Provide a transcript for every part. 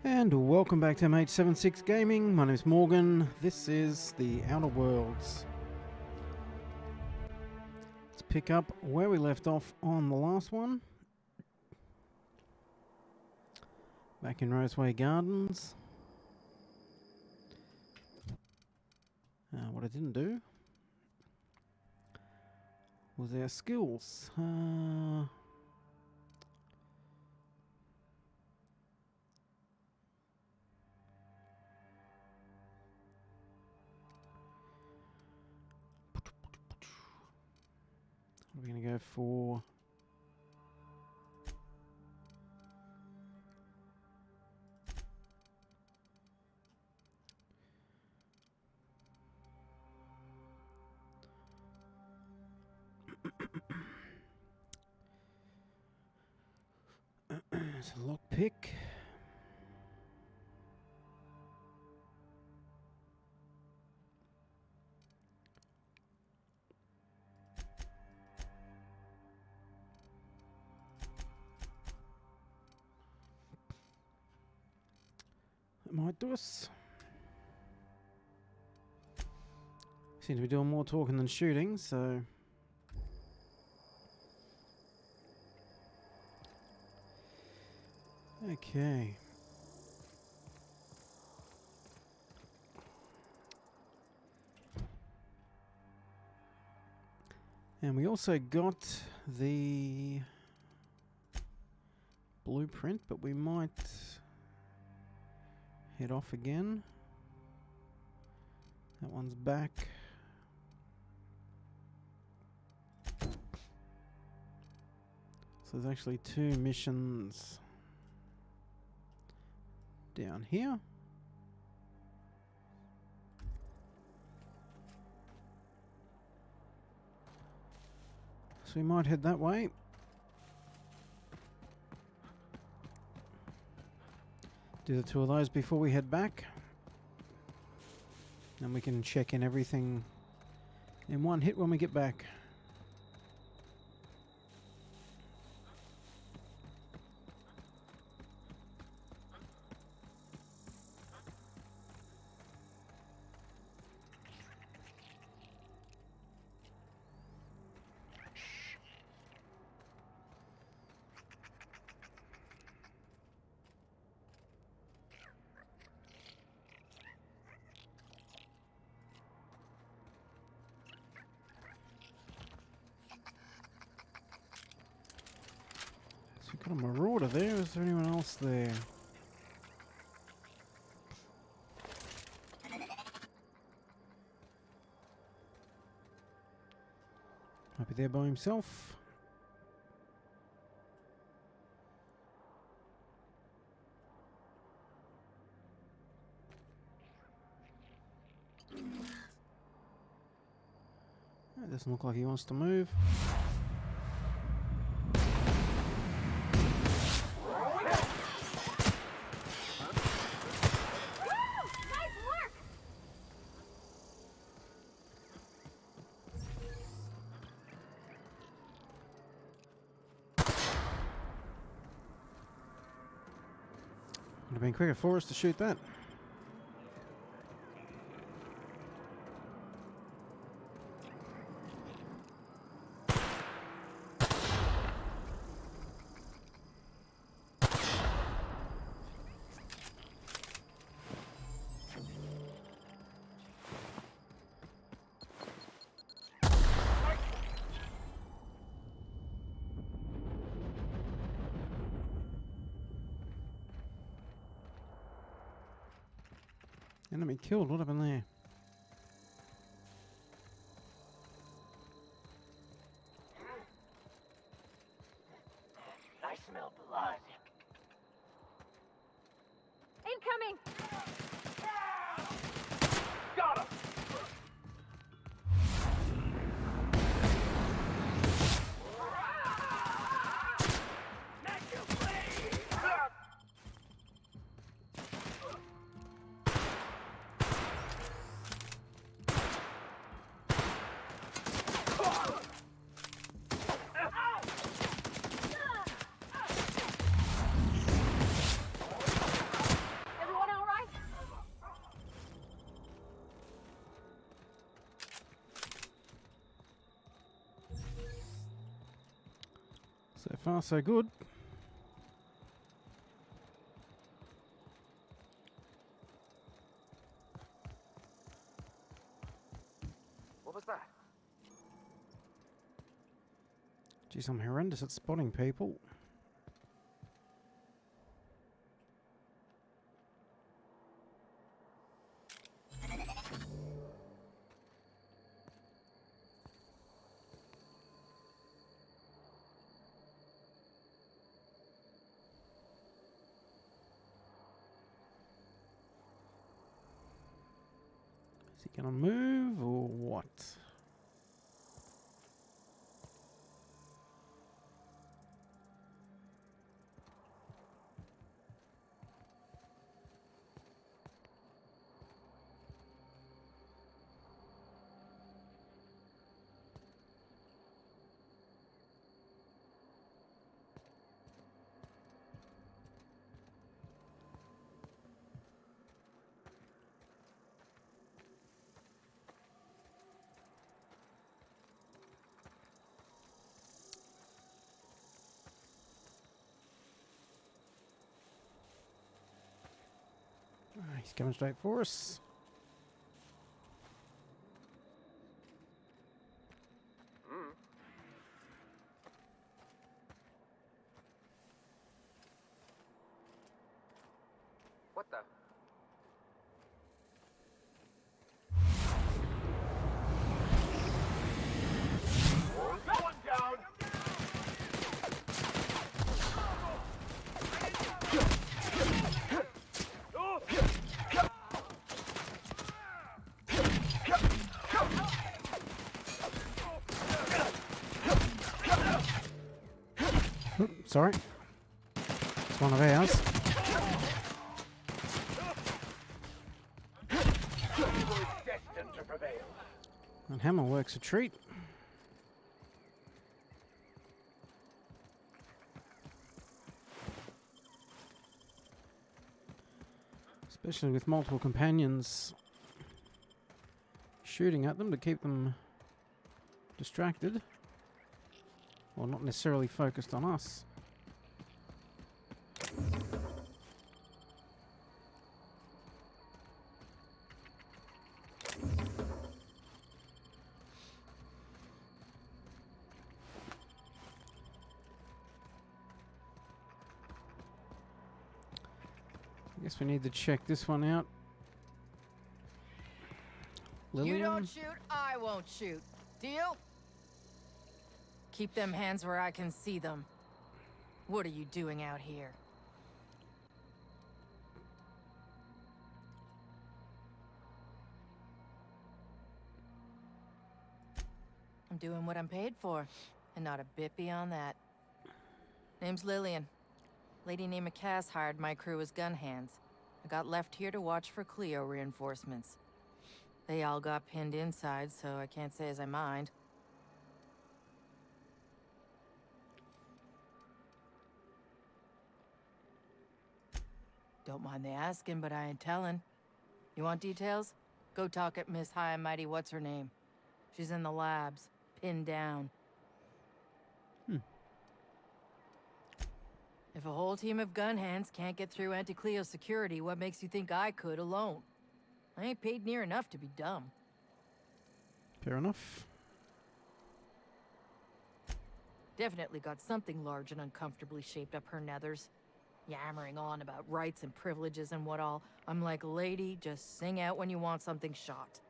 And welcome back to MH76 Gaming. My name is Morgan. This is the Outer Worlds. Let's pick up where we left off on the last one. Back in Roseway Gardens. What I didn't do was our skills. We're going to go for it's a lockpick. That might do us. Seem to be doing more talking than shooting, so okay. And we also got the blueprint, but we might head off again. That one's back. So there's actually two missions down here. So we might head that way. Do the two of those before we head back. And we can check in everything in one hit when we get back. So we've got a marauder there. Is there anyone else there? Might be there by himself. That doesn't look like he wants to move. Would have been quicker for us to shoot that. Enemy killed. What happened there? I smell blood. Incoming! Got him! So far, so good. What was that? Geez, I'm horrendous at spotting people. Is he gonna move or what? He's coming straight for us. What the? One down. Sorry. It's one of ours. Destined to prevail. And hammer works a treat. Especially with multiple companions shooting at them to keep them distracted. Well, not necessarily focused on us. I guess we need to check this one out. Lillian? You don't shoot, I won't shoot. Deal? Keep them hands where I can see them. What are you doing out here? I'm doing what I'm paid for, and not a bit beyond that. Name's Lillian. Lady named Cass hired my crew as gun hands. I got left here to watch for Cleo reinforcements. They all got pinned inside, so I can't say as I mind. Don't mind the asking, but I ain't telling. You want details? Go talk at Miss High and Mighty What's-Her-Name. She's in the labs, pinned down. If a whole team of gun hands can't get through anti-Cleo security, what makes you think I could alone? I ain't paid near enough to be dumb. Fair enough. Definitely got something large and uncomfortably shaped up her nethers. Yammering on about rights and privileges and what all. I'm like, lady, just sing out when you want something shot.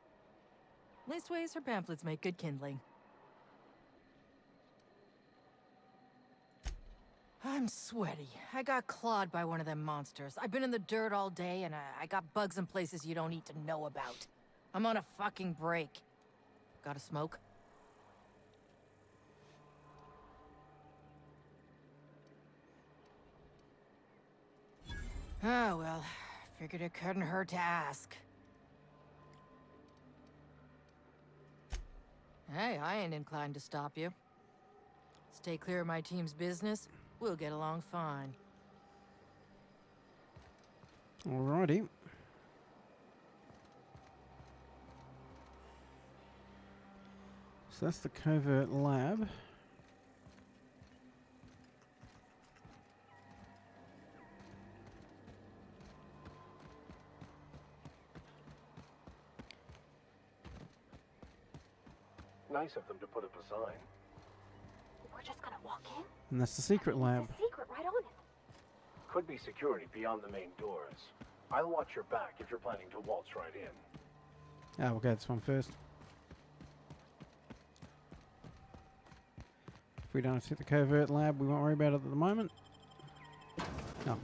Leastways, her pamphlets make good kindling. I'm sweaty. I got clawed by one of them monsters. I've been in the dirt all day, and I got bugs in places you don't need to know about. I'm on a fucking break. Got a smoke? Oh, well, figured it couldn't hurt to ask. Hey, I ain't inclined to stop you. Stay clear of my team's business, we'll get along fine. Alrighty. So that's the covert lab. Nice of them to put up a sign. We're just gonna walk in? And that's the secret lab. The secret right on it. Could be security beyond the main doors. I'll watch your back if you're planning to waltz right in. Ah, we'll go this one first. If we don't have to hit the covert lab, we won't worry about it at the moment. No.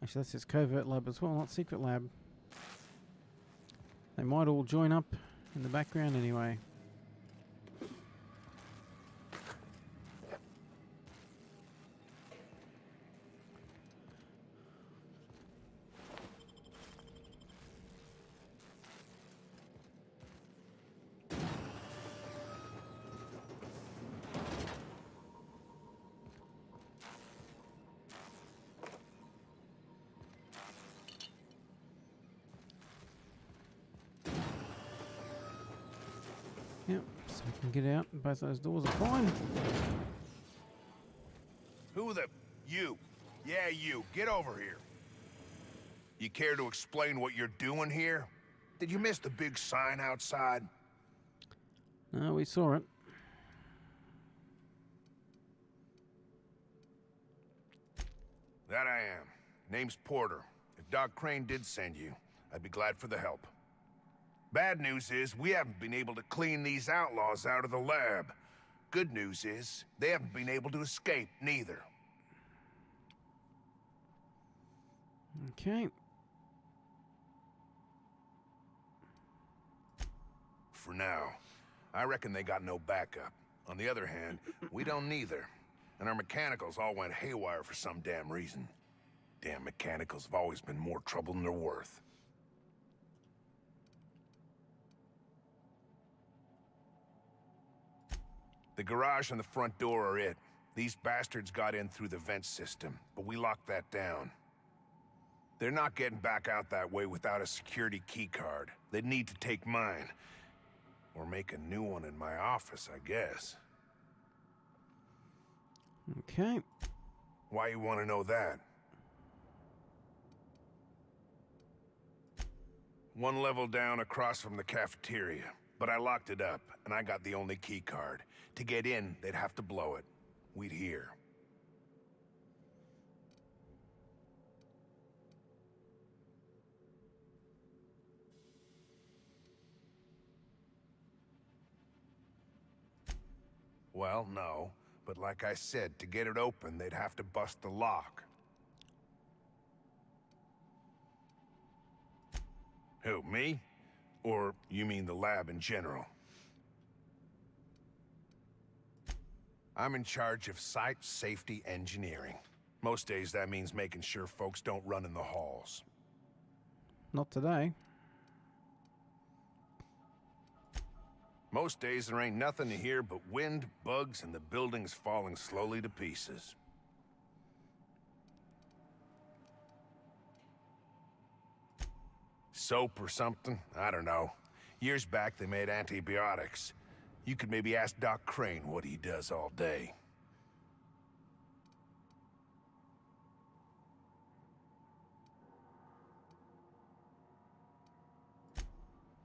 Actually, that's its covert lab as well, not secret lab. They might all join up in the background anyway. Yep, so we can get out and both those doors are fine. Who the... You. Yeah, you. Get over here. You care to explain what you're doing here? Did you miss the big sign outside? No, we saw it. That I am. Name's Porter. If Doc Crane did send you, I'd be glad for the help. Bad news is, we haven't been able to clean these outlaws out of the lab. Good news is, they haven't been able to escape, neither. Okay. For now. I reckon they got no backup. On the other hand, we don't neither. And our mechanicals all went haywire for some damn reason. Damn mechanicals have always been more trouble than they're worth. The garage and the front door are it. These bastards got in through the vent system, but we locked that down. They're not getting back out that way without a security keycard. They'd need to take mine. Or make a new one in my office, I guess. Okay. Why you want to know that? One level down across from the cafeteria. But I locked it up, and I got the only key card. To get in, they'd have to blow it. We'd hear. Well, no. But like I said, to get it open, they'd have to bust the lock. Who, me? Or you mean the lab in general? I'm in charge of site safety engineering. Most days that means making sure folks don't run in the halls. Not today. Most days there ain't nothing to hear but wind, bugs, and the buildings falling slowly to pieces. Soap or something? I don't know. Years back they made antibiotics. You could maybe ask Doc Crane what he does all day.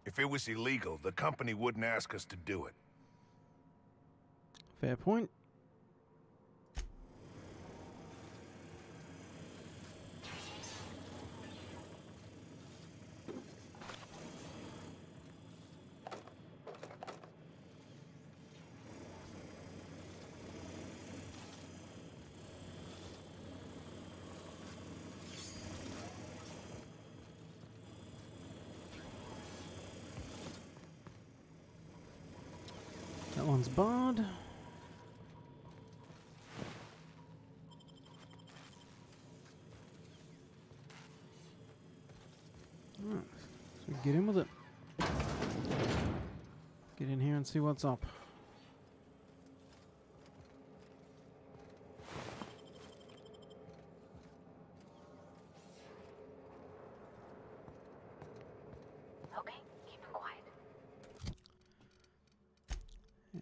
If it was illegal, the company wouldn't ask us to do it. Fair point. That one's barred. Alright, so get in with it. Get in here and see what's up. Okay, keep it quiet.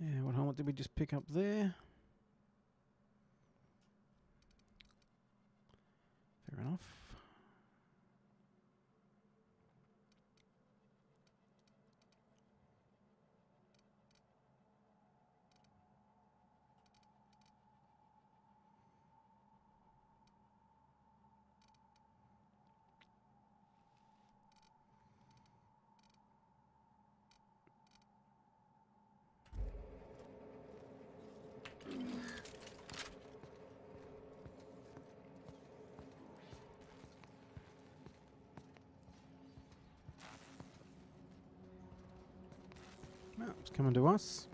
Yeah, what helmet did we just pick up there? Fair enough. coming to us.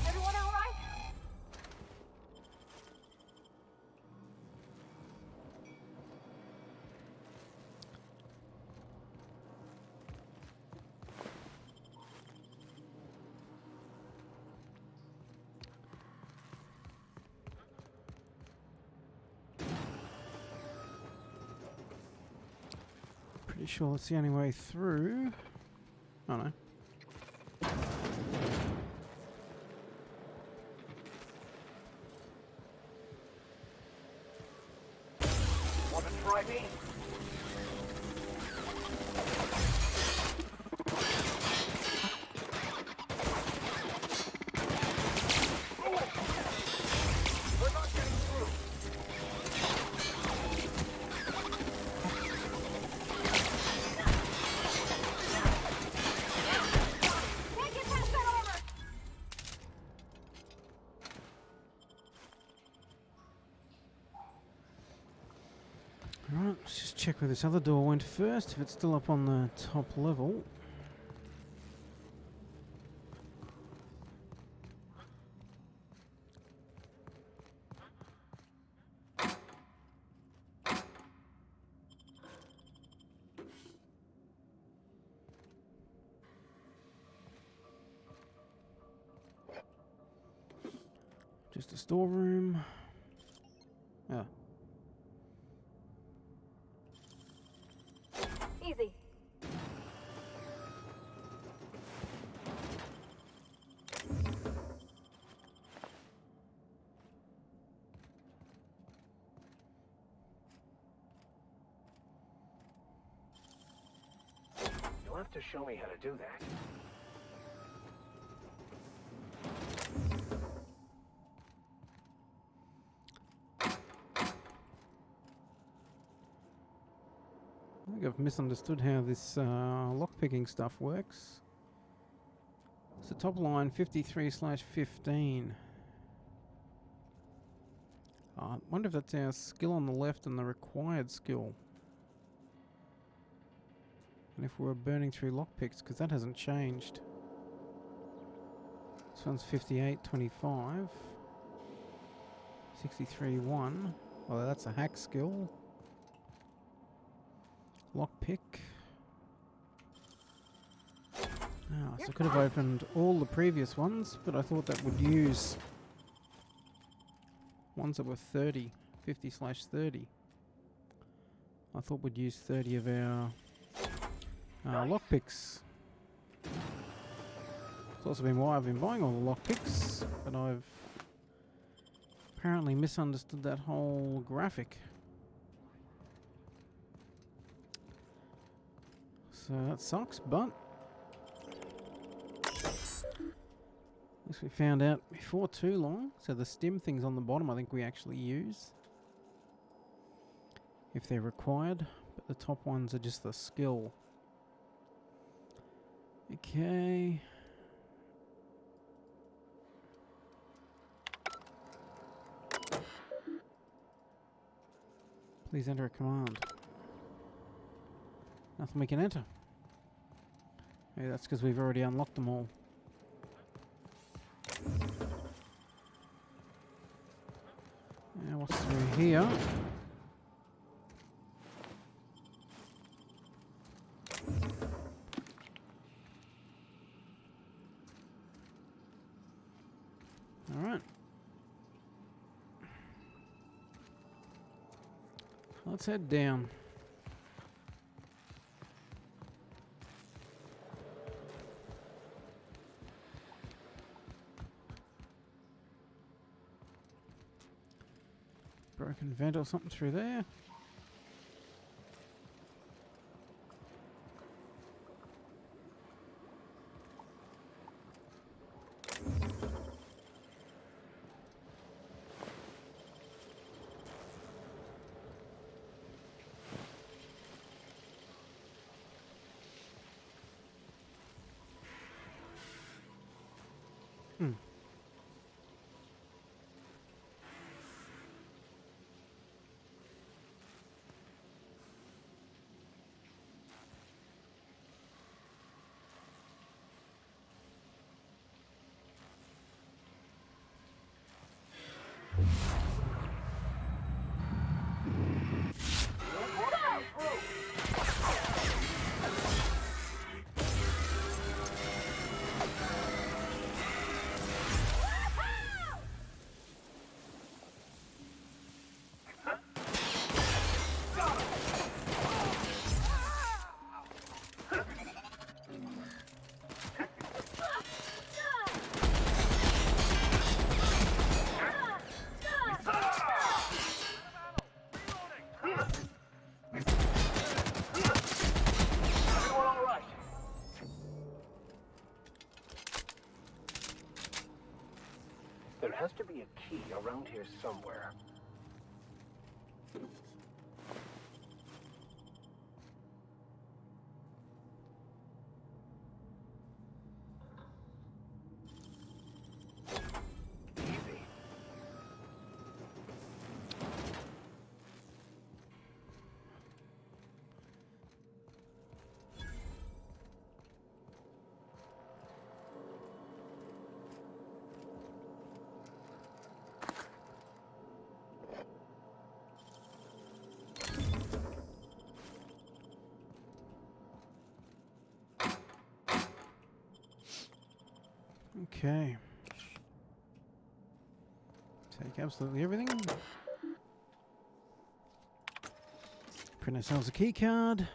Everyone all right? Pretty sure that's the only way through. Oh no. Want to try me? We're not getting through. Can't get past that armor! Alright, let's just check where this other door went first, if it's still up on the top level. Just a storeroom. Yeah. Easy. You'll have to show me how to do that. I think I've misunderstood how this lockpicking stuff works. So top line 53/15. I wonder if that's our skill on the left and the required skill. And if we're burning through lockpicks, because that hasn't changed. This one's 58/25. 63/1. Well, that's a hack skill. Lockpick. Ah, so I could have opened all the previous ones, but I thought that would use ones that were 30, 50/30. I thought we'd use 30 of our lockpicks. It's also been why I've been buying all the lockpicks, but I've apparently misunderstood that whole graphic. So that sucks, but at least we found out before too long. So the stim things on the bottom I think we actually use if they're required, but the top ones are just the skill. Okay. Please enter a command. Nothing we can enter. Maybe that's because we've already unlocked them all. Now what's through here? Alright. Let's head down. Broken vent or something through there. Everyone all right? There has to be a key around here somewhere. Easy. Okay. Take absolutely everything. Print ourselves a key card.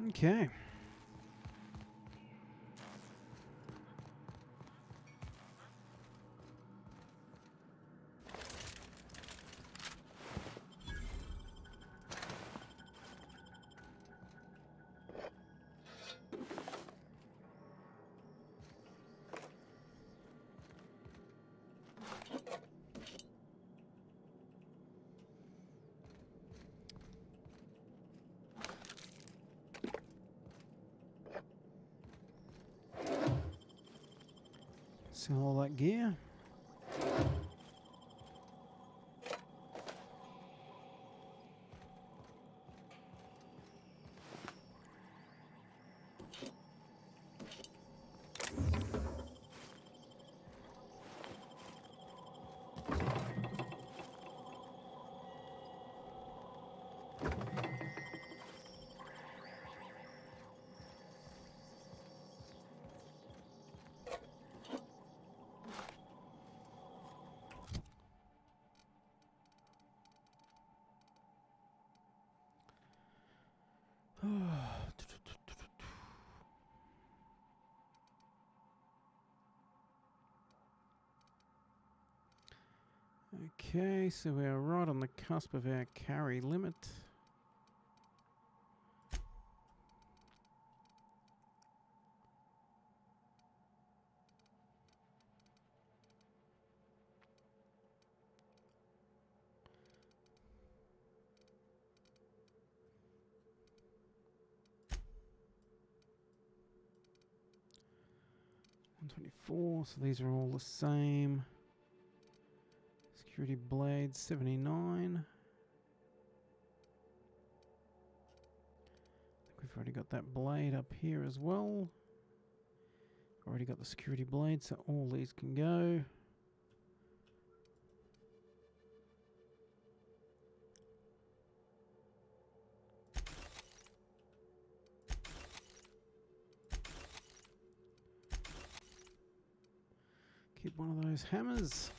Okay. Sell all that gear. Okay, so we are right on the cusp of our carry limit. $124, so these are all the same. Security blades, 79. I think we've already got that blade up here as well. Already got the security blade, so all these can go. Keep one of those hammers.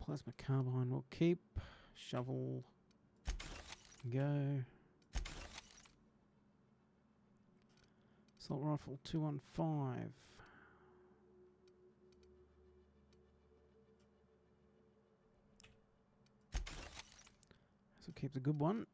Plasma carbine will keep. Shovel. Go. Assault rifle 215. So keep the good one.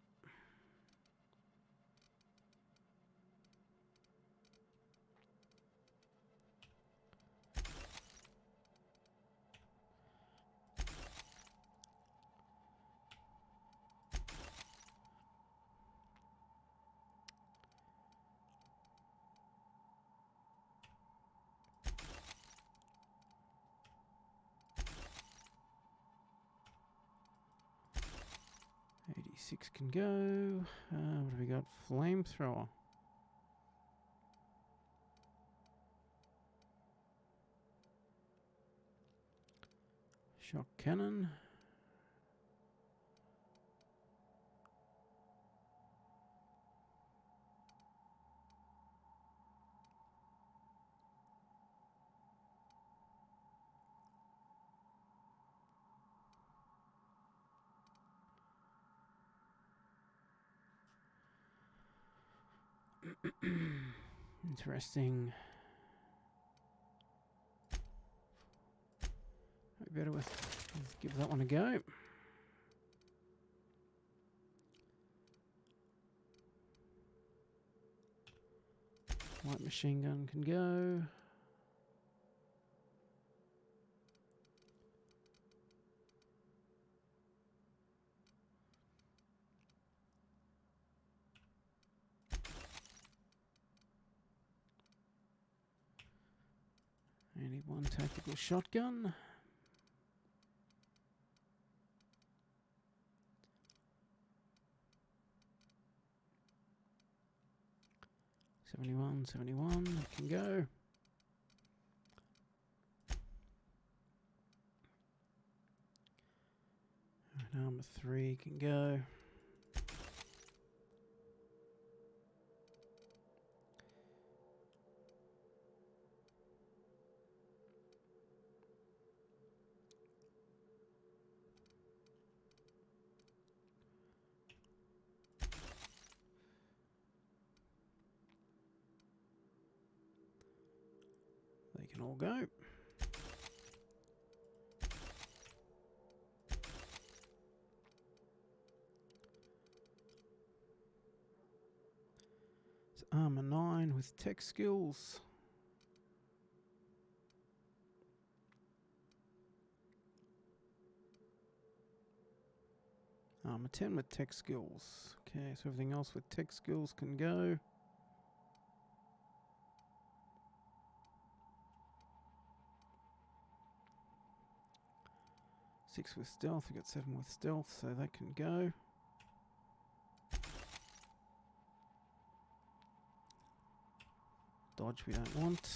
Six can go. What have we got? Flamethrower. Shock cannon. Interesting. I better let's give that one a go. Light machine gun can go. I need one tactical shotgun. '71, '71, that can go. Right, armor 3 can go. They can all go. It's armor 9 with tech skills. Armor 10 with tech skills. Okay, so everything else with tech skills can go. Six with stealth, we got 7 with stealth, so that can go. Dodge we don't want.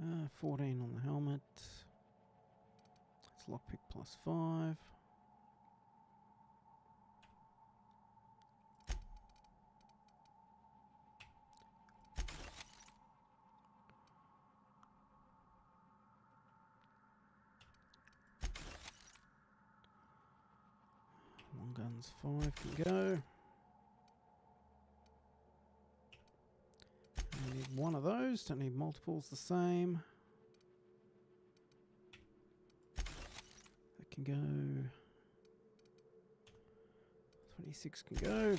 Uh, 14 on the helmet. It's lockpick plus 5. Long guns 5 can go. I need one of those, don't need multiples the same. That can go. 26 can go.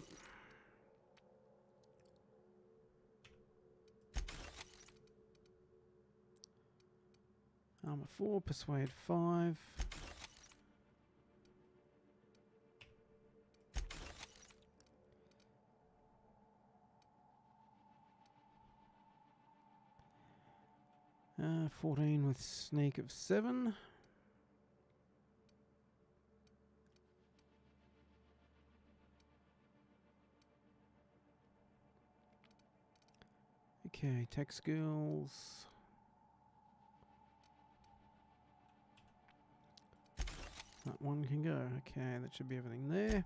Armor 4, persuade 5. Uh, 14 with sneak of 7. Okay, tech skills. That one can go. Okay, that should be everything there.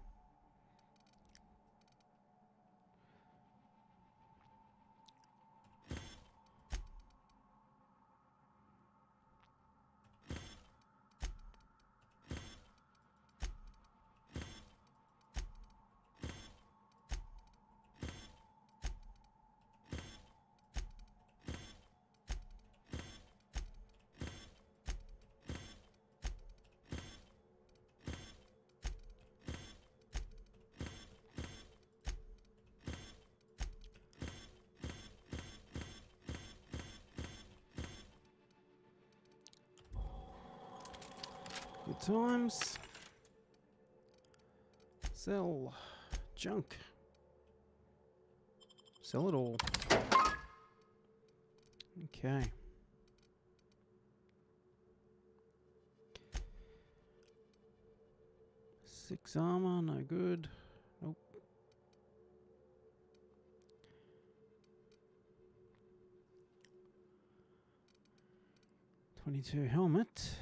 Good times. Sell junk. Sell it all. Okay. Six armor, no good. Nope. $22 helmet.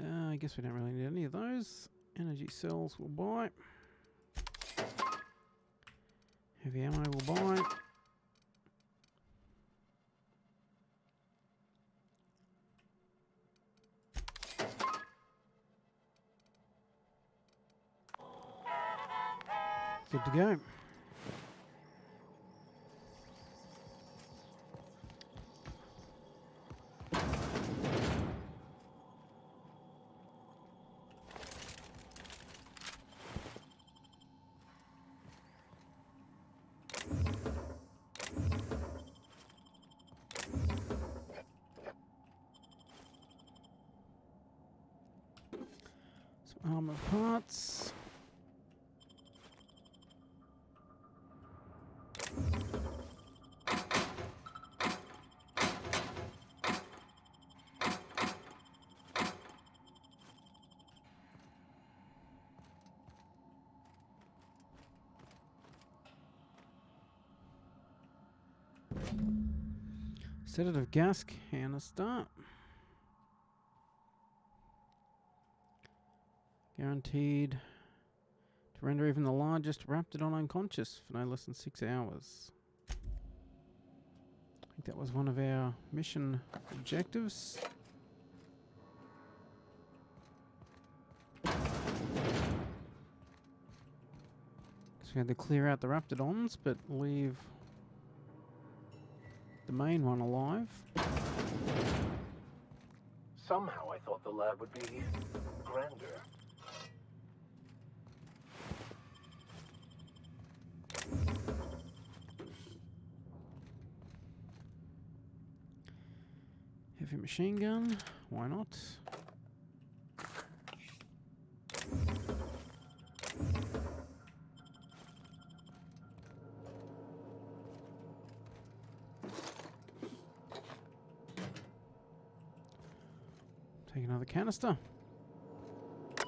I guess we don't really need any of those. Energy cells we'll buy. Heavy ammo we'll buy. Good to go. Some armor parts. Sedative gas canister. Guaranteed to render even the largest raptidon unconscious for no less than 6 hours. I think that was one of our mission objectives. Because we had to clear out the raptidons, but leave the main one alive. Somehow I thought the lab would be grander. Heavy machine gun, why not? Take another canister. If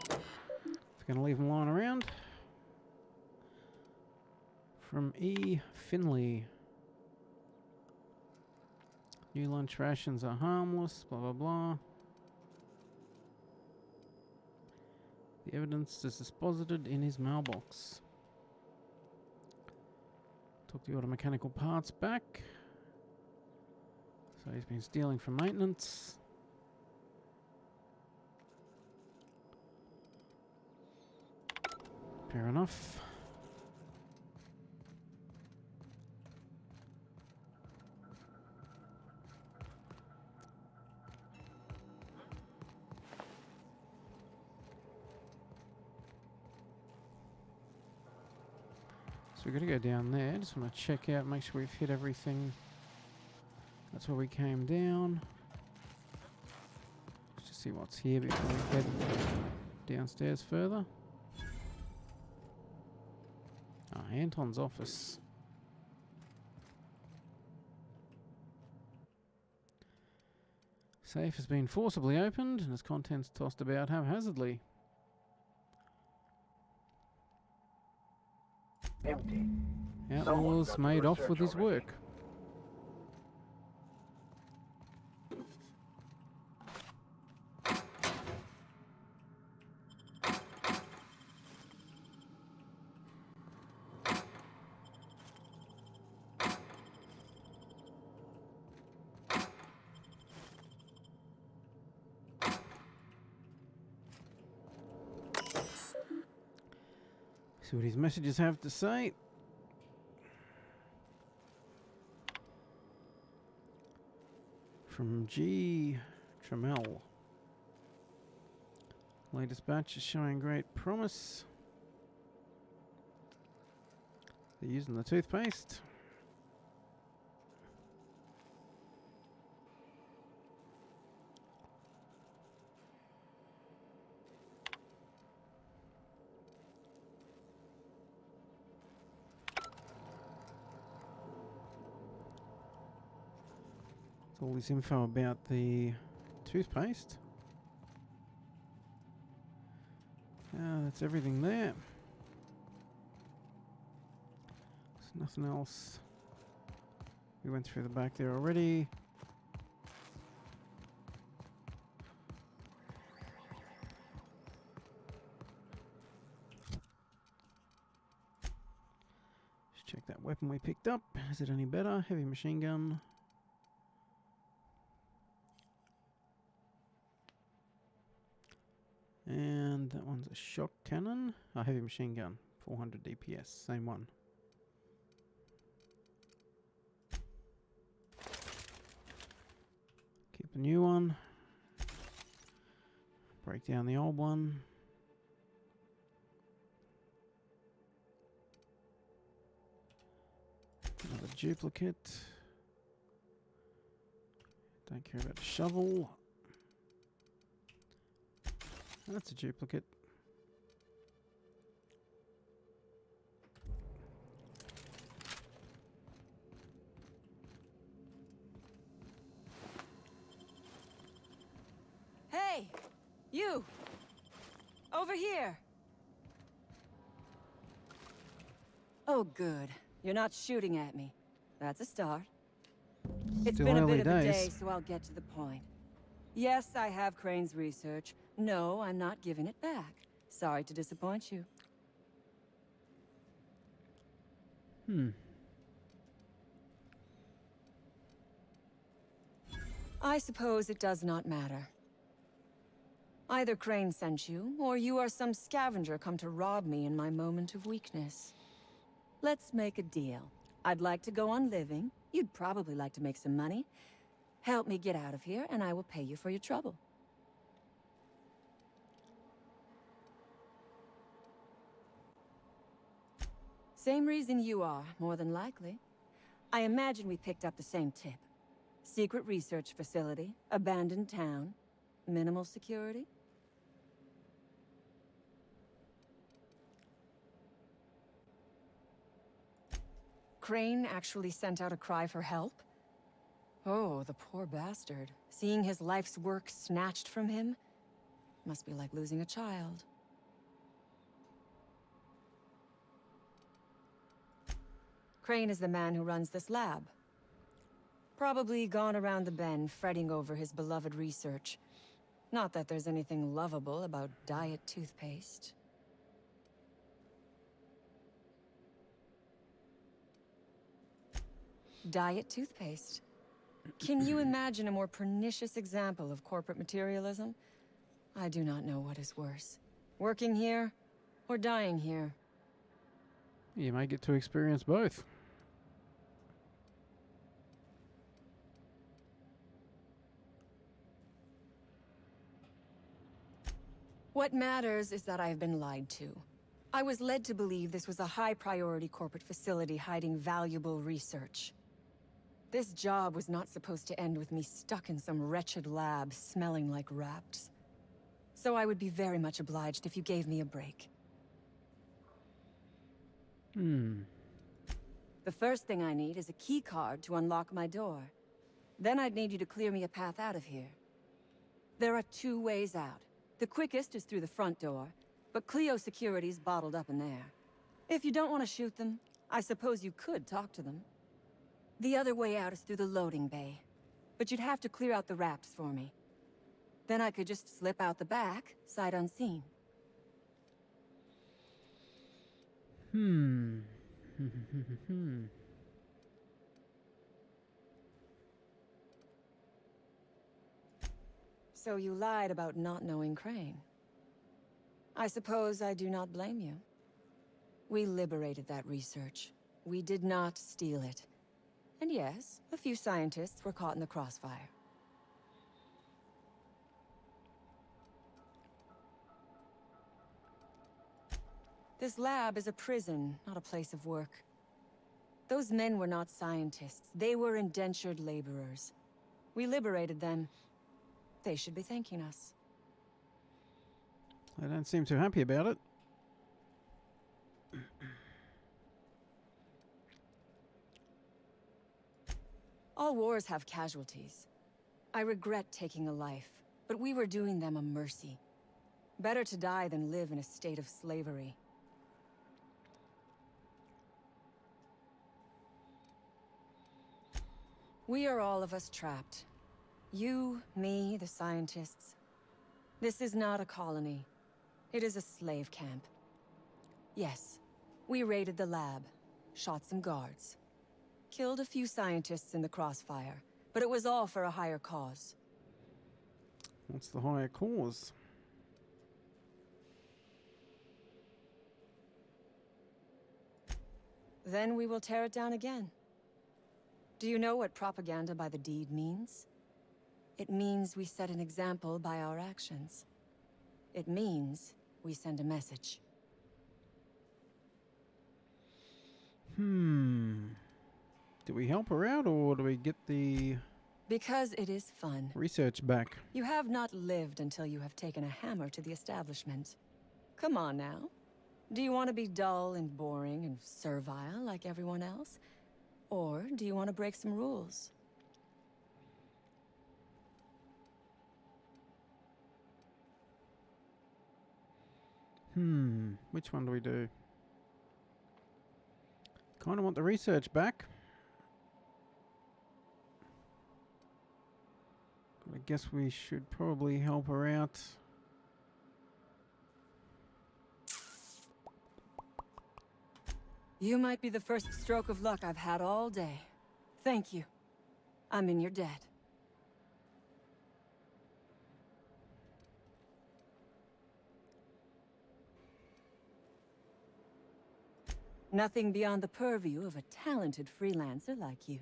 we're going to leave them lying around. From E. Finley. New lunch rations are harmless, blah blah blah. The evidence is deposited in his mailbox. Took the automechanical parts back. So he's been stealing from maintenance. Fair enough. So we're going to go down there. Just want to check out, make sure we've hit everything. That's where we came down. Let's just see what's here before we head downstairs further. Ah, Anton's office. Safe has been forcibly opened and its contents tossed about haphazardly. Empty. Outlaws made off with his work. See what his messages have to say. From G. Trammell. Latest batch is showing great promise. They're using the toothpaste. All this info about the toothpaste. That's everything there. There's nothing else. We went through the back there already. Just check that weapon we picked up. Is it any better? Heavy machine gun. And that one's a shock cannon. A heavy machine gun. 400 DPS. Same one. Keep the new one. Break down the old one. Another duplicate. Don't care about the shovel. That's a duplicate. Hey! You! Over here! Oh, good. You're not shooting at me. That's a start. It's Still been a early bit of a days. day, so I'll get to the point. Yes, I have Crane's research. No, I'm not giving it back. Sorry to disappoint you. I suppose it does not matter. Either Crane sent you, or you are some scavenger come to rob me in my moment of weakness. Let's make a deal. I'd like to go on living. You'd probably like to make some money. Help me get out of here, and I will pay you for your trouble. Same reason you are, more than likely. I imagine we picked up the same tip. Secret research facility, abandoned town, minimal security. Crane actually sent out a cry for help? Oh, the poor bastard. Seeing his life's work snatched from him? Must be like losing a child. Crane is the man who runs this lab. Probably gone around the bend fretting over his beloved research. Not that there's anything lovable about diet toothpaste. Diet toothpaste. Can you imagine a more pernicious example of corporate materialism? I do not know what is worse. Working here, or dying here. You may get to experience both. What matters is that I have been lied to. I was led to believe this was a high-priority corporate facility hiding valuable research. This job was not supposed to end with me stuck in some wretched lab smelling like rats. So I would be very much obliged if you gave me a break. The first thing I need is a key card to unlock my door. Then I'd need you to clear me a path out of here. There are 2 ways out. The quickest is through the front door, but Cleo security's bottled up in there. If you don't want to shoot them, I suppose you could talk to them. The other way out is through the loading bay, but you'd have to clear out the wraps for me. Then I could just slip out the back, sight unseen. So you lied about not knowing Crane. I suppose I do not blame you. We liberated that research. We did not steal it. And yes, a few scientists were caught in the crossfire. This lab is a prison, not a place of work. Those men were not scientists. They were indentured laborers. We liberated them. They should be thanking us. They don't seem too happy about it. All wars have casualties. I regret taking a life, but we were doing them a mercy. Better to die than live in a state of slavery. We are all of us trapped. You, me, the scientists. This is not a colony. It is a slave camp. Yes, we raided the lab, shot some guards. Killed a few scientists in the crossfire, but it was all for a higher cause. What's the higher cause? Then we will tear it down again. Do you know what propaganda by the deed means? It means we set an example by our actions. It means we send a message. Do we help her out, or do we get the Because it is fun. research back? You have not lived until you have taken a hammer to the establishment. Come on now. Do you want to be dull and boring and servile like everyone else? Or do you want to break some rules? Which one do we do? Kind of want the research back. But I guess we should probably help her out. You might be the first stroke of luck I've had all day. Thank you. I'm in your debt. Nothing beyond the purview of a talented freelancer like you.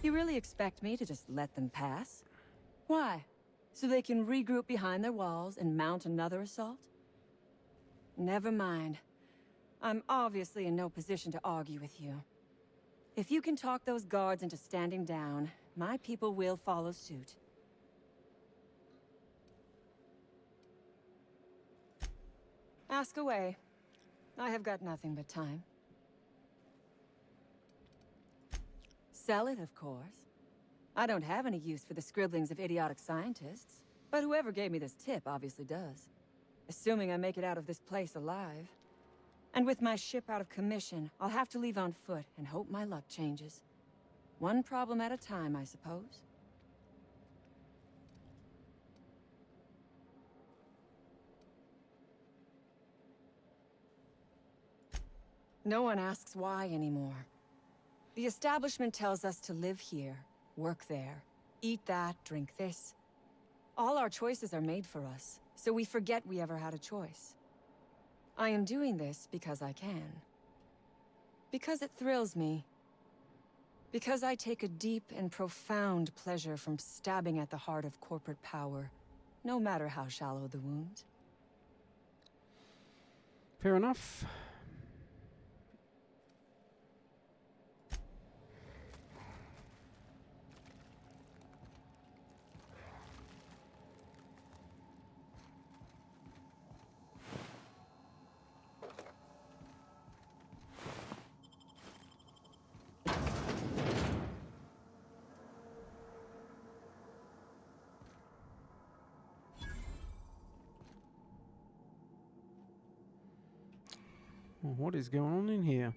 You really expect me to just let them pass? Why? So they can regroup behind their walls and mount another assault? Never mind. I'm obviously in no position to argue with you. If you can talk those guards into standing down, my people will follow suit. Ask away. I have got nothing but time. Sell it, of course. I don't have any use for the scribblings of idiotic scientists, but whoever gave me this tip obviously does. Assuming I make it out of this place alive. And with my ship out of commission, I'll have to leave on foot and hope my luck changes. One problem at a time, I suppose. No one asks why anymore. The establishment tells us to live here, work there, eat that, drink this. All our choices are made for us, so we forget we ever had a choice. I am doing this because I can. Because it thrills me. Because I take a deep and profound pleasure from stabbing at the heart of corporate power, no matter how shallow the wound. Fair enough. Well, what is going on in here?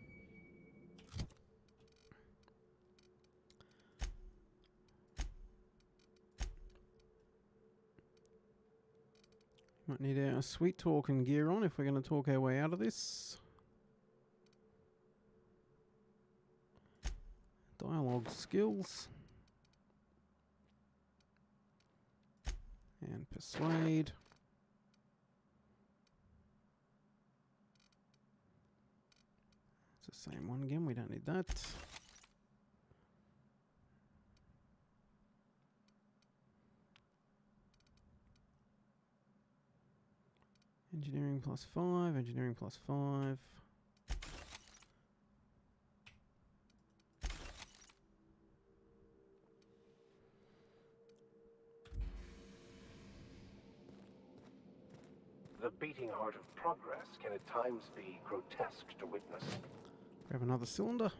Might need our sweet talking gear on if we're going to talk our way out of this. Dialogue skills. And persuade. It's the same one again, we don't need that. Engineering +5, engineering +5. The beating heart of progress can at times be grotesque to witness. Grab another cylinder.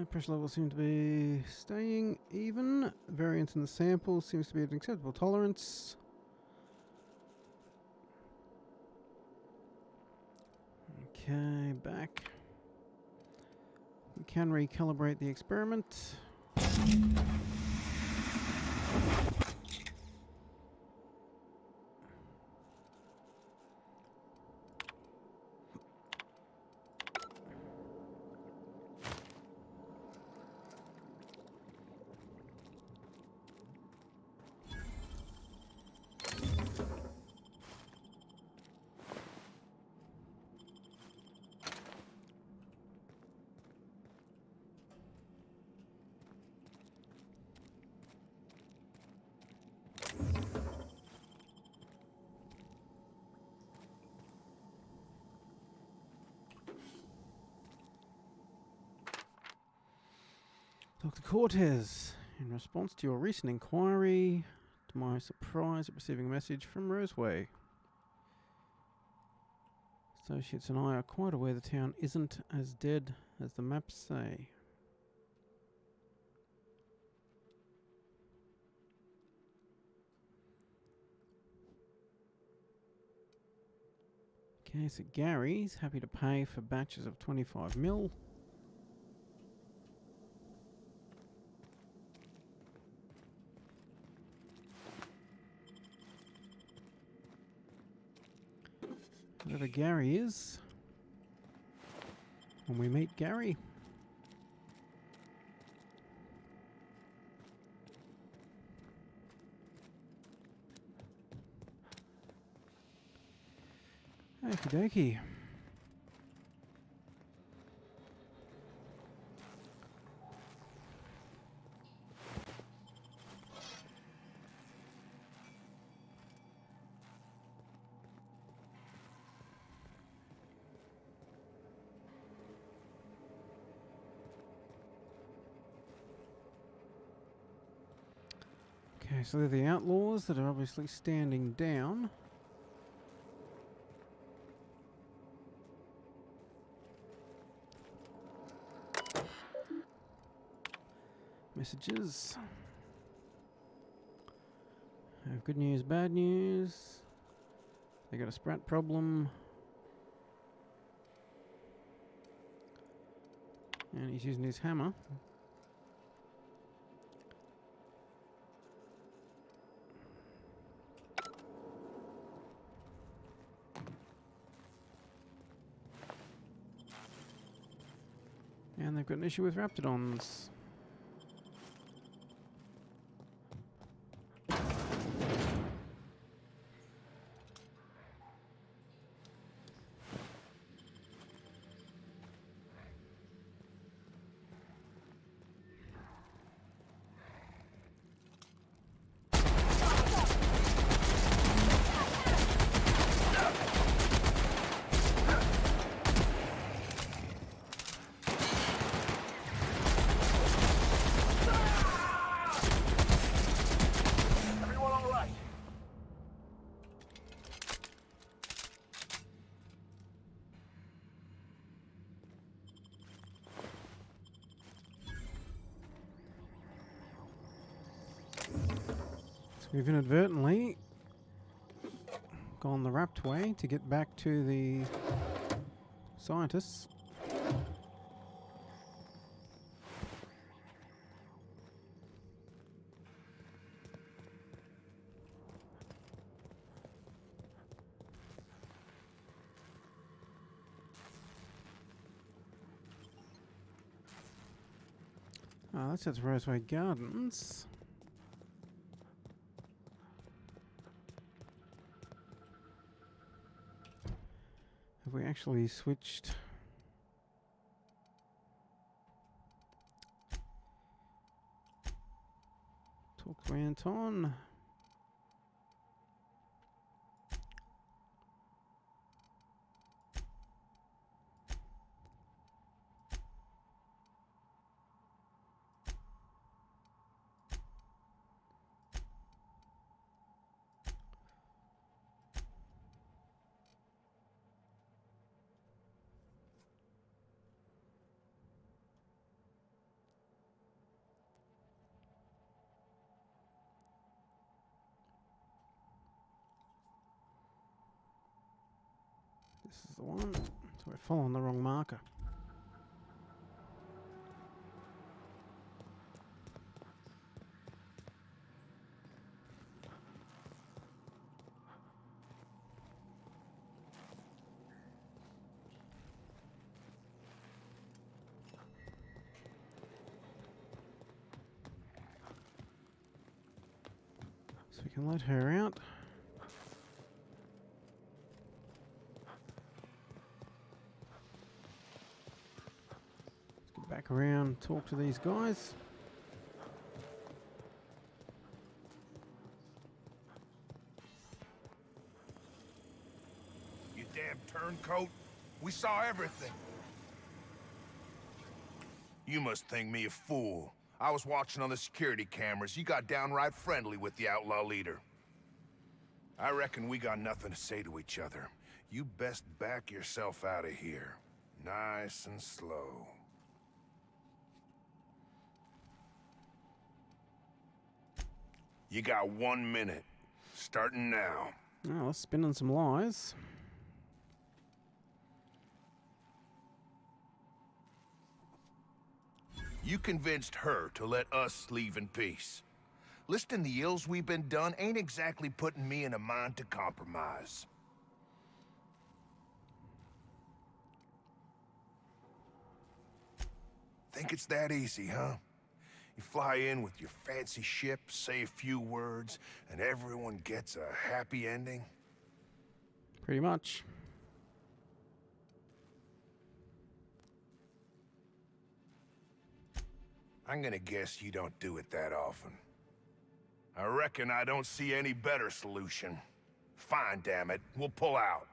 Pressure levels seem to be staying even. Variance in the sample seems to be at an acceptable tolerance. Okay, back. We can recalibrate the experiment. Dr. Cortez, in response to your recent inquiry, to my surprise at receiving a message from Roseway. Associates and I are quite aware the town isn't as dead as the maps say. Okay, so Gary's happy to pay for batches of 25 mil. Whoever Gary is, when we meet Gary. Okie dokie. Okay, so they're the outlaws that are obviously standing down. Messages. Good news, bad news. They got a sprat problem. And he's using his hammer. And they've got an issue with raptidons. Everyone all right? So we've inadvertently gone the rapt way to get back to the scientists. That's at Roseway Gardens. Have we actually switched? Talk to Anton. This is the one. So we're following the wrong marker. So we can let her out. Back around, talk to these guys. You damn turncoat. We saw everything. You must think me a fool. I was watching on the security cameras. You got downright friendly with the outlaw leader. I reckon we got nothing to say to each other. You best back yourself out of here. Nice and slow. You got 1 minute. Starting now. Oh, let's spin on some lies. You convinced her to let us leave in peace. Listing the ills we've been done ain't exactly putting me in a mind to compromise. Think it's that easy, huh? You fly in with your fancy ship, say a few words, and everyone gets a happy ending? Pretty much. I'm gonna guess you don't do it that often. I reckon I don't see any better solution. Fine, damn it. We'll pull out.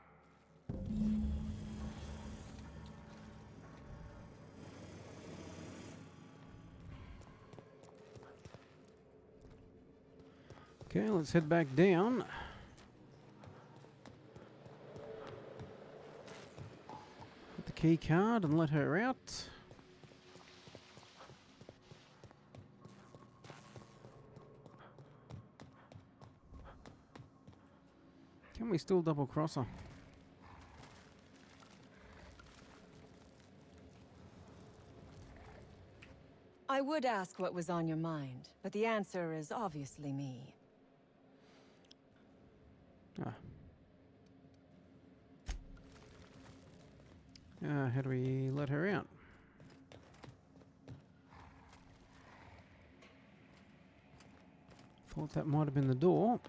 Okay, let's head back down. Get the key card and let her out. Can we still double cross her? I would ask what was on your mind, but the answer is obviously me. How do we let her out? Thought that might have been the door.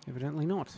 Evidently not.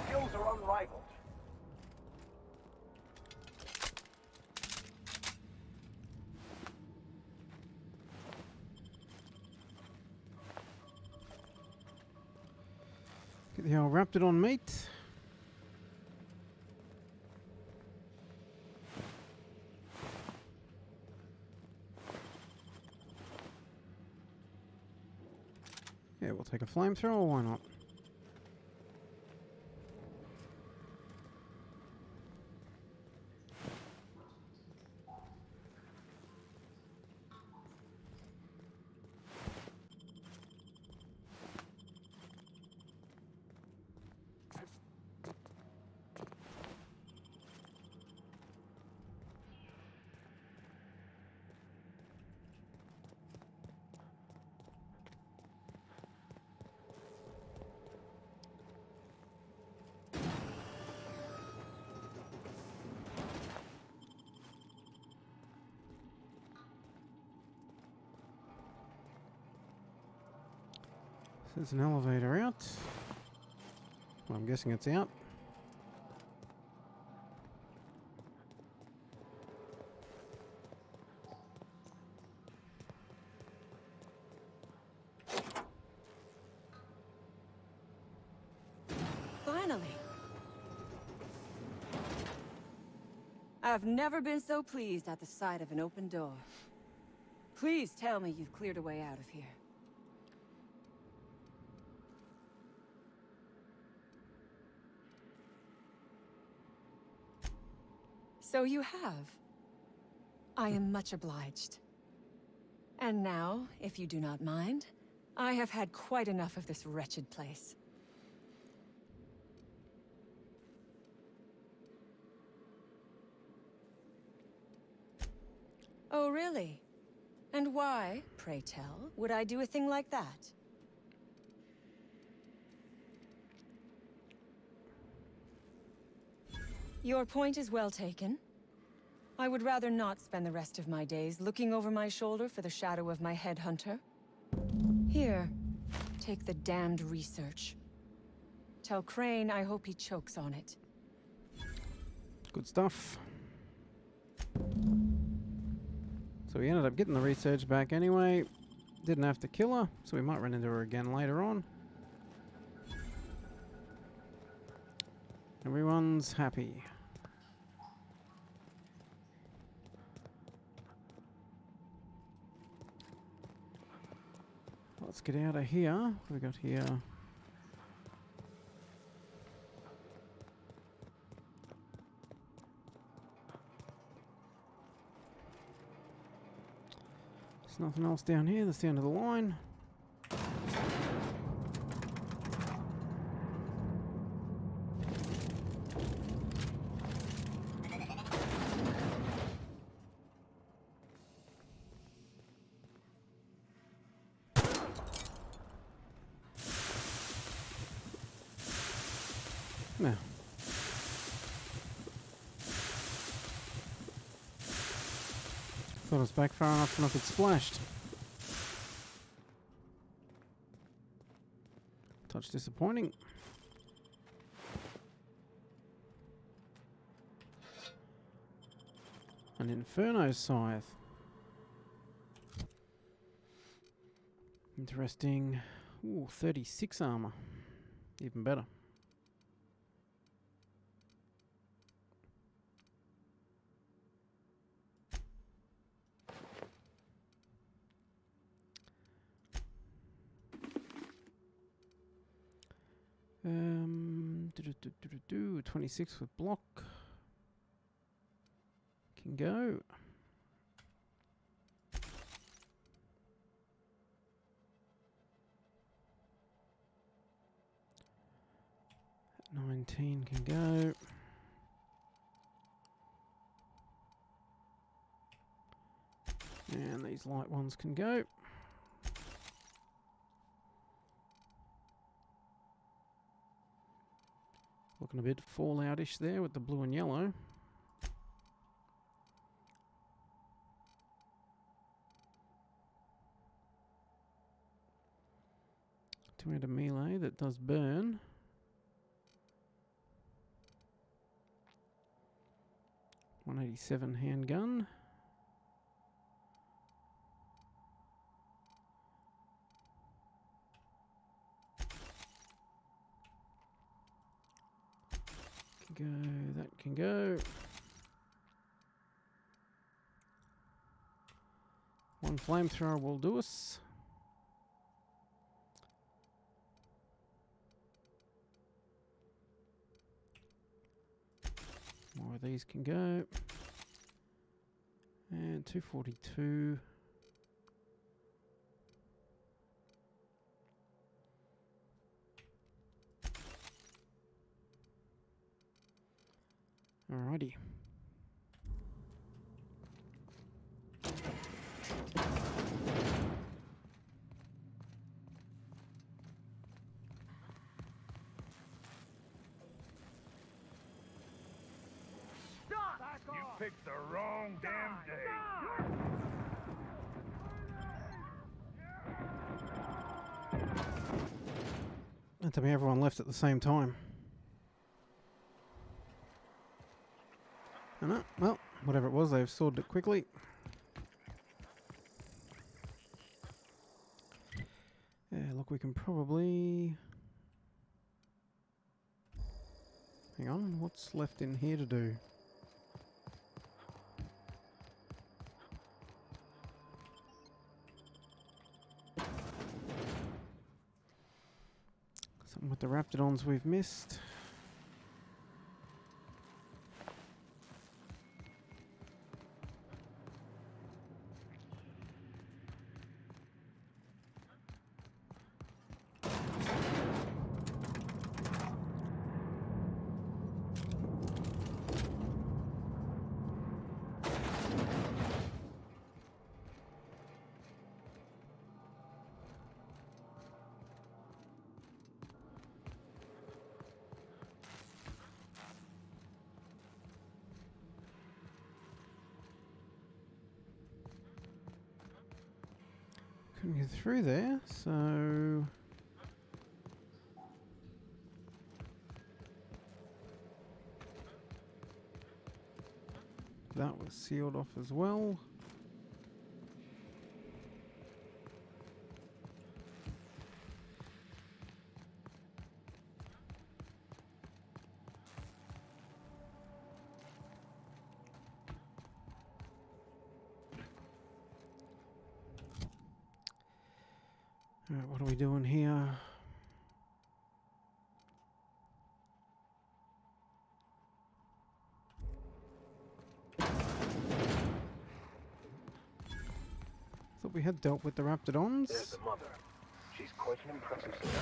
Skills are unrivaled. Get the old wrapped it on meat. Yeah, we'll take a flamethrower, why not? There's an elevator out. Well, I'm guessing it's out. Finally. I've never been so pleased at the sight of an open door. Please tell me you've cleared a way out of here. So you have. I am much obliged. And now, if you do not mind, I have had quite enough of this wretched place. Oh, really? And why, pray tell, would I do a thing like that? Your point is well taken. I would rather not spend the rest of my days looking over my shoulder for the shadow of my headhunter. Here, take the damned research. Tell Crane I hope he chokes on it. Good stuff. So we ended up getting the research back anyway. Didn't have to kill her, so we might run into her again later on. Everyone's happy. Let's get out of here. What have we got here? There's nothing else down here. That's the end of the line. Now. Thought it was back far enough and if it splashed. Touch disappointing. An Inferno Scythe. Interesting. Ooh, 36 armor. Even better. Do 26 with block. Can go. At 19 can go. And these light ones can go. Looking a bit Fallout-ish there with the blue and yellow. To add a melee that does burn. .187 handgun. Go, that can go. One flamethrower will do us. More of these can go. And 242. Alrighty. You picked the wrong damn day. Tell me everyone left at the same time. Oh, no, well, whatever it was, they've sorted it quickly. Yeah, look, we can probably... Hang on, what's left in here to do? Something with the Raptidons we've missed. Couldn't get through there, so... That was sealed off as well. Alright, what are we doing here? Thought we had dealt with the Raptidons. There's the mother. She's quite an impressive sister.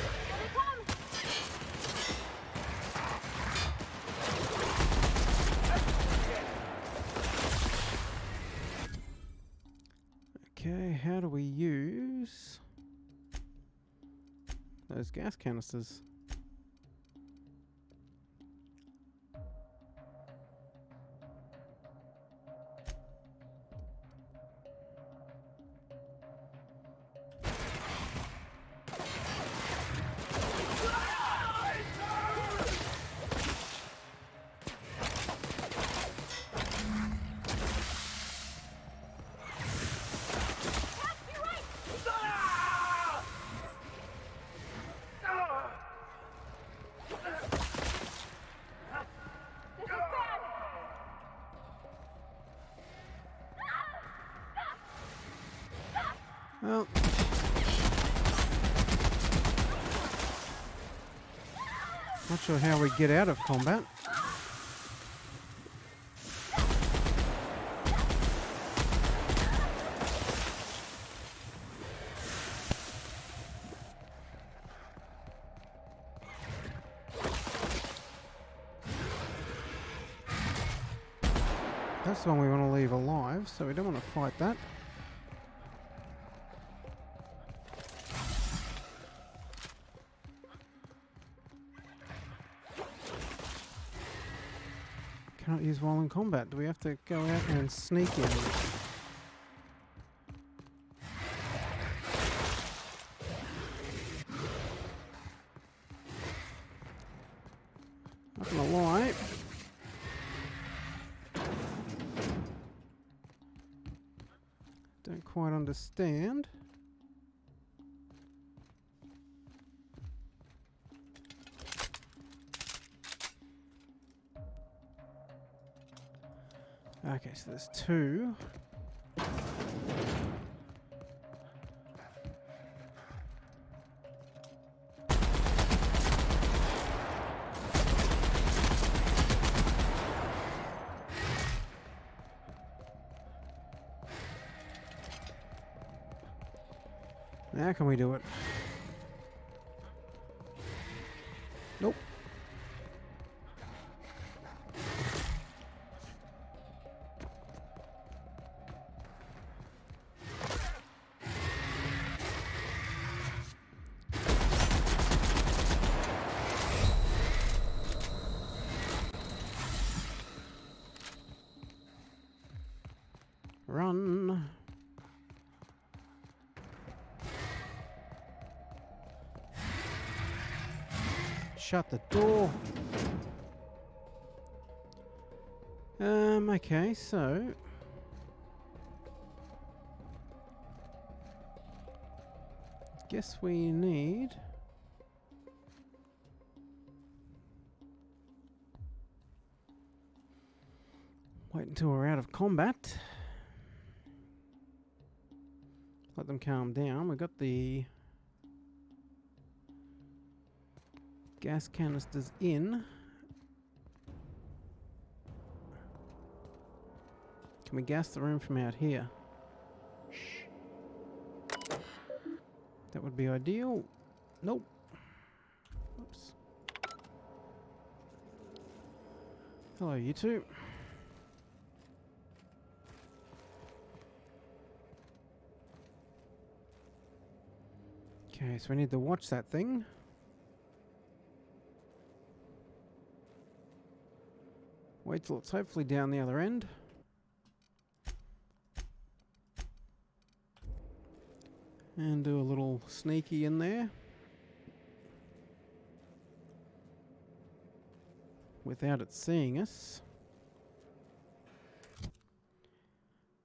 Okay, how do we use those gas canisters? Well, not sure how we get out of combat. That's the one we want to leave alive, so we don't want to fight that. Cannot use while in combat. Do we have to go out and sneak in? Not gonna lie. Don't quite understand. Okay, so there's two. Now can we do it? Nope. Run. Shut the door. Okay, so guess we need wait until we're out of combat. Let them calm down. We've got the gas canisters in. Can we gas the room from out here? That would be ideal. Nope. Oops. Hello, you two. Okay, so we need to watch that thing. Wait till it's hopefully down the other end. And do a little sneaky in there. Without it seeing us.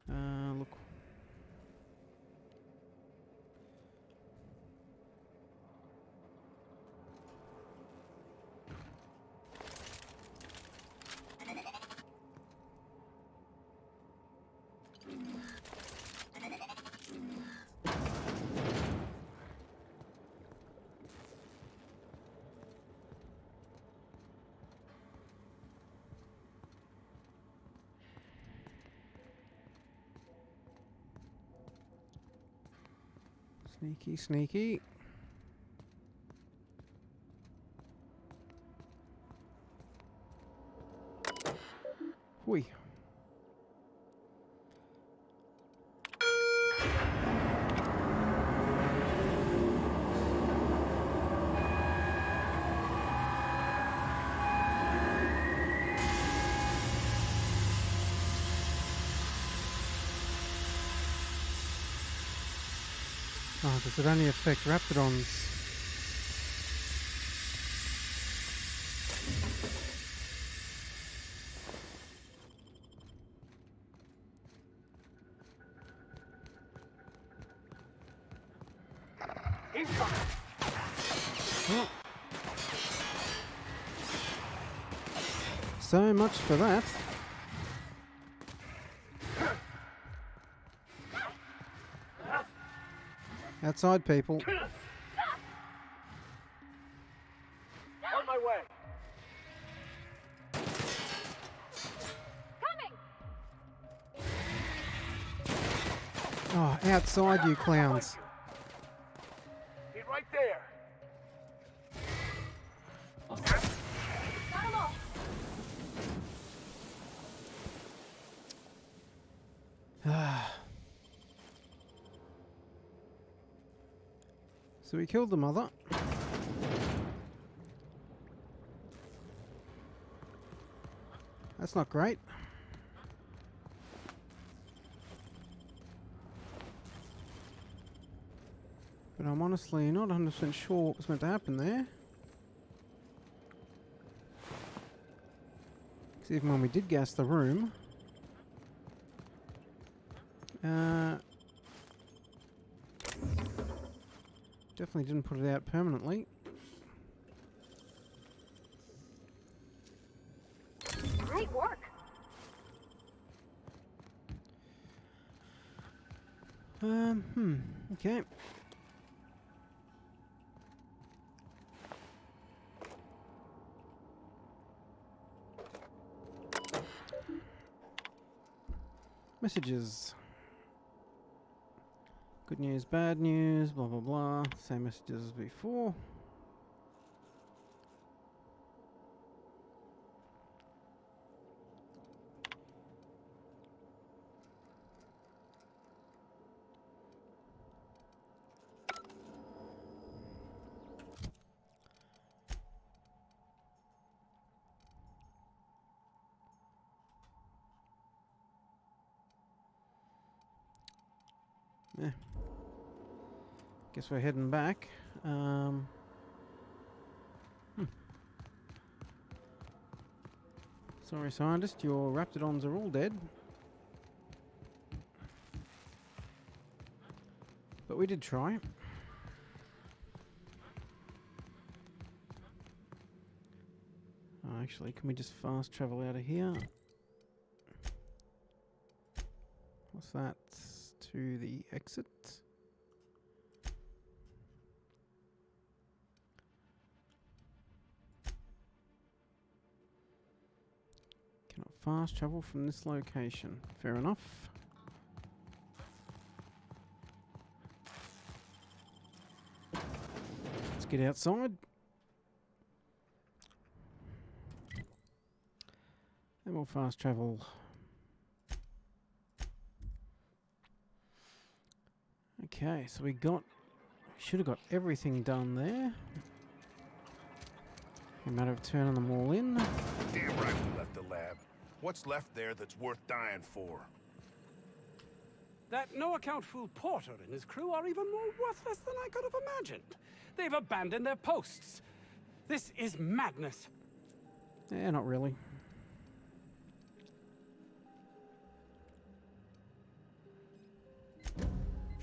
Look. Sneaky, sneaky. Whee. Oh, does it only affect Raptidons? Incoming! Oh. So much for that. Outside, people. On my way! Coming! Oh, outside, you clowns. He's right there! Got them all! So we killed the mother. That's not great. But I'm honestly not 100% sure what was meant to happen there. Because even when we did gas the room, definitely didn't put it out permanently. Great work! Okay. Messages. Good news, bad news, blah blah blah. Same messages as before. Yeah. Guess we're heading back. Sorry, scientist, your raptidons are all dead. But we did try. Actually, can we just fast travel out of here? What's that? To the exit. Cannot fast travel from this location. Fair enough. Let's get outside. And we'll fast travel. Okay, so we should have got everything done there. A matter of turning them all in. Damn right we left the lab. What's left there that's worth dying for? That no-account fool Porter and his crew are even more worthless than I could have imagined. They've abandoned their posts. This is madness. Yeah, not really.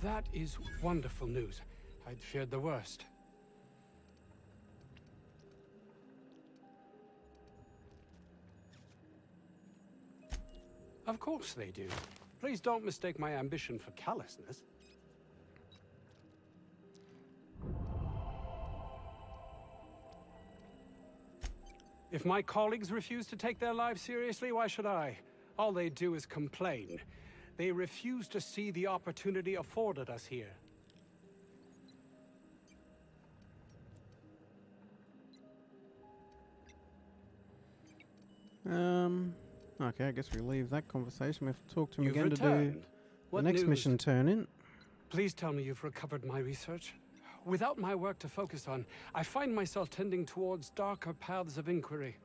That is wonderful news. I'd feared the worst. Of course they do. Please don't mistake my ambition for callousness. If my colleagues refuse to take their lives seriously, why should I? All they do is complain. They refuse to see the opportunity afforded us here. Okay, I guess we leave that conversation. We have to talk to him You've again returned. to do What the next news? mission turn in. Please tell me you've recovered my research. Without my work to focus on, I find myself tending towards darker paths of inquiry.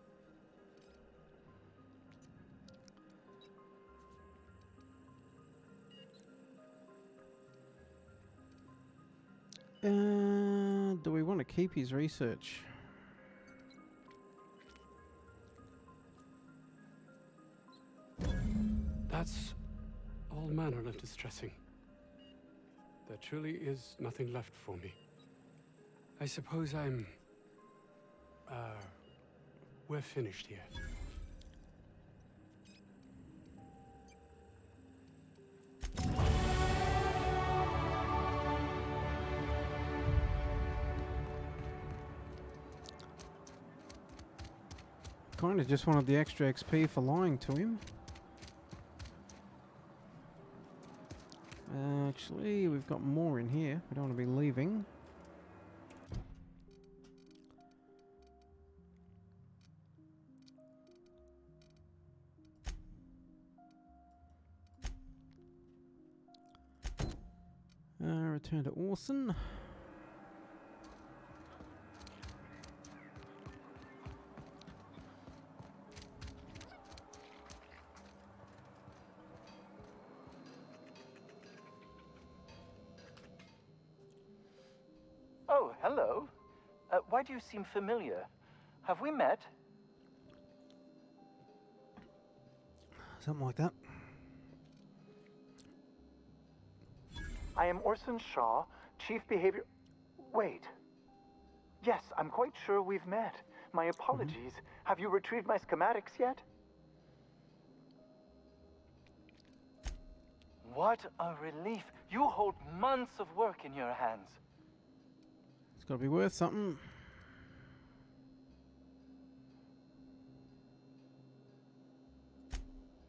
Do we want to keep his research? That's all manner of distressing. There truly is nothing left for me. I suppose we're finished here. Kinda just wanted the extra XP for lying to him. Actually, we've got more in here. We don't want to be leaving. Return to Orson. Oh, hello. Why do you seem familiar? Have we met? Something like that. I am Orson Shaw, Chief Behavior... Wait. Yes, I'm quite sure we've met. My apologies. Have you retrieved my schematics yet? What a relief. You hold months of work in your hands. It's got to be worth something.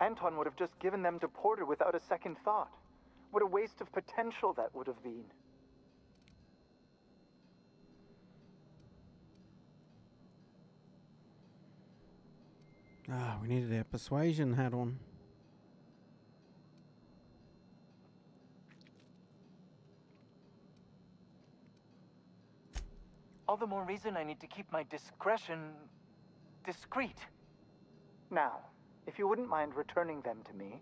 Anton would have just given them to Porter without a second thought. What a waste of potential that would have been. Ah, we needed our persuasion hat on. All the more reason I need to keep my discretion discreet. Now, if you wouldn't mind returning them to me.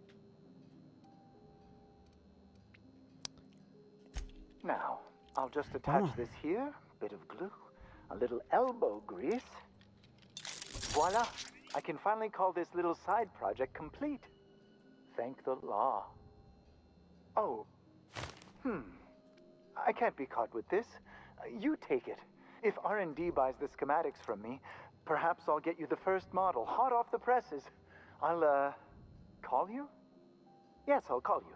Now, I'll just attach this here, bit of glue, a little elbow grease. Voila! I can finally call this little side project complete. Thank the law. Oh. I can't be caught with this. You take it. If R&D buys the schematics from me, perhaps I'll get you the first model, hot off the presses. I'll, call you? Yes, I'll call you.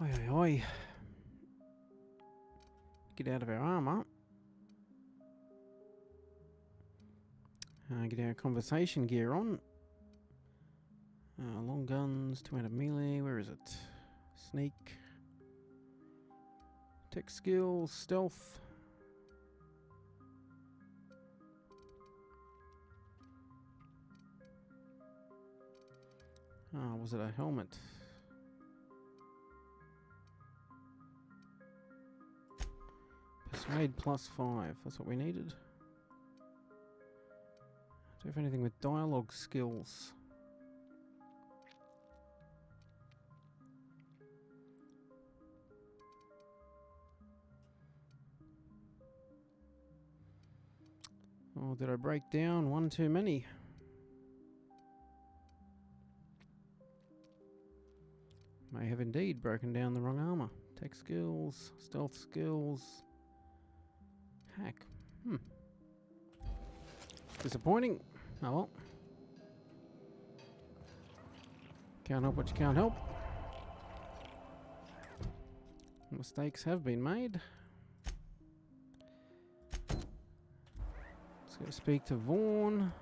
Oi, oi, oi. Get out of our armor. Get our conversation gear on. Long guns, 200 melee. Where is it? Sneak. Tech skills, stealth. Was it a helmet? Persuade +5. That's what we needed. Do you have anything with dialogue skills? Oh, did I break down one too many? May have indeed broken down the wrong armor. Tech skills, stealth skills. Hack. Disappointing. Oh well. Can't help what you can't help. Mistakes have been made. Let's go speak to Vaughn.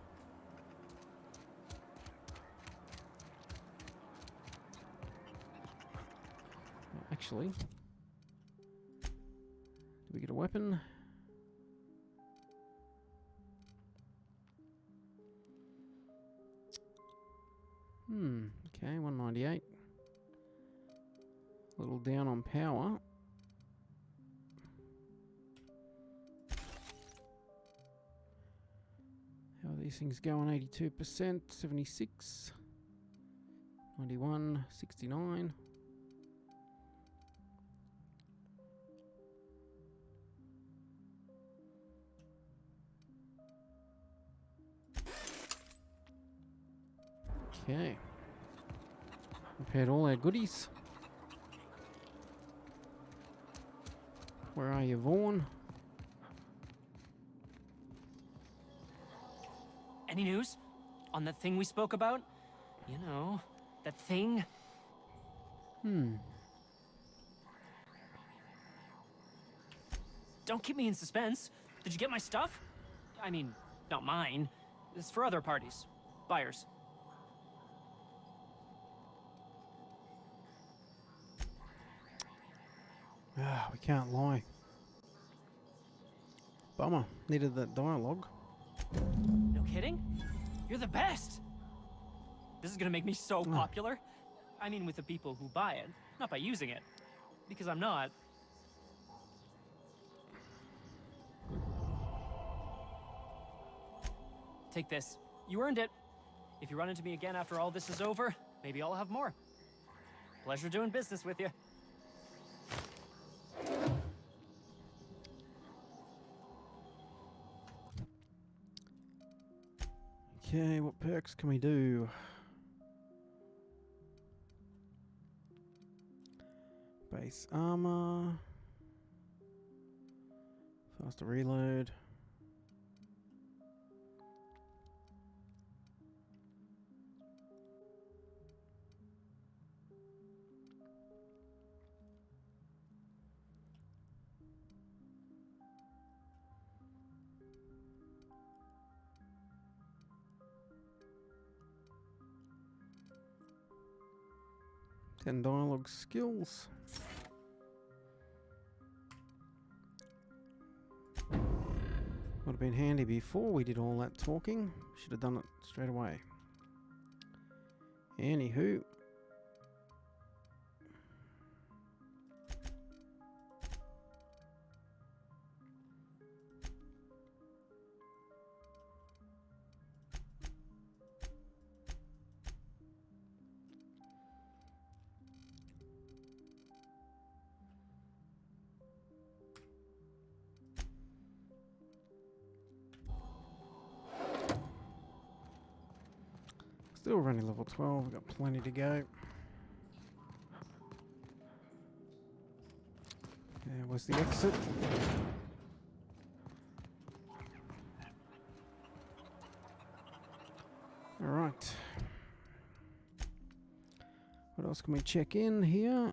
Actually, do we get a weapon? Okay, 198. A little down on power. How are these things going? 82%, 76, 91, 69. Okay. Repaired all our goodies. Where are you, Vaughn? Any news? On that thing we spoke about? You know, that thing? Don't keep me in suspense. Did you get my stuff? I mean, not mine. It's for other parties. Buyers. We can't lie. Bummer. Needed that dialogue. No kidding? You're the best! This is gonna make me so popular. I mean, with the people who buy it, not by using it. Because I'm not. Take this. You earned it. If you run into me again after all this is over, maybe I'll have more. Pleasure doing business with you. Okay, what perks can we do? Base armor. Faster reload. And dialogue skills. Would have been handy before we did all that talking. Should have done it straight away. Anywho. Still running level 12, we've got plenty to go. There was the exit. Alright. What else can we check in here?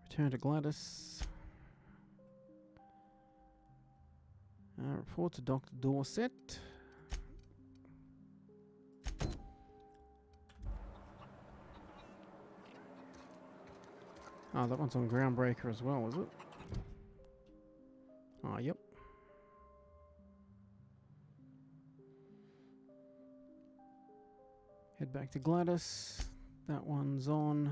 Return to Gladys. Report to Dr. Dorset. Oh, that one's on Groundbreaker as well, is it? Oh, yep. Head back to Gladys. That one's on.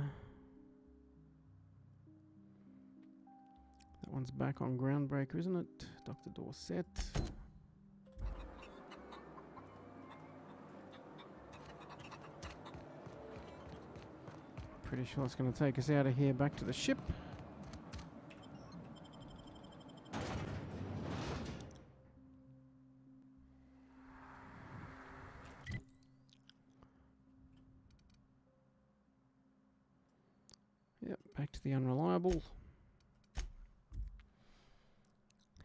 That one's back on Groundbreaker, isn't it? Dr. Dorset. Pretty sure it's going to take us out of here back to the ship. Yep, back to the Unreliable.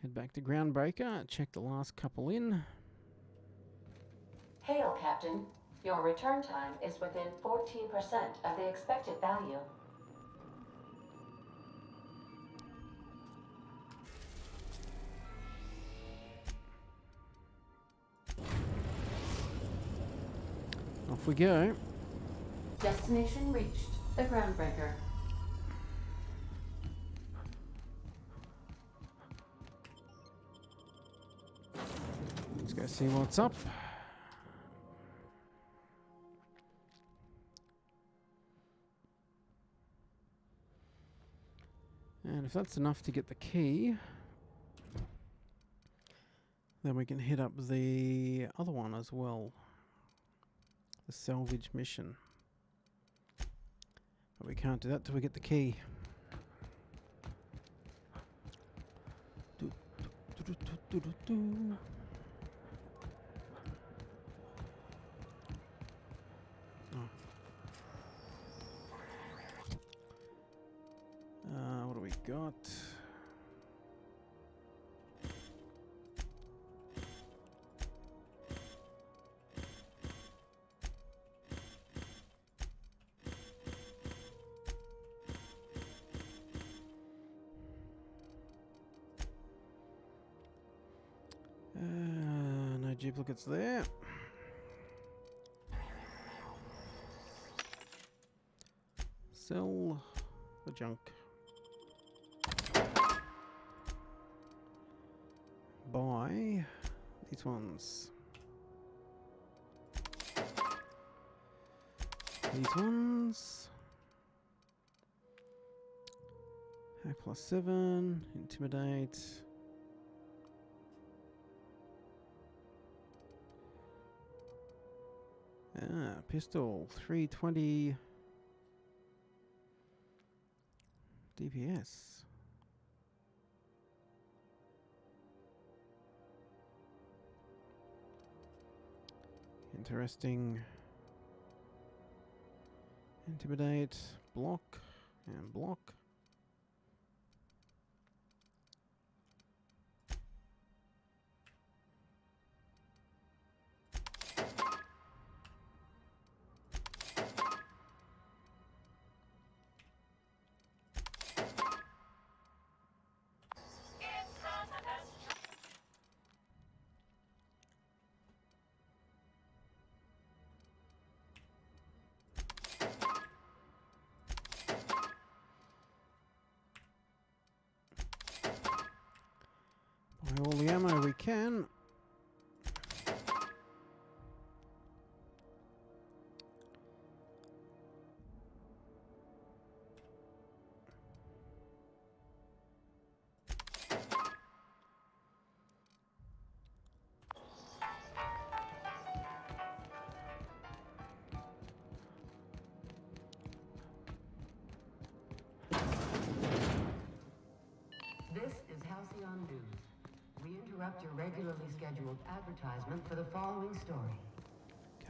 Head back to Groundbreaker, check the last couple in. Hail, Captain. Your return time is within 14% of the expected value. Off we go. Destination reached. The Groundbreaker. Let's go see what's up. And if that's enough to get the key, then we can hit up the other one as well. The salvage mission. But we can't do that till we get the key. What do we got? No duplicates there. Sell the junk. Buy these ones. These ones. Hack +7. Intimidate. Pistol 320 DPS. Interesting. Intimidate, block, and block. Buy all the ammo we can. This is Halcyon News. We interrupt your regularly scheduled advertisement for the following story.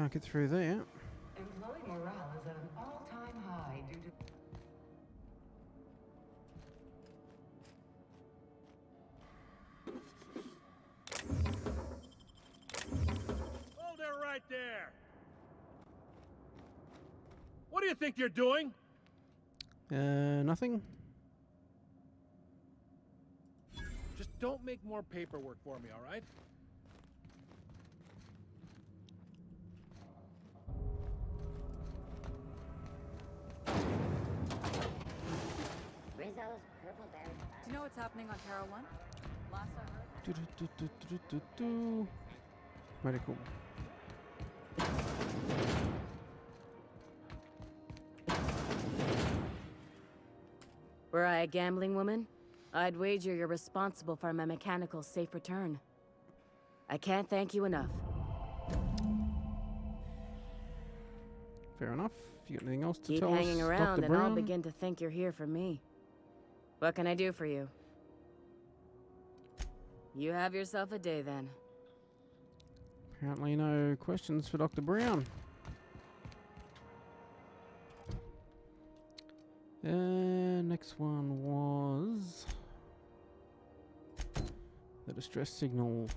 Can't get through there. Employee morale is at an all-time high due to... Hold it right there! What do you think you're doing? Nothing. Just don't make more paperwork for me, all right? Rizzo's purple berry. Do you know what's happening on Terra 1? Last I heard... Medical. Were I a gambling woman, I'd wager you're responsible for my mechanical safe return. I can't thank you enough. Fair enough. You got anything else to Keep tell us, hanging around Dr. and I'll Brown? begin to think you're here for me. What can I do for you? You have yourself a day then. Apparently no questions for Dr. Brown. Next one was the distress signal.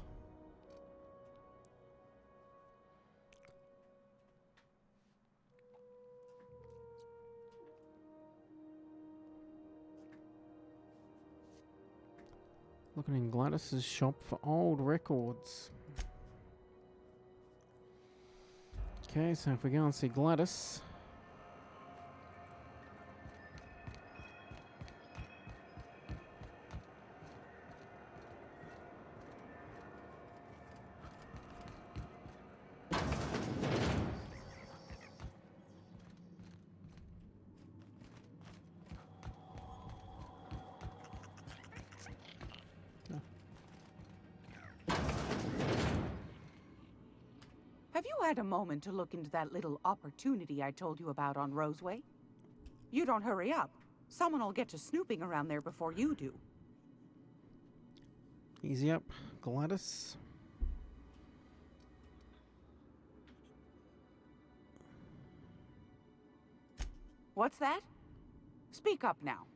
Looking in Gladys's shop for old records. Okay, so if we go and see Gladys. Have you had a moment to look into that little opportunity I told you about on Roseway? You don't hurry up. Someone will get to snooping around there before you do. Easy up, Gladys. What's that? Speak up now.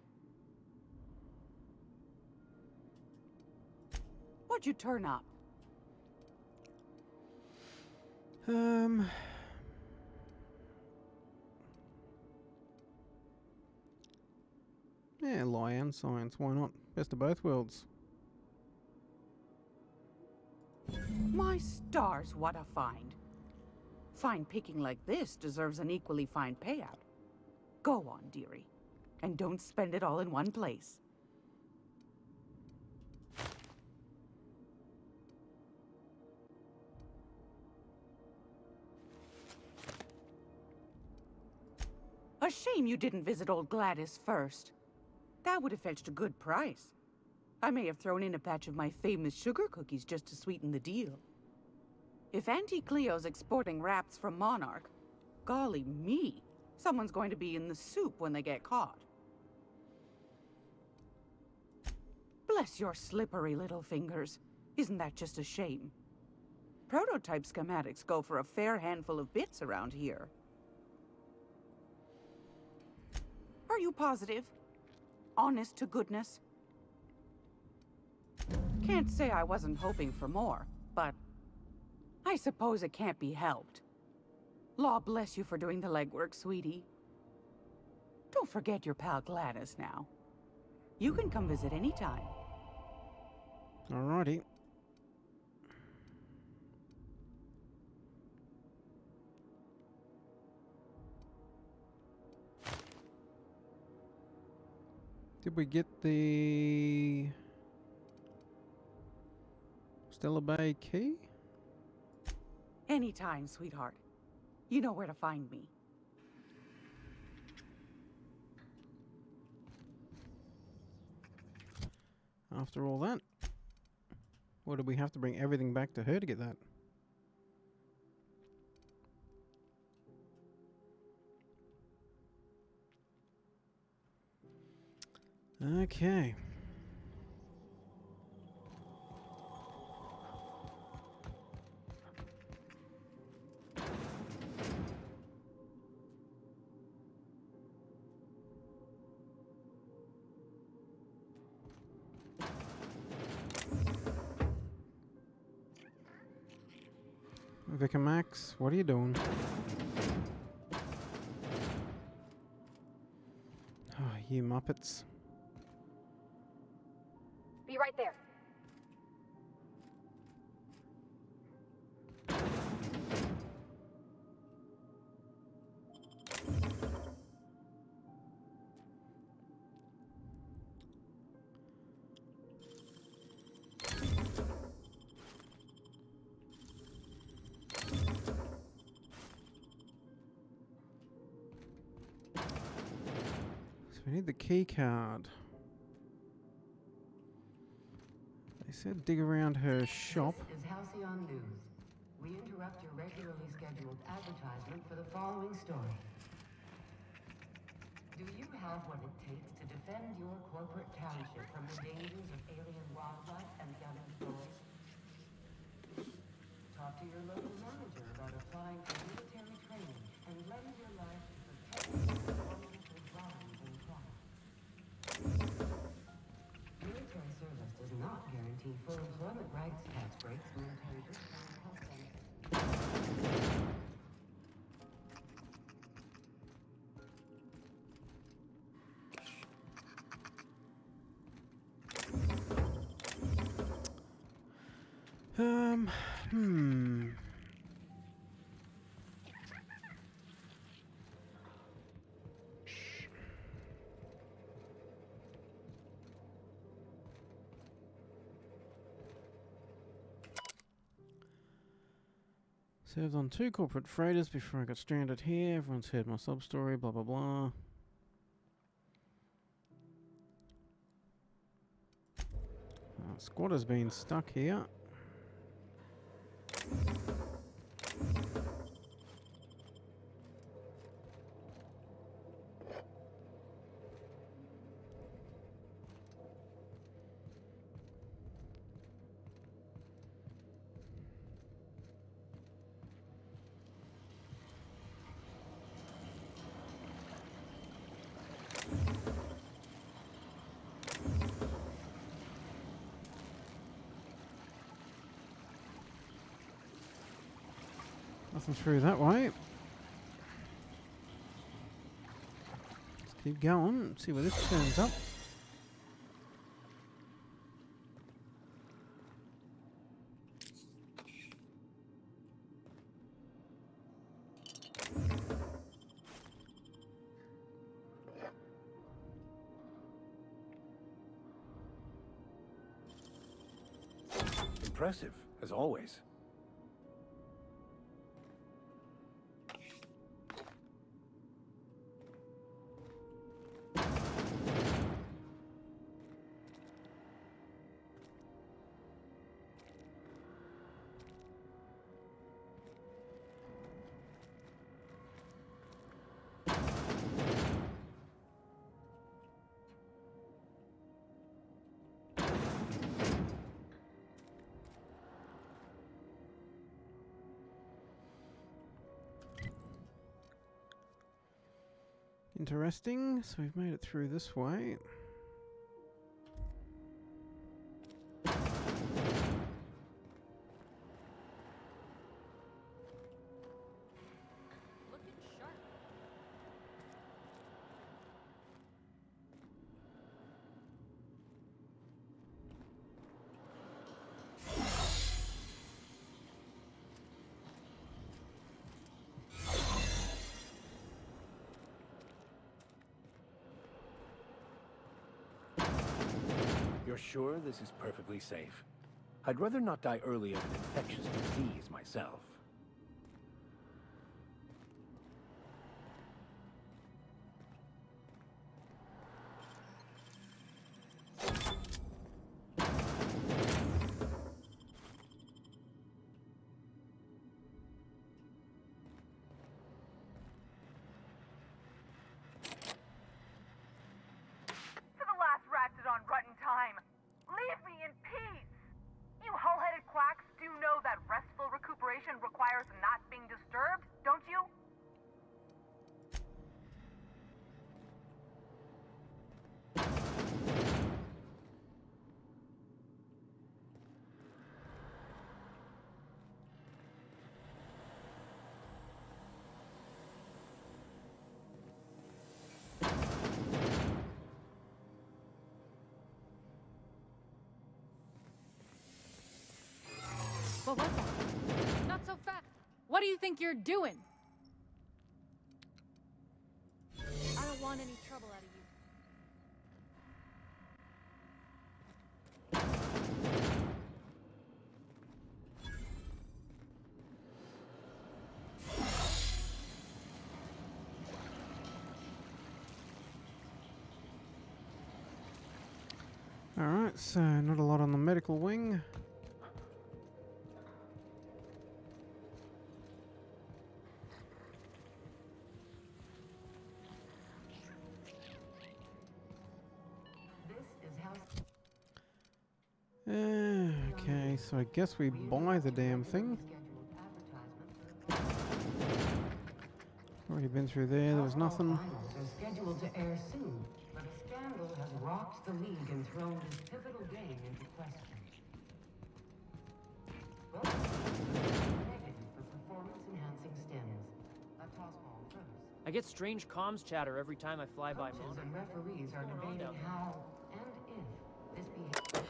What'd you turn up? Yeah, lie and science, why not? Best of both worlds. My stars, what a find. Fine picking like this deserves an equally fine payout. Go on, dearie. And don't spend it all in one place. A shame you didn't visit old Gladys first. That would have fetched a good price. I may have thrown in a batch of my famous sugar cookies just to sweeten the deal. If Auntie Cleo's exporting wraps from Monarch, golly me, someone's going to be in the soup when they get caught. Bless your slippery little fingers. Isn't that just a shame? Prototype schematics go for a fair handful of bits around here. Are you positive? Honest to goodness? Can't say I wasn't hoping for more, but I suppose it can't be helped. Law bless you for doing the legwork, sweetie. Don't forget your pal Gladys now. You can come visit anytime. Alrighty. Did we get the Stella Bay key? Anytime, sweetheart. You know where to find me. After all that, or did we have to bring everything back to her to get that? Okay. Vicar Max, what are you doing? Oh, you Muppets. Be right there. So we need the key card. They said dig around her shop. This is Halcyon News. We interrupt your regularly scheduled advertisement for the following story. Do you have what it takes to defend your corporate township from the dangers of alien wildlife and the unemployed? Talk to your local manager about applying for military training and lend your life to protect the wonderful vines and crops. Military service does not guarantee full employment rights, tax breaks, military discount, health benefits. Hmm. Served on 2 corporate freighters before I got stranded here. Everyone's heard my sub story, blah blah blah. Squatter's been stuck here. Nothing through that way. Let's keep going, see where this turns up. Impressive, as always. Interesting, so we've made it through this way. You're sure this is perfectly safe? I'd rather not die early of an infectious disease myself. What was that? Not so fast. What do you think you're doing? I don't want any trouble out of you. Alright, so not a lot on the medical wing. Okay, so I guess we buy the damn thing. Already been through there, there was nothing. Finals are scheduled to air soon, but a scandal has rocked the league and thrown this pivotal game into question. Both teams are negative for performance-enhancing stims. A tossball first. I get strange comms chatter every time I fly by Coaches Monarch. and referees are debating how and if this behavior.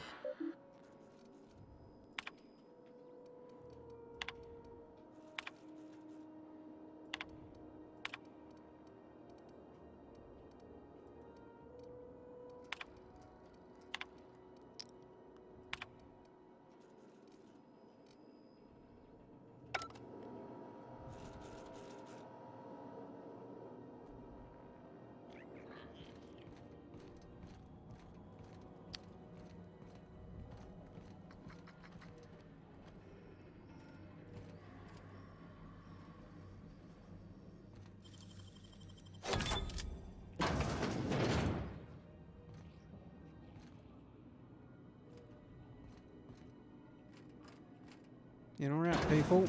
In or out, people.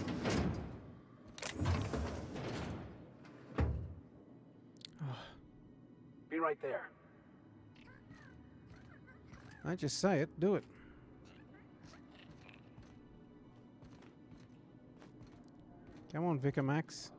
Be right there. I just say it, do it. Come on, Vicar Max.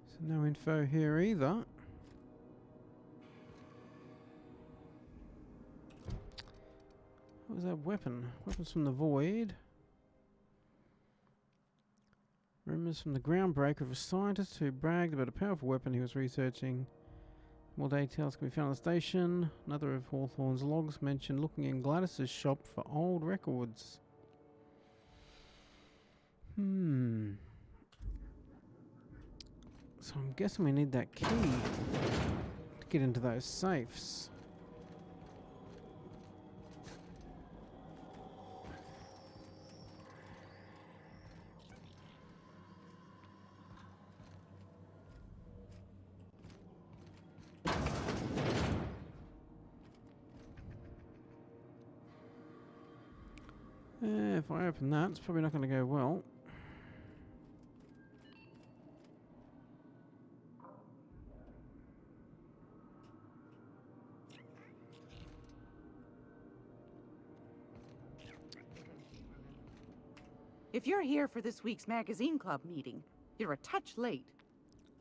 So no info here either. What was that weapon? Weapons from the Void. Rumors from the Groundbreaker of a scientist who bragged about a powerful weapon he was researching. More details can be found on the station. Another of Hawthorne's logs mentioned looking in Gladys's shop for old records. So I'm guessing we need that key to get into those safes. If I open that, it's probably not going to go well. If you're here for this week's magazine club meeting, you're a touch late.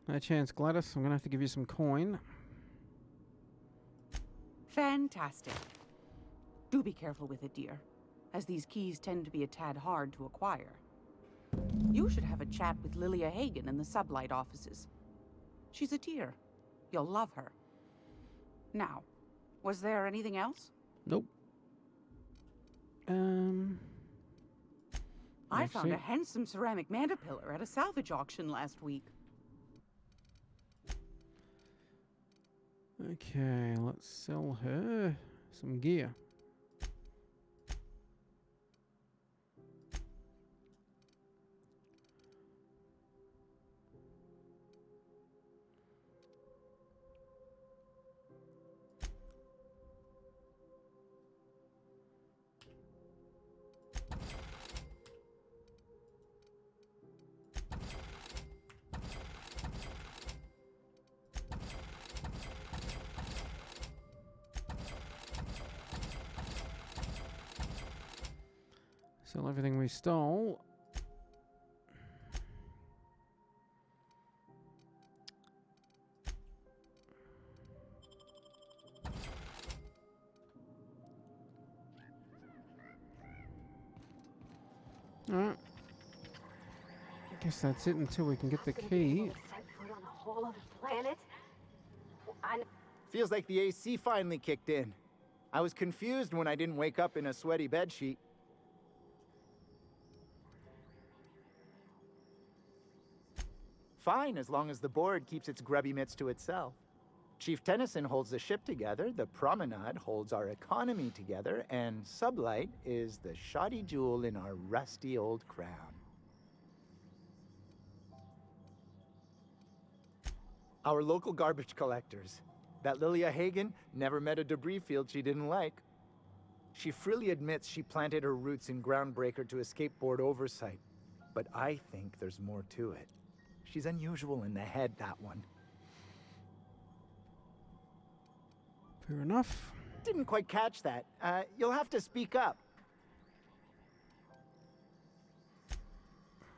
No chance, Gladys. I'm going to have to give you some coin. Fantastic. Do be careful with it, dear, as these keys tend to be a tad hard to acquire. You should have a chat with Lilia Hagen in the Sublight offices. She's a dear. You'll love her. Now, was there anything else? Nope. I found a handsome ceramic mandapillar at a salvage auction last week. Okay, let's sell her some gear. Sell everything we stole. Alright. Guess that's it until we can get the key. Set foot on a whole other planet? Feels like the AC finally kicked in. I was confused when I didn't wake up in a sweaty bedsheet. Fine, as long as the board keeps its grubby mitts to itself. Chief Tennyson holds the ship together, the Promenade holds our economy together, and Sublight is the shoddy jewel in our rusty old crown. Our local garbage collectors. That Lilia Hagen never met a debris field she didn't like. She freely admits she planted her roots in Groundbreaker to escape board oversight. But I think there's more to it. She's unusual in the head, that one. Fair enough. Didn't quite catch that. You'll have to speak up.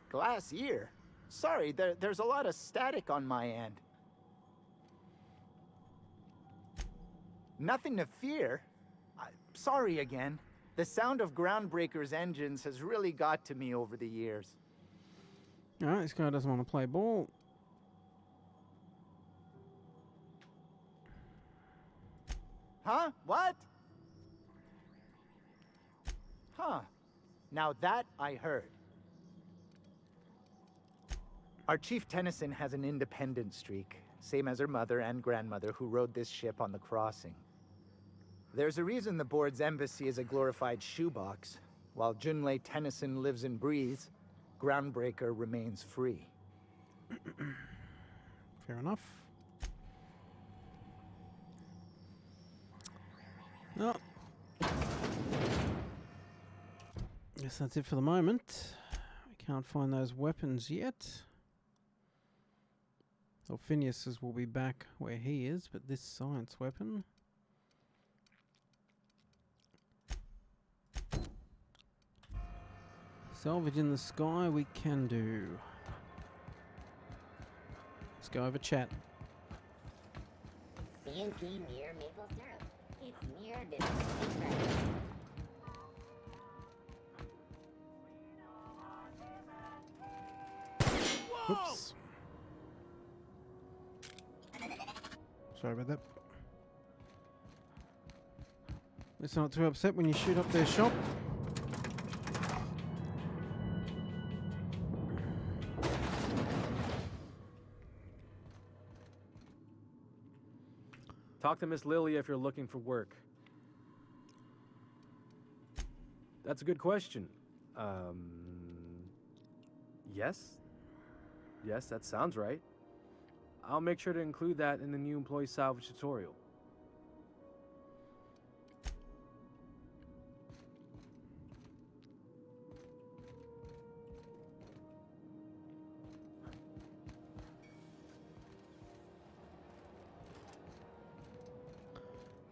Glass ear? Sorry, there's a lot of static on my end. Nothing to fear. Sorry again. The sound of Groundbreaker's engines has really got to me over the years. Alright, this guy doesn't want to play ball. Huh? What? Huh. Now that I heard. Our Chief Tennyson has an independent streak, same as her mother and grandmother who rode this ship on the crossing. There's a reason the board's embassy is a glorified shoebox. While Junlei Tennyson lives and breathes, Groundbreaker remains free. Fair enough. Well, guess that's it for the moment. We can't find those weapons yet. Well, Phineas's will be back where he is, but this science weapon. Salvage in the sky we can do. Let's go over chat. CNP Mirror Maple Syrup. It's near this. Oops. Sorry about that. Let's not too upset when you shoot up their shop. Talk to Miss Lilia if you're looking for work. That's a good question. Yes? Yes, that sounds right. I'll make sure to include that in the new employee salvage tutorial.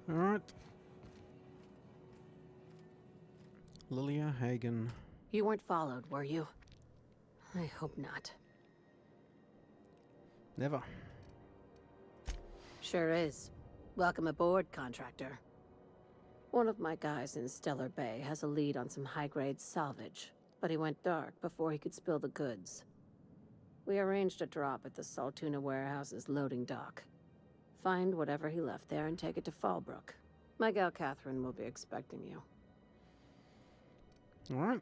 All right. Lilia Hagen. You weren't followed, were you? I hope not. Never. Sure is. Welcome aboard, contractor. One of my guys in Stellar Bay has a lead on some high-grade salvage, but he went dark before he could spill the goods. We arranged a drop at the Saltuna warehouse's loading dock. Find whatever he left there and take it to Fallbrook. My gal Catherine will be expecting you. All right.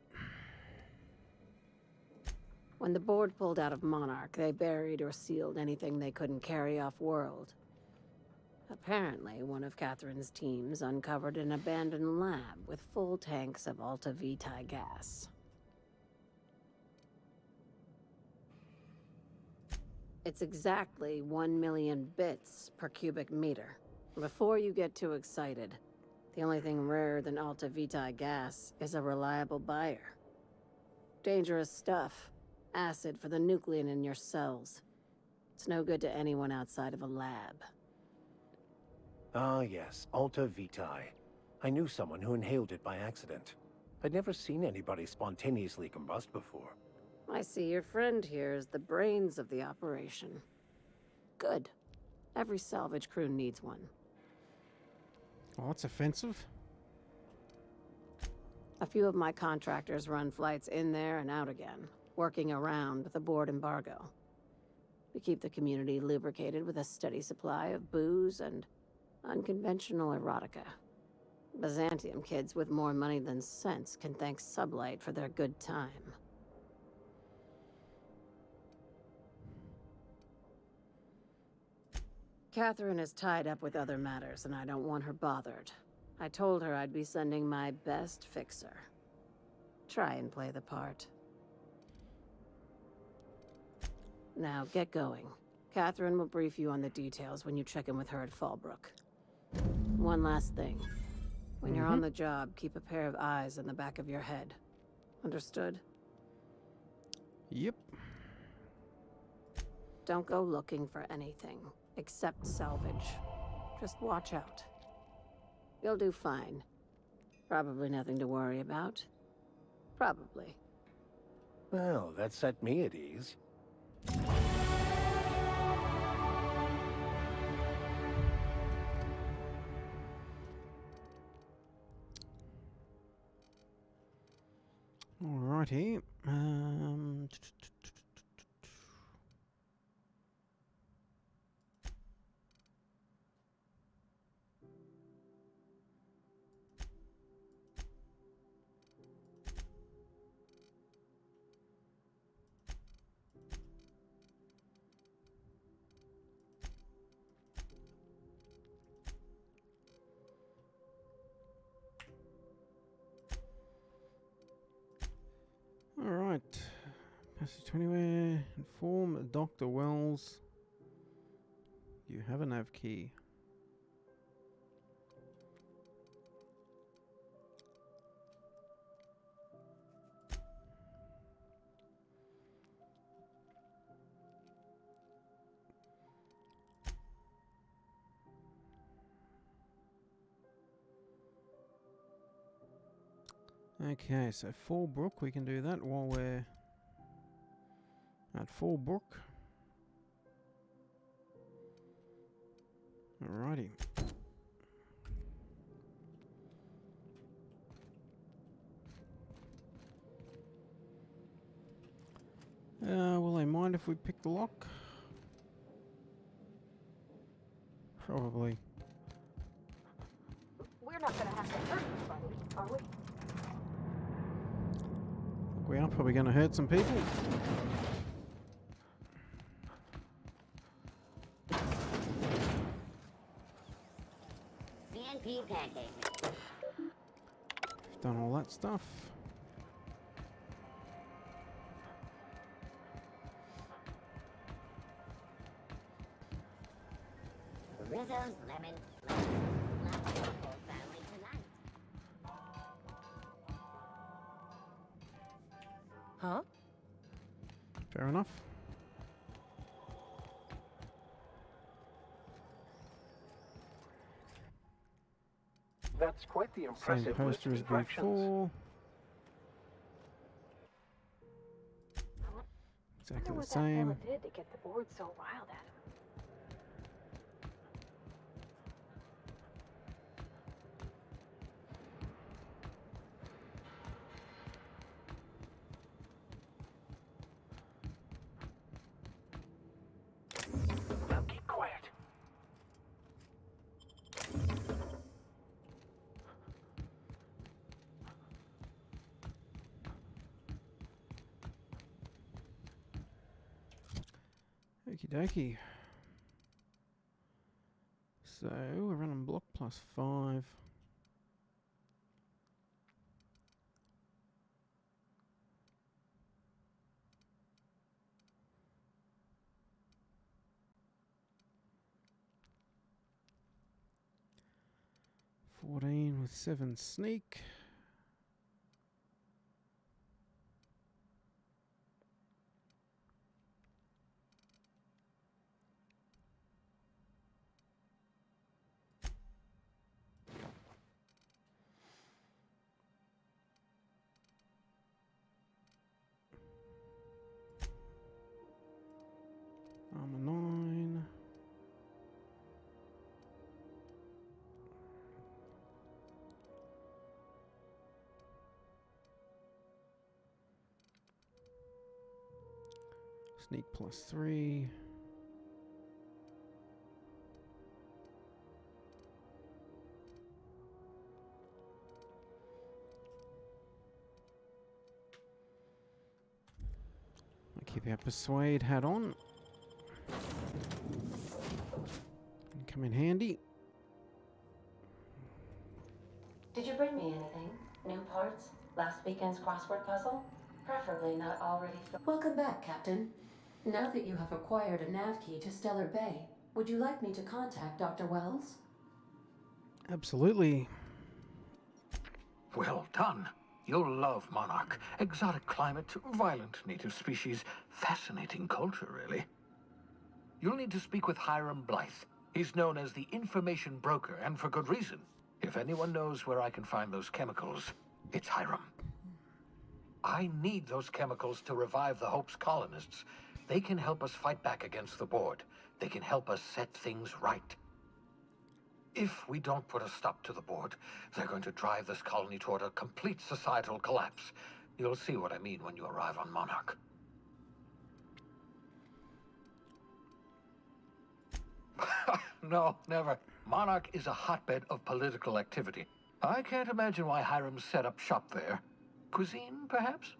When the board pulled out of Monarch, they buried or sealed anything they couldn't carry off-world. Apparently, one of Catherine's teams uncovered an abandoned lab with full tanks of Alta Vitae gas. It's exactly 1 million bits per cubic meter. Before you get too excited, the only thing rarer than Alta Vitae gas is a reliable buyer. Dangerous stuff. Acid for the nuclein in your cells. It's no good to anyone outside of a lab. Ah, yes, Alta Vitae. I knew someone who inhaled it by accident. I'd never seen anybody spontaneously combust before. I see your friend here is the brains of the operation. Good. Every salvage crew needs one. Oh, that's offensive. A few of my contractors run flights in there and out again, working around the board embargo. We keep the community lubricated with a steady supply of booze and unconventional erotica. Byzantium kids with more money than sense can thank Sublight for their good time. Catherine is tied up with other matters, and I don't want her bothered. I told her I'd be sending my best fixer. Try and play the part. Now, get going. Catherine will brief you on the details when you check in with her at Fallbrook. One last thing. When you're on the job, keep a pair of eyes in the back of your head. Understood? Yep. Don't go looking for anything, except salvage. Just watch out. You'll do fine. Probably nothing to worry about. Probably. Well, that set me at ease. Alrighty. Alright. Passage to anywhere. Inform Dr. Wells. You have a nav key. Okay, so Fallbrook, we can do that while we're at Fallbrook. Alrighty. Will they mind if we pick the lock? Probably. We're not gonna have to hurt anybody, are we? We are probably going to hurt some people. CNP pancake. We've done all that stuff. Rizzo's lemon flavor. Slap the whole family tonight. Huh? Fair enough. That's quite the Same impressive poster as list of attractions. before. I Exactly wonder the what that same. fella did to get the board so riled at him. Now keep quiet. Okie dokie. So we're running block +5. $14 with 7 sneak. Sneak +3. Keep our persuade hat on. Can come in handy. Did you bring me anything? New parts? Last weekend's crossword puzzle? Preferably not already Welcome back, Captain. Now that you have acquired a nav key to Stellar Bay, would you like me to contact Dr. Wells? Absolutely. Well done. You'll love Monarch. Exotic climate, violent native species, fascinating culture, really. You'll need to speak with Hiram Blythe. He's known as the information broker, and for good reason. If anyone knows where I can find those chemicals, it's Hiram. I need those chemicals to revive the Hope's colonists. They can help us fight back against the Board. They can help us set things right. If we don't put a stop to the Board, they're going to drive this colony toward a complete societal collapse. You'll see what I mean when you arrive on Monarch. No, never. Monarch is a hotbed of political activity. I can't imagine why Hiram set up shop there. Cuisine, perhaps?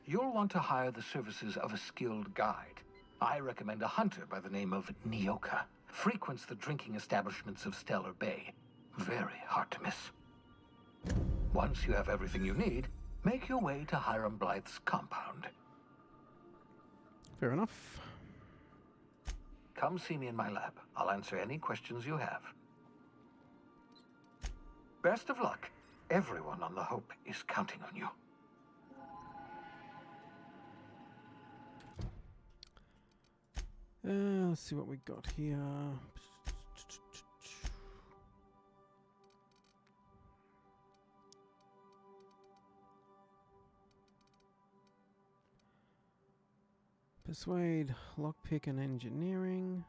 You'll want to hire the services of a skilled guide. I recommend a hunter by the name of Nyoka. Frequents the drinking establishments of Stellar Bay. Very hard to miss. Once you have everything you need, make your way to Hiram Blythe's compound. Fair enough. Come see me in my lab. I'll answer any questions you have. Best of luck. Everyone on the Hope is counting on you. Let's see what we got here. Persuade, lockpick and engineering.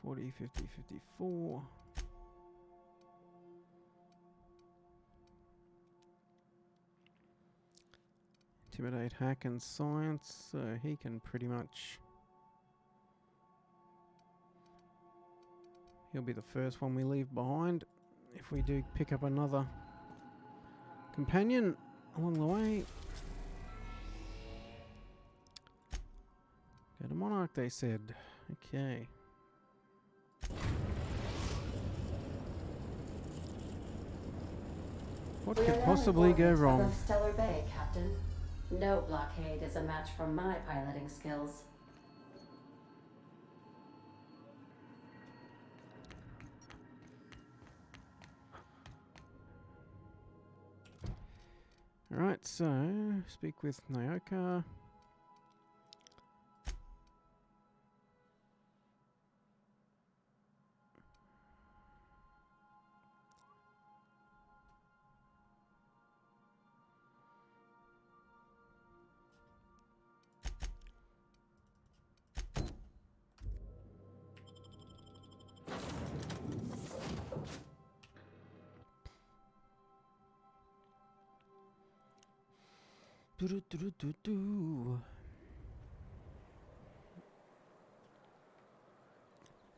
40, 50, 54. Intimidate, hack and science. He can pretty much... He'll be the first one we leave behind if we do pick up another companion along the way. Go to Monarch, they said. Okay. What could possibly go wrong? Stellar Bay, Captain. No blockade is a match for my piloting skills. Alright, so speak with Nyoka.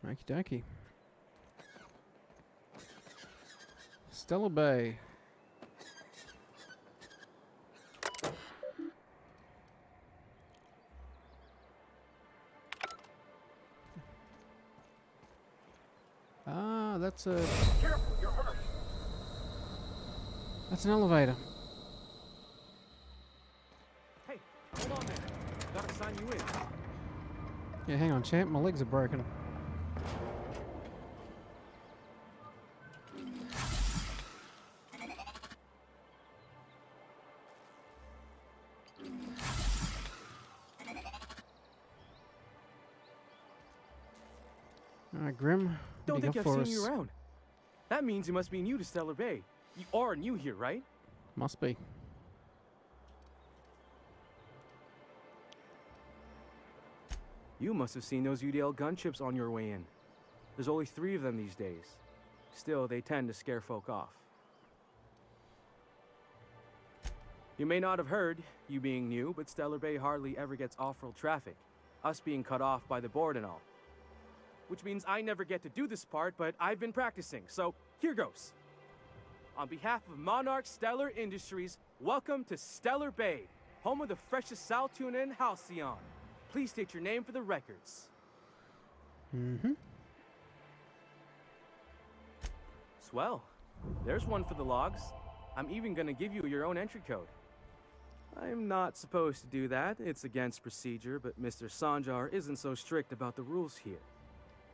Okie dokie. Stellar Bay. Ah, that's a... Careful, you're hurt. That's an elevator. Hey, hold on there. Gotta sign you in. Yeah, hang on, champ. My legs are broken. Alright, Grim. Don't think I've seen you around. That means you must be new to Stellar Bay. You are new here, right? Must be. You must have seen those UDL gunships on your way in. There's only 3 of them these days. Still, they tend to scare folk off. You may not have heard, you being new, but Stellar Bay hardly ever gets off-world traffic. Us being cut off by the board and all. Which means I never get to do this part, but I've been practicing, so here goes. On behalf of Monarch Stellar Industries, welcome to Stellar Bay, home of the freshest sal tuna and halcyon. Please state your name for the records. Mm-hmm. Swell. There's one for the logs. I'm even gonna give you your own entry code. I'm not supposed to do that. It's against procedure, but Mr. Sanjar isn't so strict about the rules here.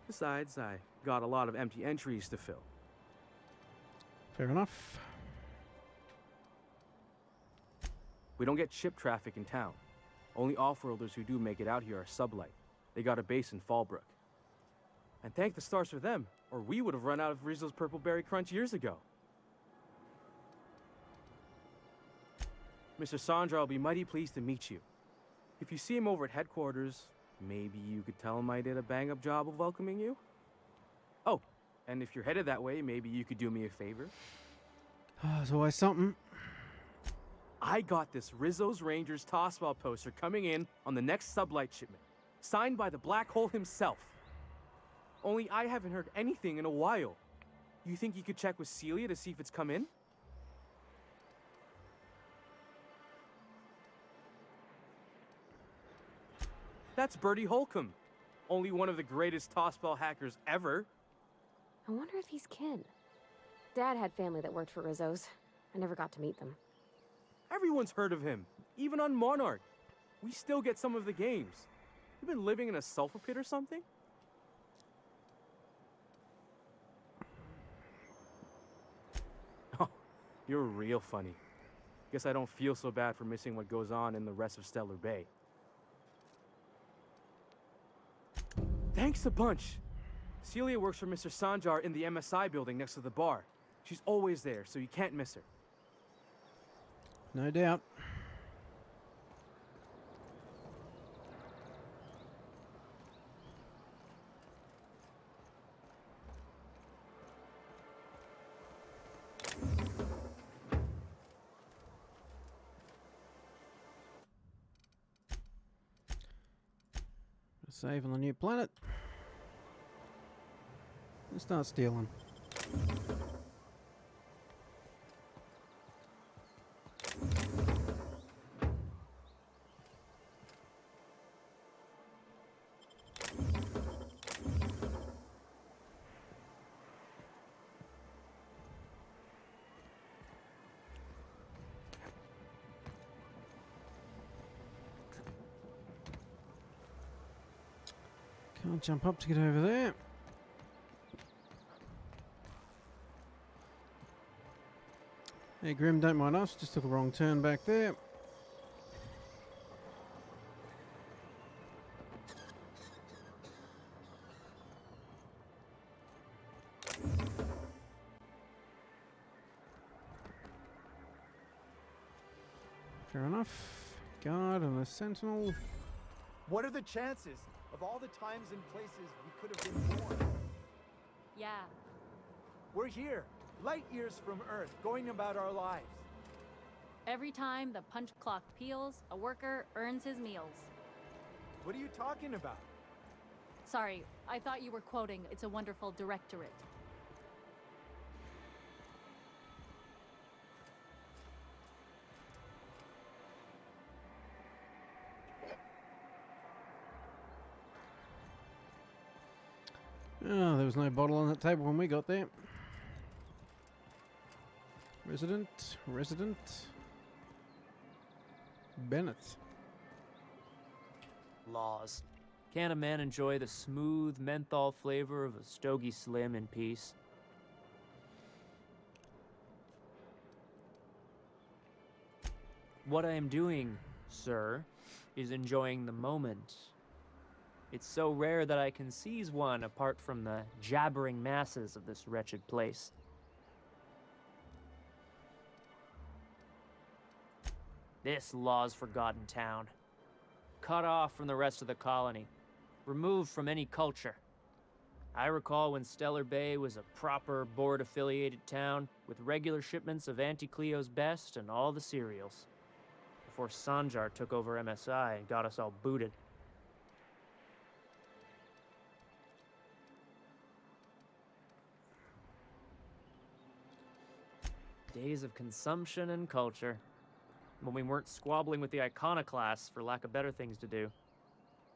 Besides, I got a lot of empty entries to fill. Fair enough. We don't get ship traffic in town. Only off-worlders who do make it out here are sublight. They got a base in Fallbrook. And thank the stars for them, or we would have run out of Rizzo's Purple Berry Crunch years ago. Mr. Sandra will be mighty pleased to meet you. If you see him over at headquarters, maybe you could tell him I did a bang-up job of welcoming you? Oh, and if you're headed that way, maybe you could do me a favor? There's always something. I got this Rizzo's Rangers tossball poster coming in on the next sublight shipment, signed by the Black Hole himself. Only I haven't heard anything in a while. You think you could check with Celia to see if it's come in? That's Bertie Holcomb, only one of the greatest tossball hackers ever. I wonder if he's kin. Dad had family that worked for Rizzo's. I never got to meet them. Everyone's heard of him, even on Monarch. We still get some of the games. You been living in a sulfur pit or something? Oh, you're real funny. Guess I don't feel so bad for missing what goes on in the rest of Stellar Bay. Thanks a bunch. Celia works for Mr. Sanjar in the MSI building next to the bar. She's always there, so you can't miss her. No doubt. Save on the new planet. Let's start stealing. Can't jump up to get over there. Hey Grim, don't mind us, just took a wrong turn back there. Fair enough. Guard and a sentinel. What are the chances of all the times and places we could have been born? Yeah. We're here, light years from Earth, going about our lives. Every time the punch clock peals, a worker earns his meals. What are you talking about? Sorry, I thought you were quoting It's a Wonderful Directorate. Oh, there was no bottle on that table when we got there. Resident Bennett. Laws. Can a man enjoy the smooth menthol flavor of a Stogie Slim in peace? What I am doing, sir, is enjoying the moment. It's so rare that I can seize one apart from the jabbering masses of this wretched place. This law's forgotten town. Cut off from the rest of the colony. Removed from any culture. I recall when Stellar Bay was a proper board-affiliated town with regular shipments of Auntie Cleo's best and all the cereals. before Sanjar took over MSI and got us all booted. Days of consumption and culture. When we weren't squabbling with the iconoclasts for lack of better things to do.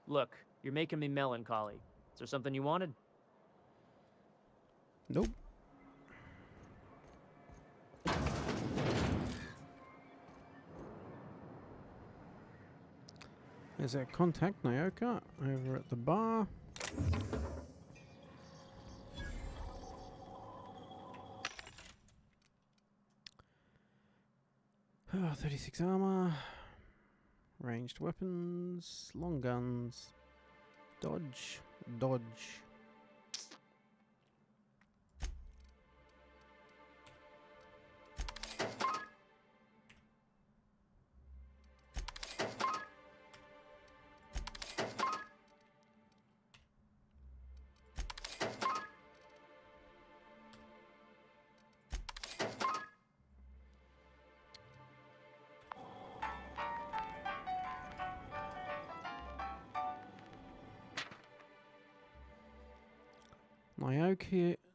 Look, you're making me melancholy. Is there something you wanted? Nope. There's our contact, Nyoka, over at the bar. Oh, 36 armor. Ranged weapons. Long guns. Dodge. Dodge.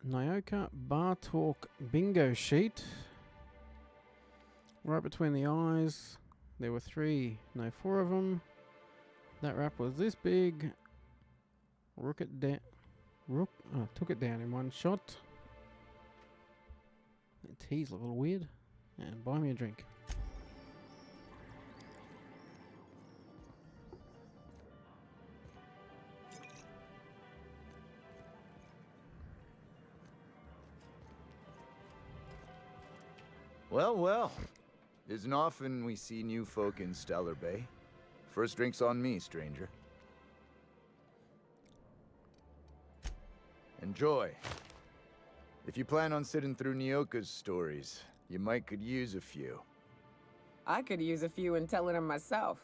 Nyoka Bar Talk bingo sheet. Right between the eyes, there were 3, no 4 of them. That wrap was this big. Took it down in one shot. The teas look a little weird. And buy me a drink. Well, well. Isn't often we see new folk in Stellar Bay. First drink's on me, stranger. Enjoy. If you plan on sitting through Nyoka's stories, you might could use a few. I could use a few and telling them myself.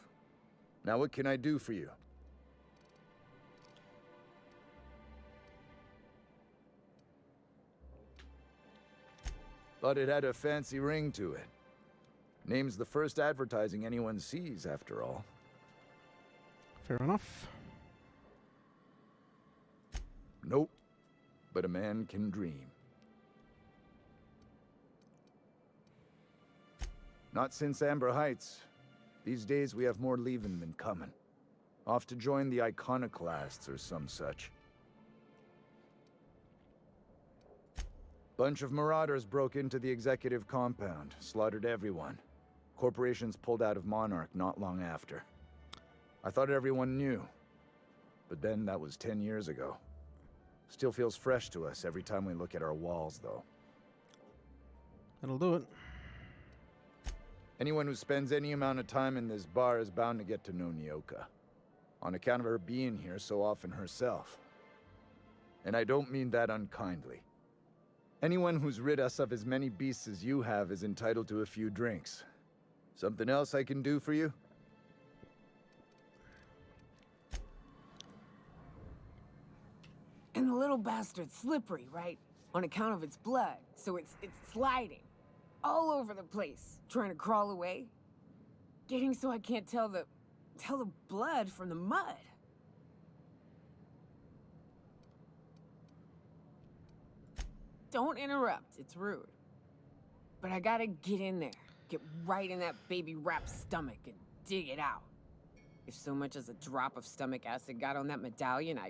Now what can I do for you? Thought it had a fancy ring to it. Name's the first advertising anyone sees, after all. Fair enough. Nope. But a man can dream. Not since Amber Heights. These days we have more leaving than coming. Off to join the iconoclasts or some such. Bunch of marauders broke into the executive compound, slaughtered everyone. Corporations pulled out of Monarch not long after. I thought everyone knew. But then that was 10 years ago. Still feels fresh to us every time we look at our walls, though. That'll do it. Anyone who spends any amount of time in this bar is bound to get to know Nyoka. On account of her being here so often herself. And I don't mean that unkindly. Anyone who's rid us of as many beasts as you have is entitled to a few drinks. Something else I can do for you? And the little bastard's slippery, right? On account of its blood, so it's sliding. All over the place, trying to crawl away. Getting so I can't tell the blood from the mud. Don't interrupt, it's rude. But I gotta get in there, get right in that baby rap's stomach and dig it out. If so much as a drop of stomach acid got on that medallion,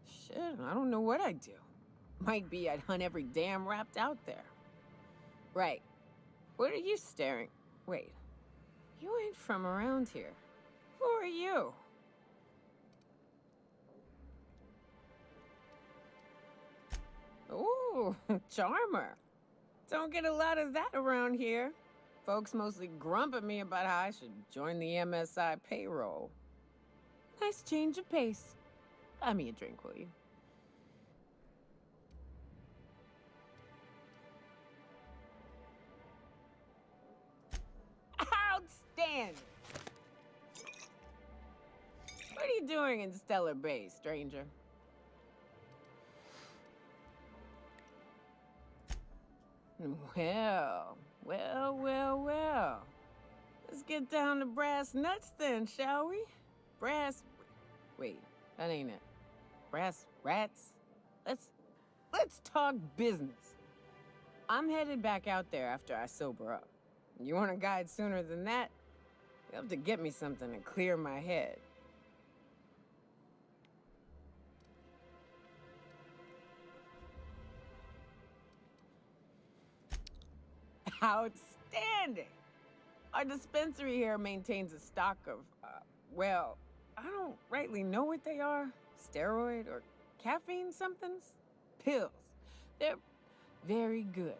shit, I don't know what I'd do. Might be I'd hunt every damn wrapped out there. Right. What are you staring? Wait. You ain't from around here. Who are you? Ooh, charmer. Don't get a lot of that around here. Folks mostly grump at me about how I should join the MSI payroll. Nice change of pace. Buy me a drink, will you? Outstanding! What are you doing in Stellar Bay, stranger? Well. This get down to brass nuts then, shall we? Brass... Wait, that ain't it. Brass rats? Let's talk business. I'm headed back out there after I sober up. You want a guide sooner than that? You'll have to get me something to clear my head. Outstanding! Our dispensary here maintains a stock of, well, I don't rightly know what they are. Steroid or caffeine somethings? Pills. They're very good.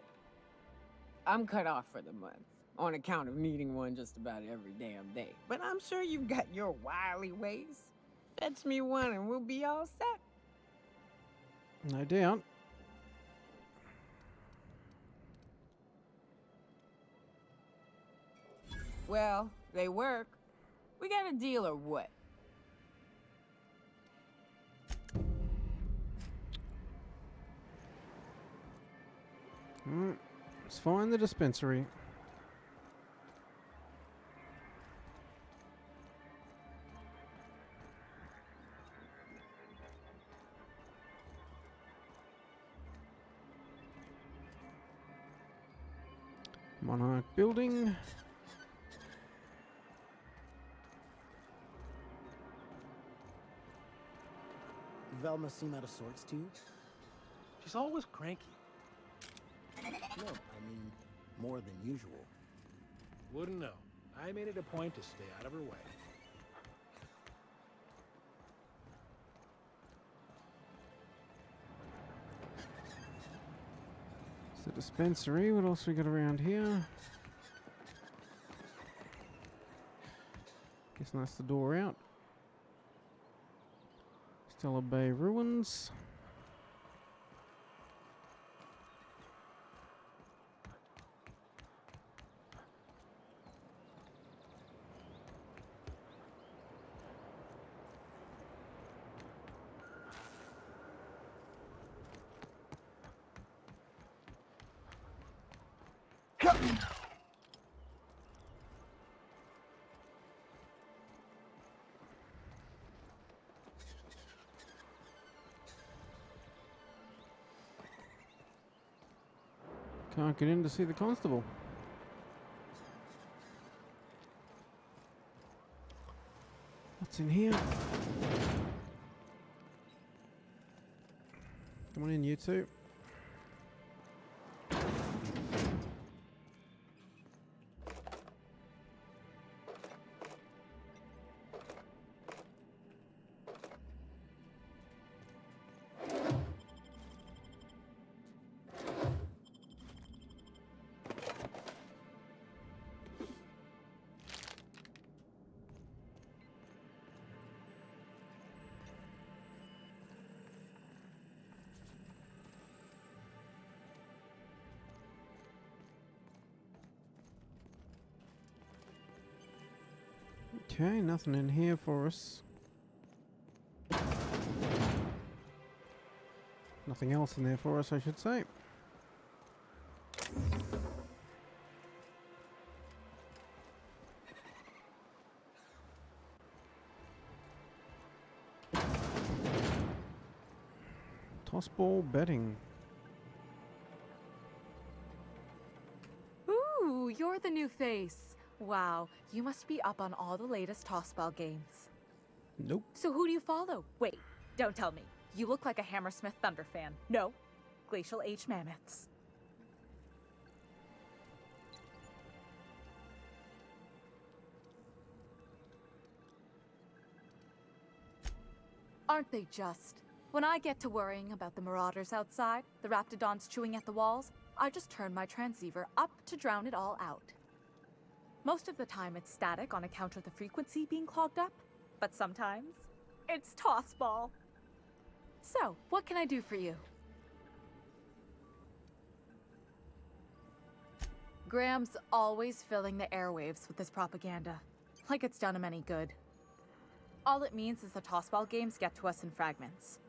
I'm cut off for the month, on account of needing one just about every damn day. But I'm sure you've got your wily ways. Fetch me one and we'll be all set. No doubt. Well, they work. We got a deal or what? Let's find the dispensary. Monarch building. Velma seem out of sorts to you? She's always cranky. No, I mean, more than usual. Wouldn't know. I made it a point to stay out of her way. It's the dispensary. What else we got around here? Guess that's the door out. Stellar Bay ruins. Can't get in to see the constable. What's in here? Come on in, you two. Okay, nothing in here for us. Nothing else in there for us, I should say. Tossball betting. Ooh, you're the new face. Wow, you must be up on all the latest tossball games. Nope. So who do you follow? Wait, don't tell me. You look like a Hammersmith Thunder fan. No, Glacial Age Mammoths. Aren't they just? When I get to worrying about the marauders outside, the raptidons chewing at the walls, I just turn my transceiver up to drown it all out. Most of the time it's static on account of the frequency being clogged up, but sometimes it's tossball. So, what can I do for you? Graham's always filling the airwaves with his propaganda, like it's done him any good. All it means is the tossball games get to us in fragments.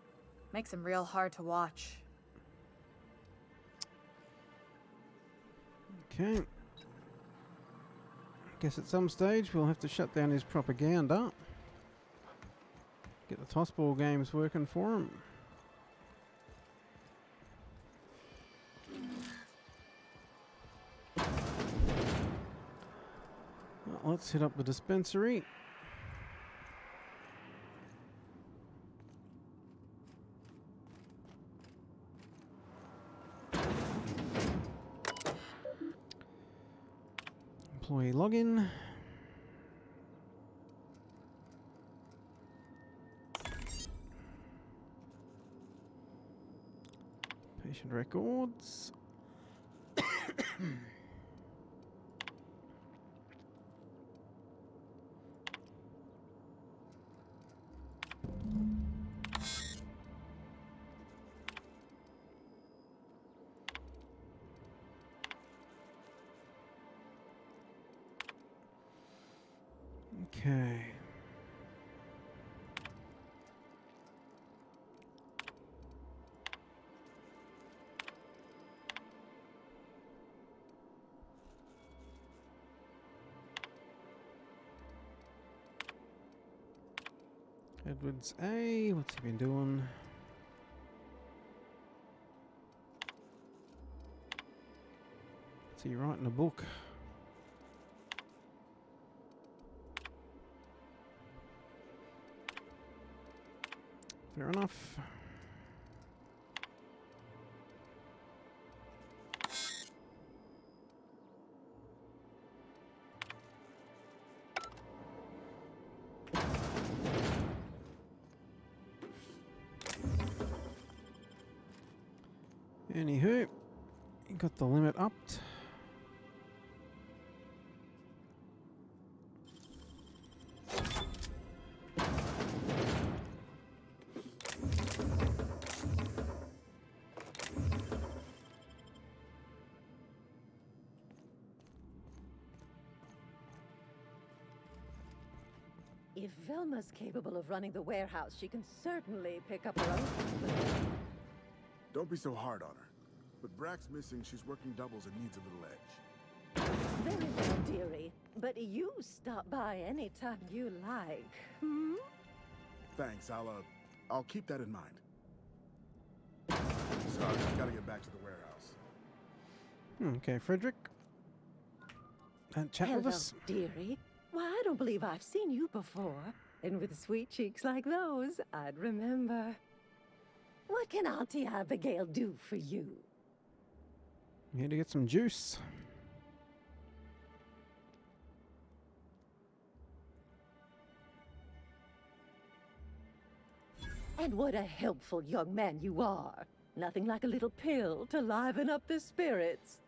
Makes them real hard to watch. Okay. Guess at some stage we'll have to shut down his propaganda. Get the tossball games working for him. Well, let's hit up the dispensary. Employee login. Patient records. Okay. Edwards A, what's he been doing? What's he writing a book? Fair enough. Anywho, you got the limit upped. If Velma's capable of running the warehouse, she can certainly pick up her own. Don't be so hard on her. With Brack's missing, she's working doubles and needs a little edge. Very well, dearie. But you stop by anytime you like, hmm? Thanks, I'll keep that in mind. Sorry, I've got to get back to the warehouse. Okay, Frederick. And chat with us. Dearie. Why, I don't believe I've seen you before. And with sweet cheeks like those, I'd remember. What can Auntie Abigail do for you? Here to get some juice. And what a helpful young man you are. Nothing like a little pill to liven up the spirits.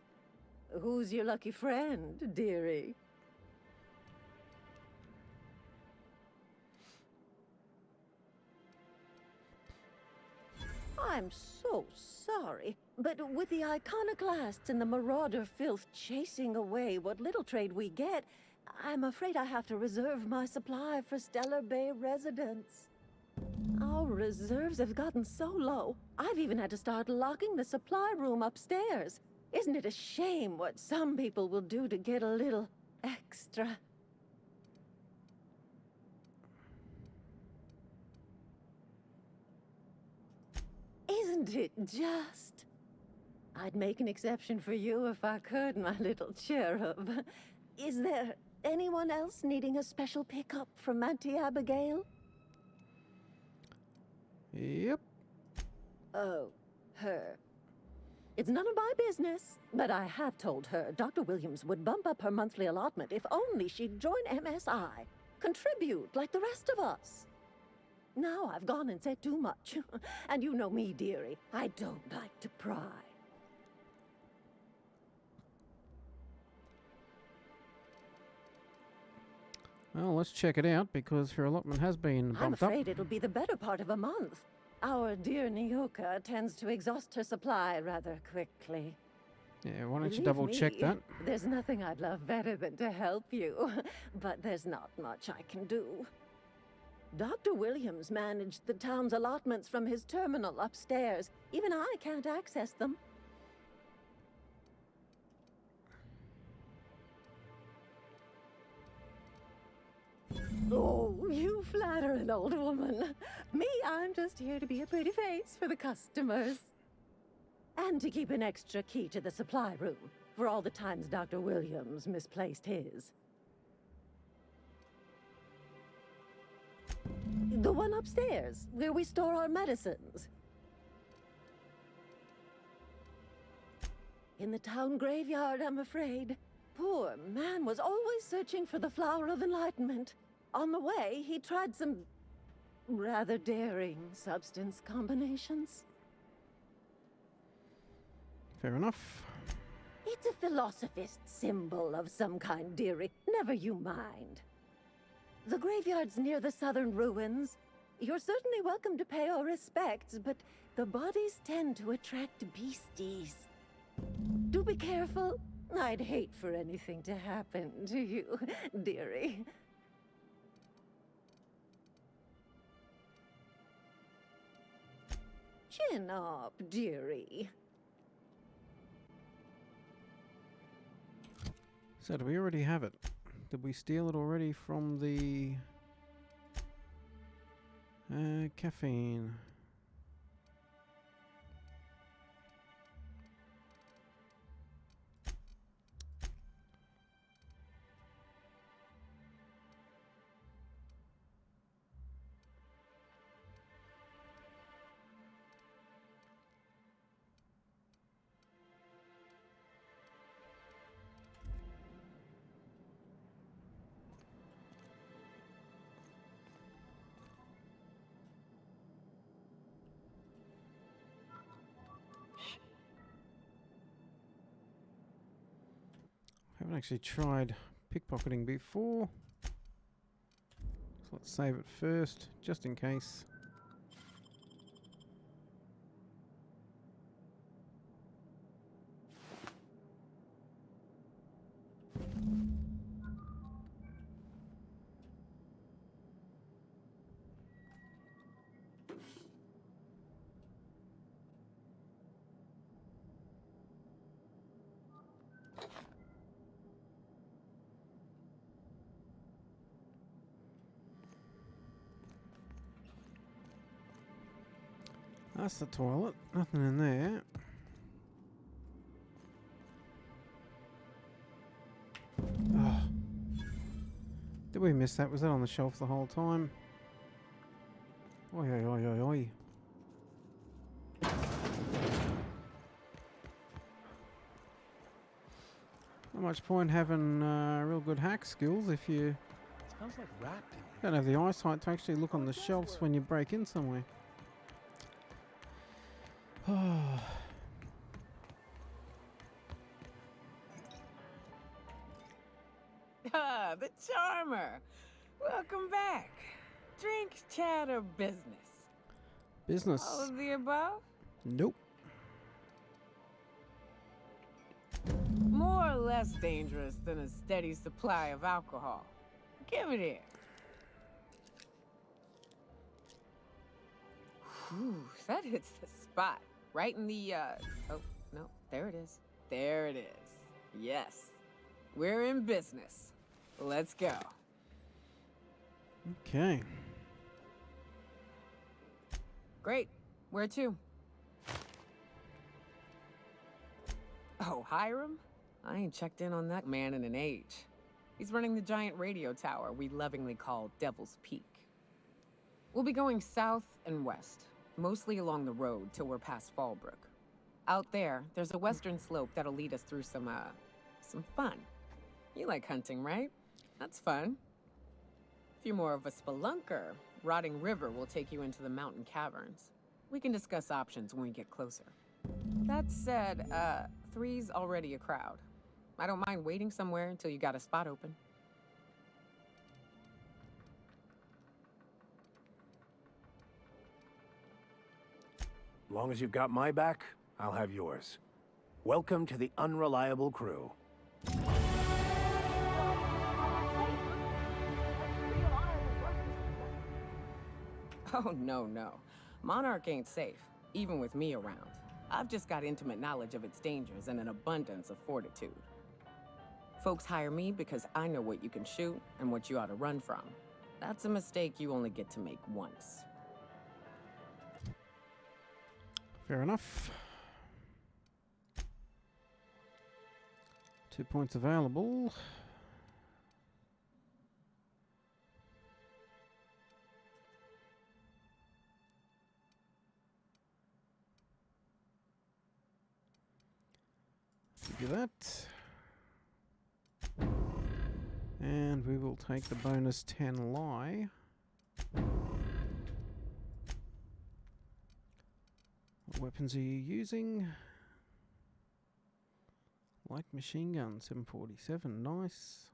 Who's your lucky friend, dearie? I'm so sorry, but with the iconoclasts and the marauder filth chasing away what little trade we get, I'm afraid I have to reserve my supply for Stellar Bay residents. Our reserves have gotten so low, I've even had to start locking the supply room upstairs. Isn't it a shame what some people will do to get a little extra? Isn't it just? I'd make an exception for you if I could, my little cherub. Is there anyone else needing a special pickup from Auntie Abigail? Yep. Oh, her. It's none of my business, but I have told her Dr. Williams would bump up her monthly allotment if only she'd join MSI. Contribute like the rest of us. Now I've gone and said too much. And you know me, dearie. I don't like to pry. Well, let's check it out because her allotment has been bumped I'm up. afraid it'll be the better part of a month. Our dear Nyoka tends to exhaust her supply rather quickly. Yeah, why don't you Believe double check me, that? There's nothing I'd love better than to help you, but there's not much I can do. Dr. Williams managed the town's allotments from his terminal upstairs. Even I can't access them. Oh, you flatter an old woman. Me, I'm just here to be a pretty face for the customers. And to keep an extra key to the supply room, for all the times Dr. Williams misplaced his. The one upstairs, where we store our medicines. In the town graveyard, I'm afraid. Poor man was always searching for the Flower of Enlightenment. On the way, he tried some rather daring substance combinations. Fair enough. It's a philosophist symbol of some kind, dearie. Never you mind. The graveyard's near the southern ruins. You're certainly welcome to pay our respects, but the bodies tend to attract beasties. Do be careful. I'd hate for anything to happen to you, dearie. Chin up, dearie. So do we already have it? Did we steal it already from the caffeine? Haven't actually tried pickpocketing before. So let's save it first, just in case. That's the toilet. Nothing in there. Oh. Did we miss that? Was that on the shelf the whole time? Oi, oi, oi, oi, oi. Not much point having real good hack skills if you Smells like rat. don't have the eyesight to actually look on the shelves when you break in somewhere. Ah, the charmer. Welcome back. Drink, chat, or business? Business. All of the above? Nope. More or less dangerous than a steady supply of alcohol. Give it here. Whew, that hits the spot. Right in the, oh, no, there it is. There it is. Yes. We're in business. Let's go. Okay. Great. Where to? Oh, Hiram? I ain't checked in on that man in an age. He's running the giant radio tower we lovingly call Devil's Peak. We'll be going south and west, mostly along the road till we're past Fallbrook. Out there, there's a western slope that'll lead us through some fun. You like hunting, right? That's fun. If you're more of a spelunker, Rotting River will take you into the mountain caverns. We can discuss options when we get closer. That said, 3's already a crowd. I don't mind waiting somewhere until you got a spot open. Long as you've got my back, I'll have yours. Welcome to the unreliable crew. Oh, no. Monarch ain't safe, even with me around. I've just got intimate knowledge of its dangers and an abundance of fortitude. Folks hire me because I know what you can shoot and what you ought to run from. That's a mistake you only get to make once. Fair enough. 2 points available. Do that. And we will take the bonus 10 lie. What weapons are you using? Light machine gun, 747, nice.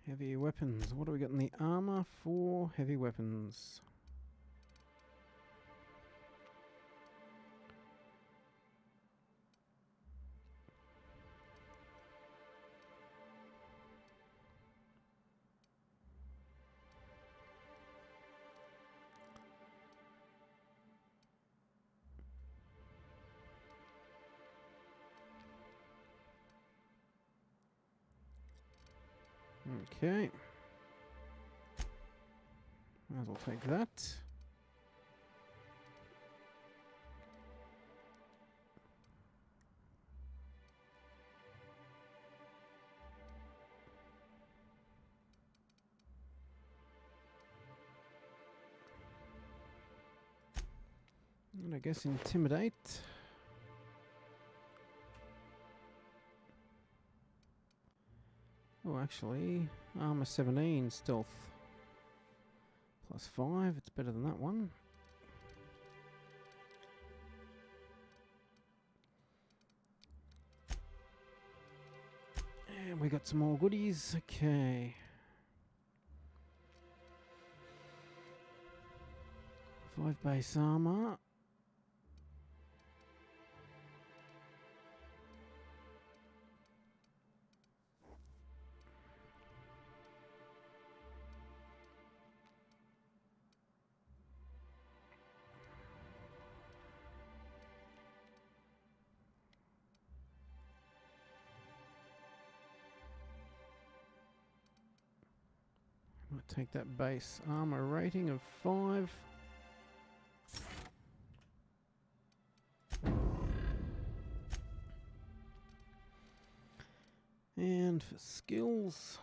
Heavy weapons, what do we got in the armor for heavy weapons? Okay. Might as well take that. And I guess intimidate. Oh, actually, armor 17, stealth +5. It's better than that one. And we got some more goodies. Okay. 5 base armor. I'll take that base armor rating of 5. And for skills,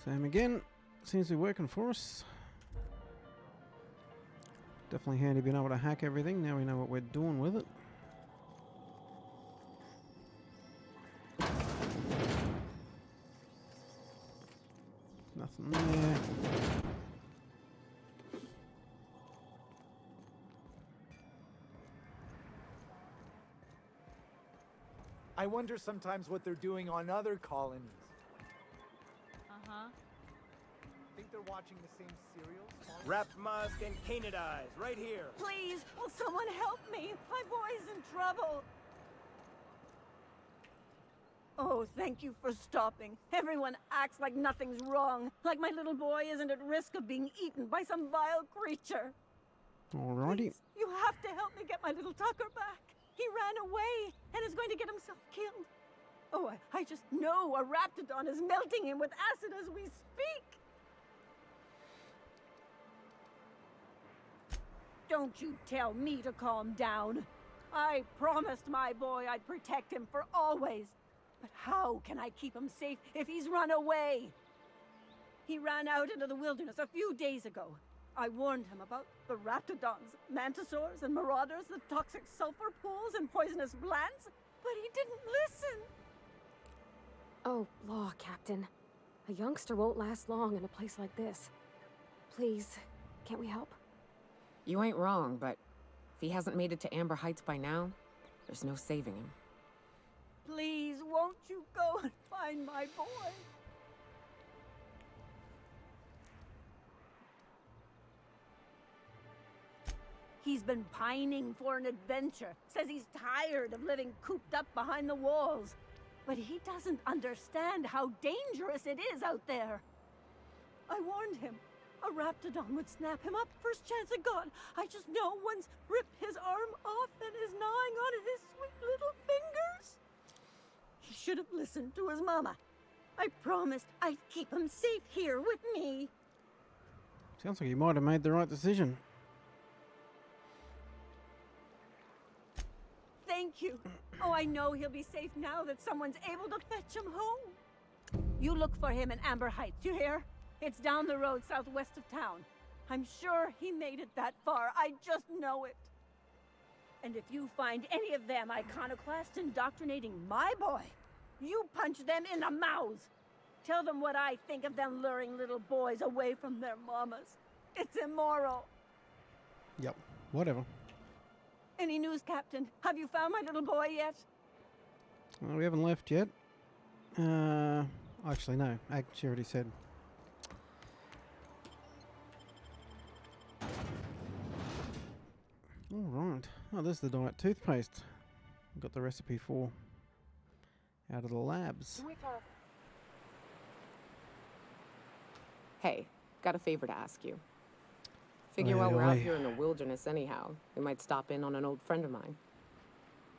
same again. Seems to be working for us. Definitely handy being able to hack everything. Now we know what we're doing with it. Nothing there. I wonder sometimes what they're doing on other colonies. Uh-huh. Think they're watching the same serials? Wrapped musk and canid eyes, right here. Please, will someone help me? My boy's in trouble. Oh, thank you for stopping. Everyone acts like nothing's wrong, like my little boy isn't at risk of being eaten by some vile creature. Alrighty. Please, you have to help me get my little Tucker back. He ran away and is going to get himself killed. Oh, I just know a Raptidon is melting him with acid as we speak. Don't you tell me to calm down. I promised my boy I'd protect him for always. But how can I keep him safe if he's run away? He ran out into the wilderness a few days ago. I warned him about the Raptidons, Mantisaurs, and Marauders, the toxic sulfur pools, and poisonous plants, but he didn't listen. Oh, law, Captain. A youngster won't last long in a place like this. Please, can't we help? You ain't wrong, but if he hasn't made it to Amber Heights by now, there's no saving him. Please, won't you go and find my boy? He's been pining for an adventure. Says he's tired of living cooped up behind the walls. But he doesn't understand how dangerous it is out there. I warned him. A raptidon would snap him up first chance it got. I just know one's ripped his arm off and is gnawing on his sweet little fingers. He should have listened to his mama. I promised I'd keep him safe here with me. Sounds like you might have made the right decision. Thank you. Oh, I know he'll be safe now that someone's able to fetch him home. You look for him in Amber Heights, you hear? It's down the road southwest of town. I'm sure he made it that far. I just know it. And if you find any of them iconoclasts indoctrinating my boy, you punch them in the mouths. Tell them what I think of them luring little boys away from their mamas. It's immoral. Yep, whatever. Any news, Captain? Have you found my little boy yet? We haven't left yet. Actually, no. She already said. Alright. Oh, there's the diet toothpaste. Got the recipe for out of the labs. Hey, got a favor to ask you. Figure while we're out here in the wilderness anyhow, we might stop in on an old friend of mine.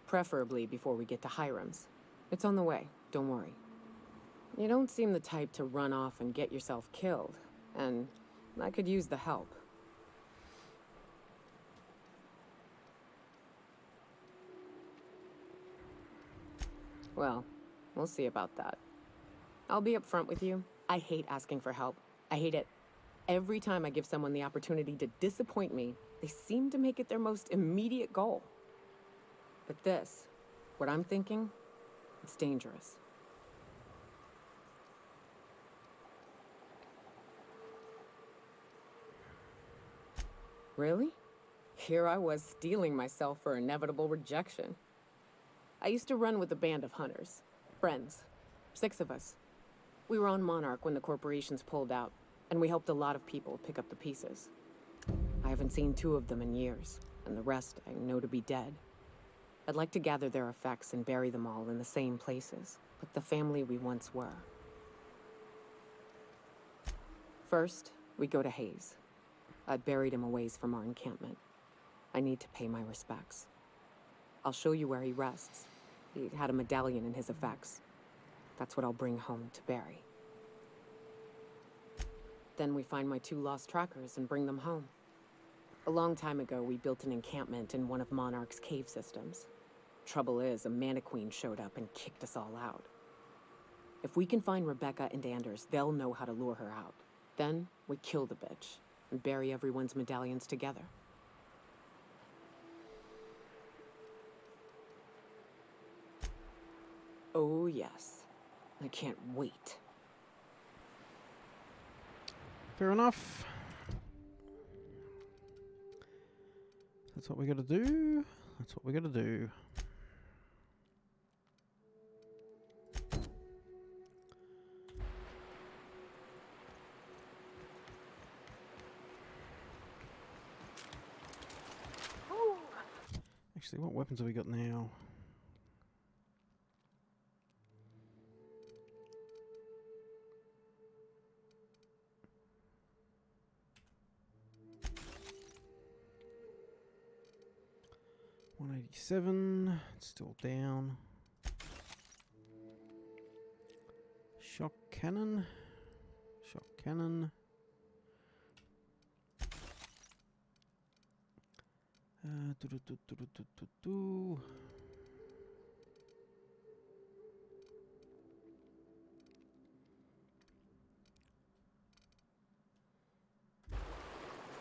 Preferably before we get to Hiram's. It's on the way, don't worry. You don't seem the type to run off and get yourself killed, and I could use the help. Well, we'll see about that. I'll be upfront with you. I hate asking for help. I hate it. Every time I give someone the opportunity to disappoint me, they seem to make it their most immediate goal. But this, what I'm thinking, it's dangerous. Really? Here I was steeling myself for inevitable rejection. I used to run with a band of hunters. Friends. 6 of us. We were on Monarch when the corporations pulled out, and we helped a lot of people pick up the pieces. I haven't seen 2 of them in years, and the rest I know to be dead. I'd like to gather their effects and bury them all in the same places, like the family we once were. First, we go to Hayes. I'd buried him a ways from our encampment. I need to pay my respects. I'll show you where he rests. He had a medallion in his effects. That's what I'll bring home to bury. Then we find my 2 lost trackers and bring them home. A long time ago, we built an encampment in one of Monarch's cave systems. Trouble is, a Mantiqueen showed up and kicked us all out. If we can find Rebecca and Anders, they'll know how to lure her out. Then, we kill the bitch and bury everyone's medallions together. Oh, yes. I can't wait. Fair enough. That's what we gotta do. That's what we gotta do. Actually, what weapons have we got now? $187, it's still down. Shock cannon. Shock cannon.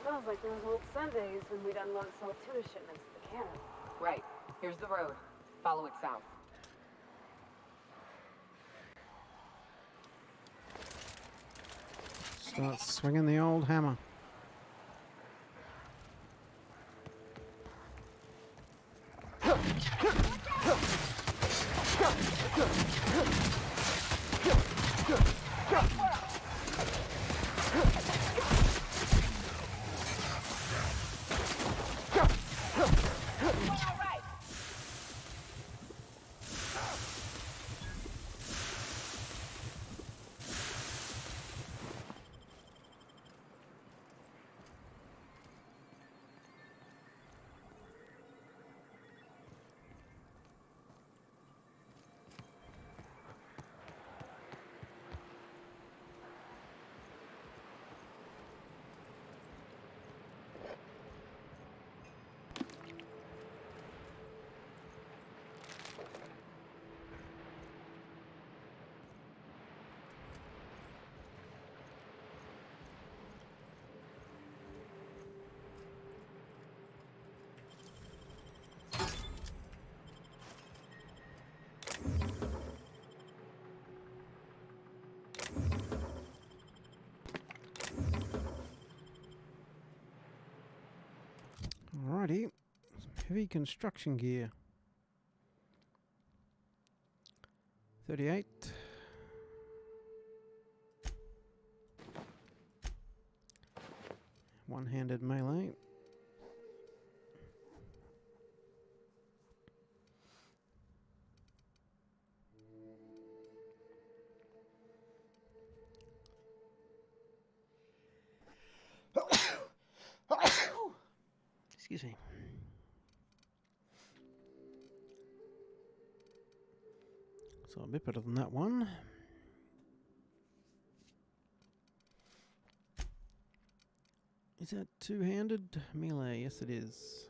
Smells like those old Sundays when we'd unload salt tuna shipments to the cannon. Right. Here's the road. Follow it south. Start swinging the old hammer. Alrighty, some heavy construction gear. 38. One-handed melee. Excuse me. So a bit better than that one. Is that two-handed melee? Yes, it is.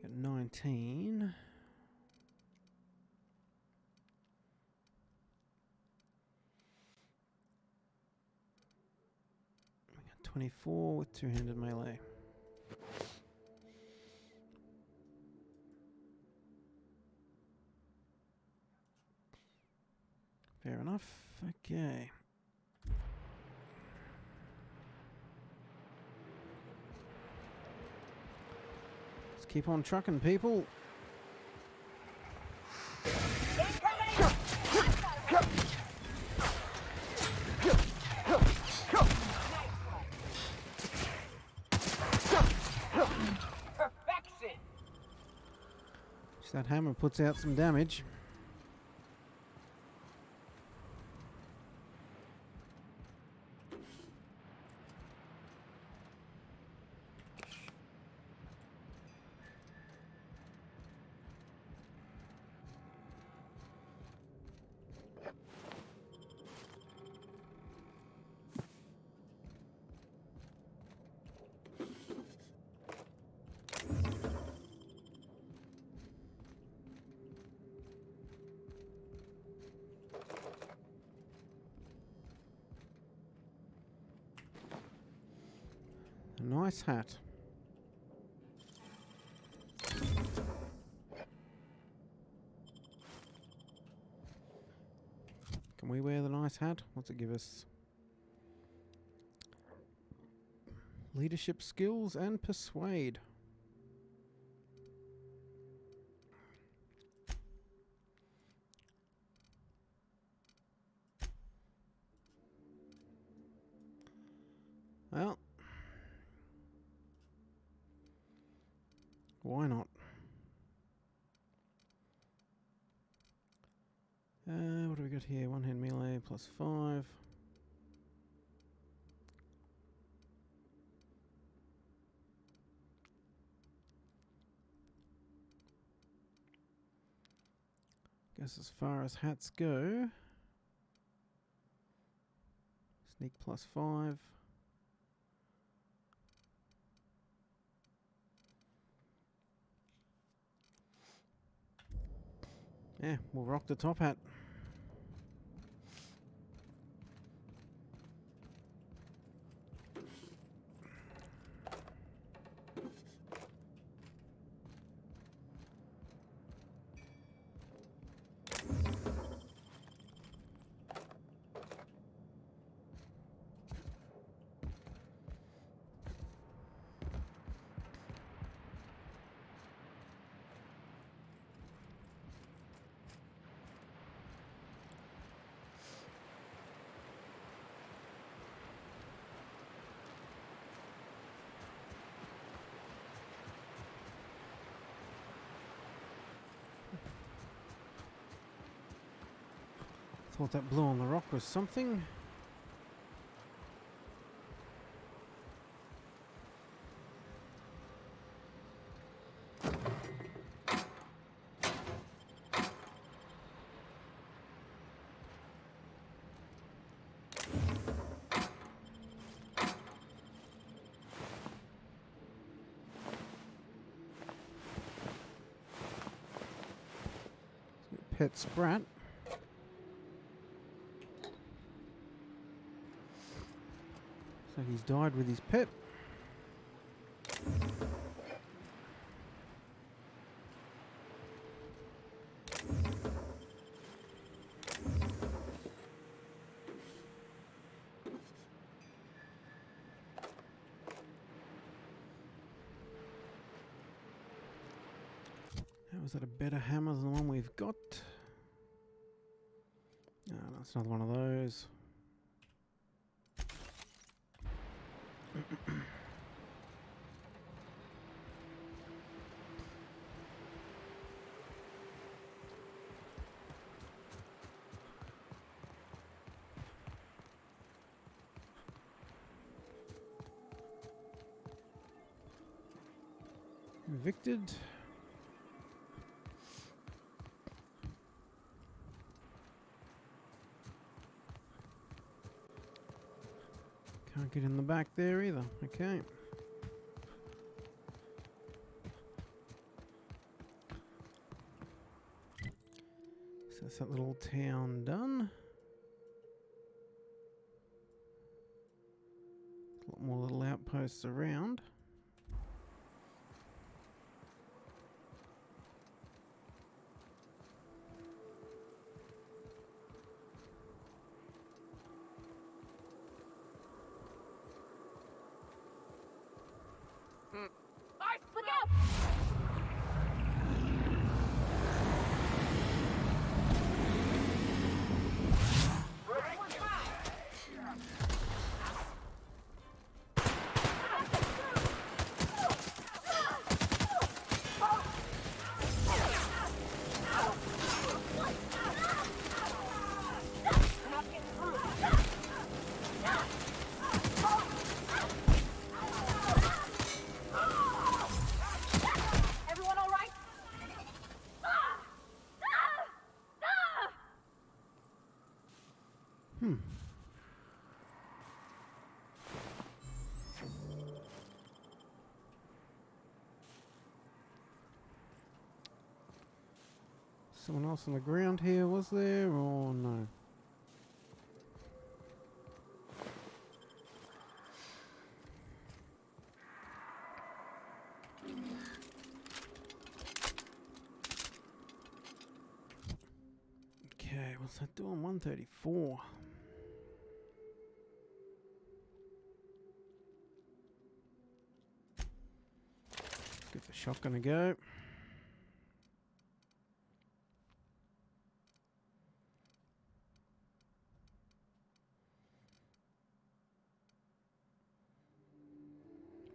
Got 19. We got 24 with two-handed melee. Fair enough. Okay. Let's keep on trucking, people. Perfection! Just that hammer puts out some damage. A nice hat. Can we wear the nice hat? What's it give us? Leadership skills and persuade. Well, why not? What do we got here? One hand melee plus 5. Guess as far as hats go, sneak plus 5. Yeah, we'll rock the top hat. Thought that blue on the rock was something. Pet Sprat. So he's died with his pet. Was that a better hammer than the one we've got? No, that's another one of those. Evicted. Can't get in the back there either. Okay. So that's that little town done. A lot more little outposts around. Someone else on the ground here, was there, or no? Okay, what's that doing? 134. Let's give the shotgun a go.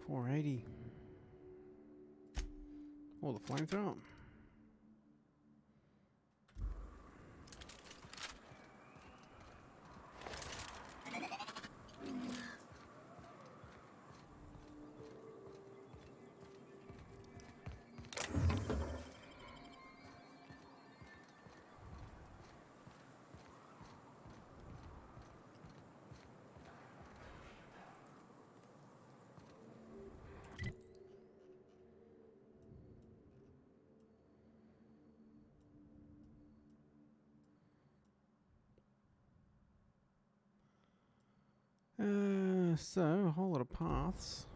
$480. Oh, the flamethrower. So, a whole lot of paths.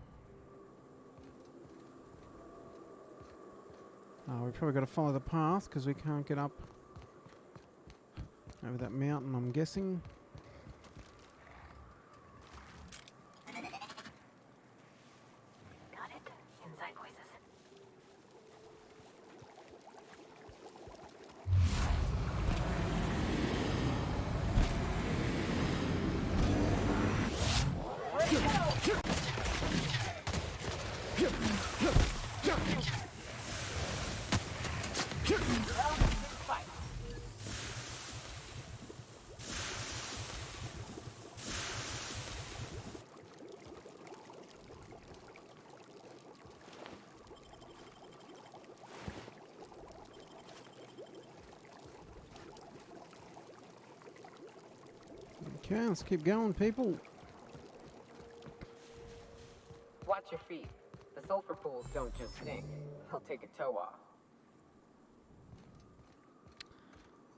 We probably got to follow the path because we can't get up over that mountain, I'm guessing. Got it. Inside voices. Okay, let's keep going, people. Watch your feet. The sulfur pools don't just stink. They'll take a toe off.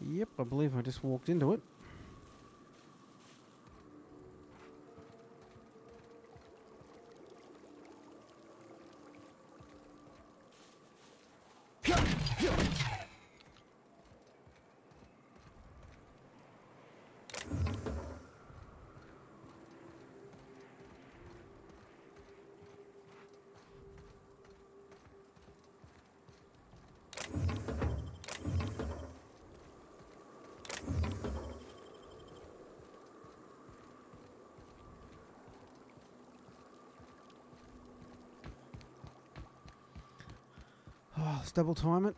Yep, I believe I just walked into it. Oh, let's double time it.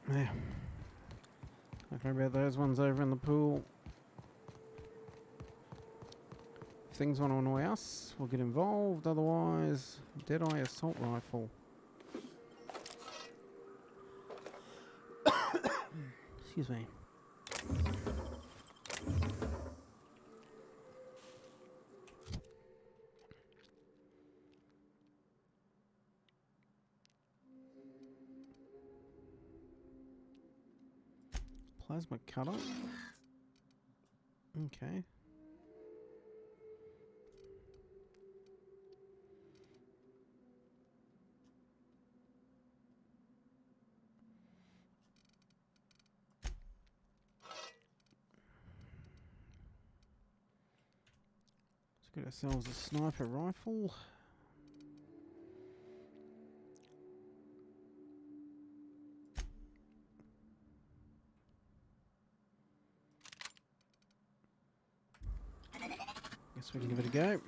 Yeah. Don't worry about those ones over in the pool. If things want to annoy us, we'll get involved. Otherwise, Deadeye assault rifle. Excuse me. Plasma cutter. Okay. Let's get ourselves a sniper rifle. Guess we can give it a go.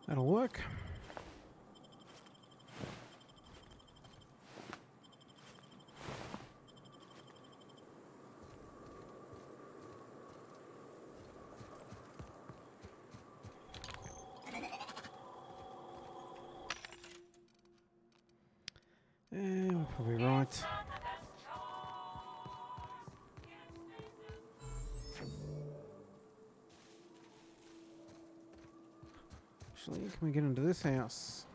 That'll work. Yeah, we're probably right. Actually, can we get into this house?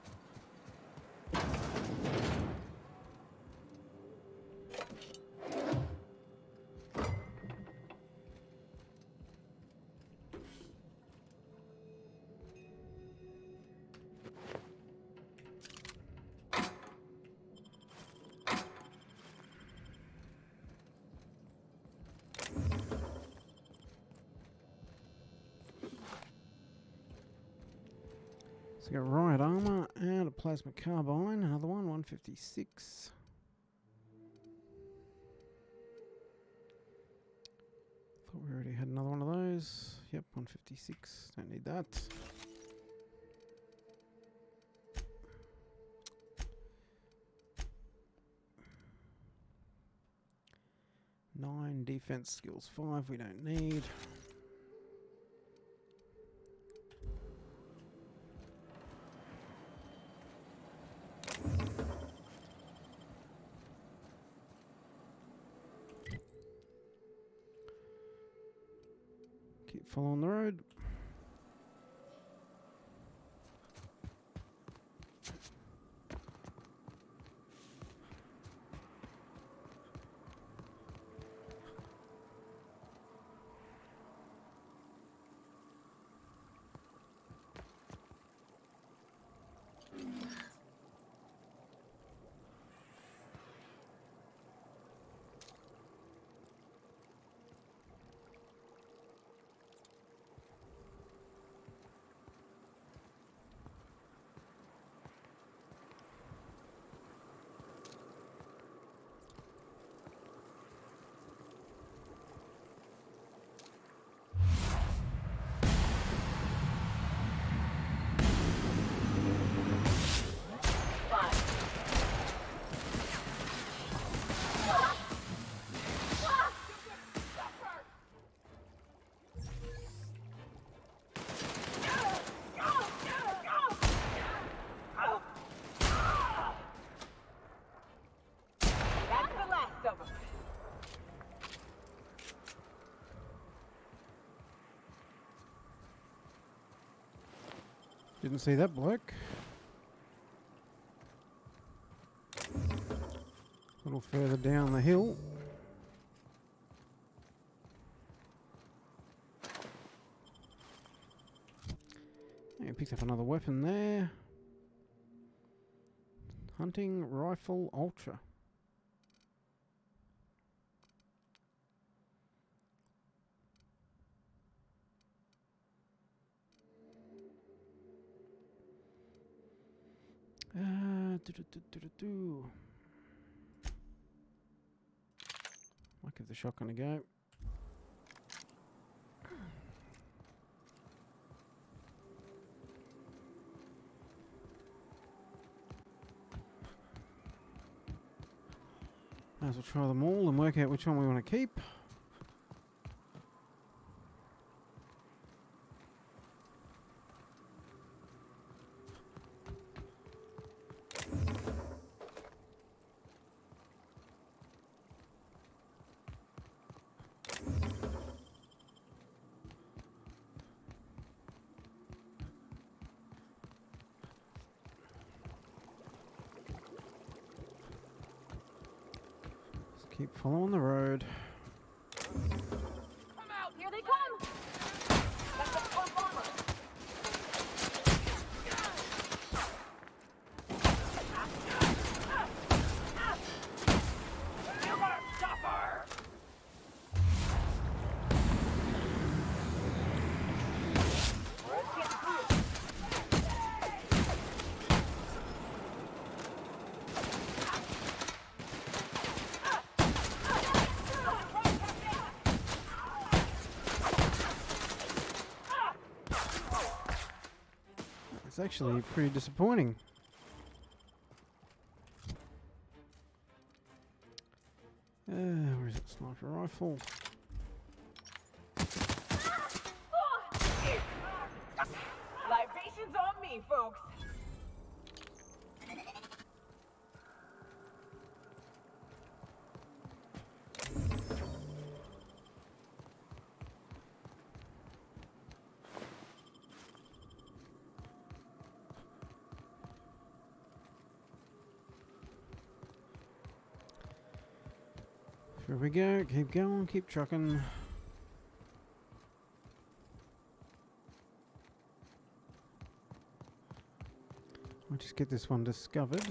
So we got riot armor and a plasma carbine. Another one, 156. Thought we already had another one of those. Yep, 156. Don't need that. Nine defense skills, 5 we don't need. Keep following the road. Didn't see that bloke. A little further down the hill. And picked up another weapon there. Hunting rifle ultra. Might give the shotgun a go. Might as well try them all and work out which one we want to keep. Keep following the road. Come out! Here they come! That's the plump armor! You're gonna suffer! It's actually pretty disappointing. Where is it? Sniper rifle. Libations on me, folks! Here we go. Keep going. Keep trucking. I'll just get this one discovered.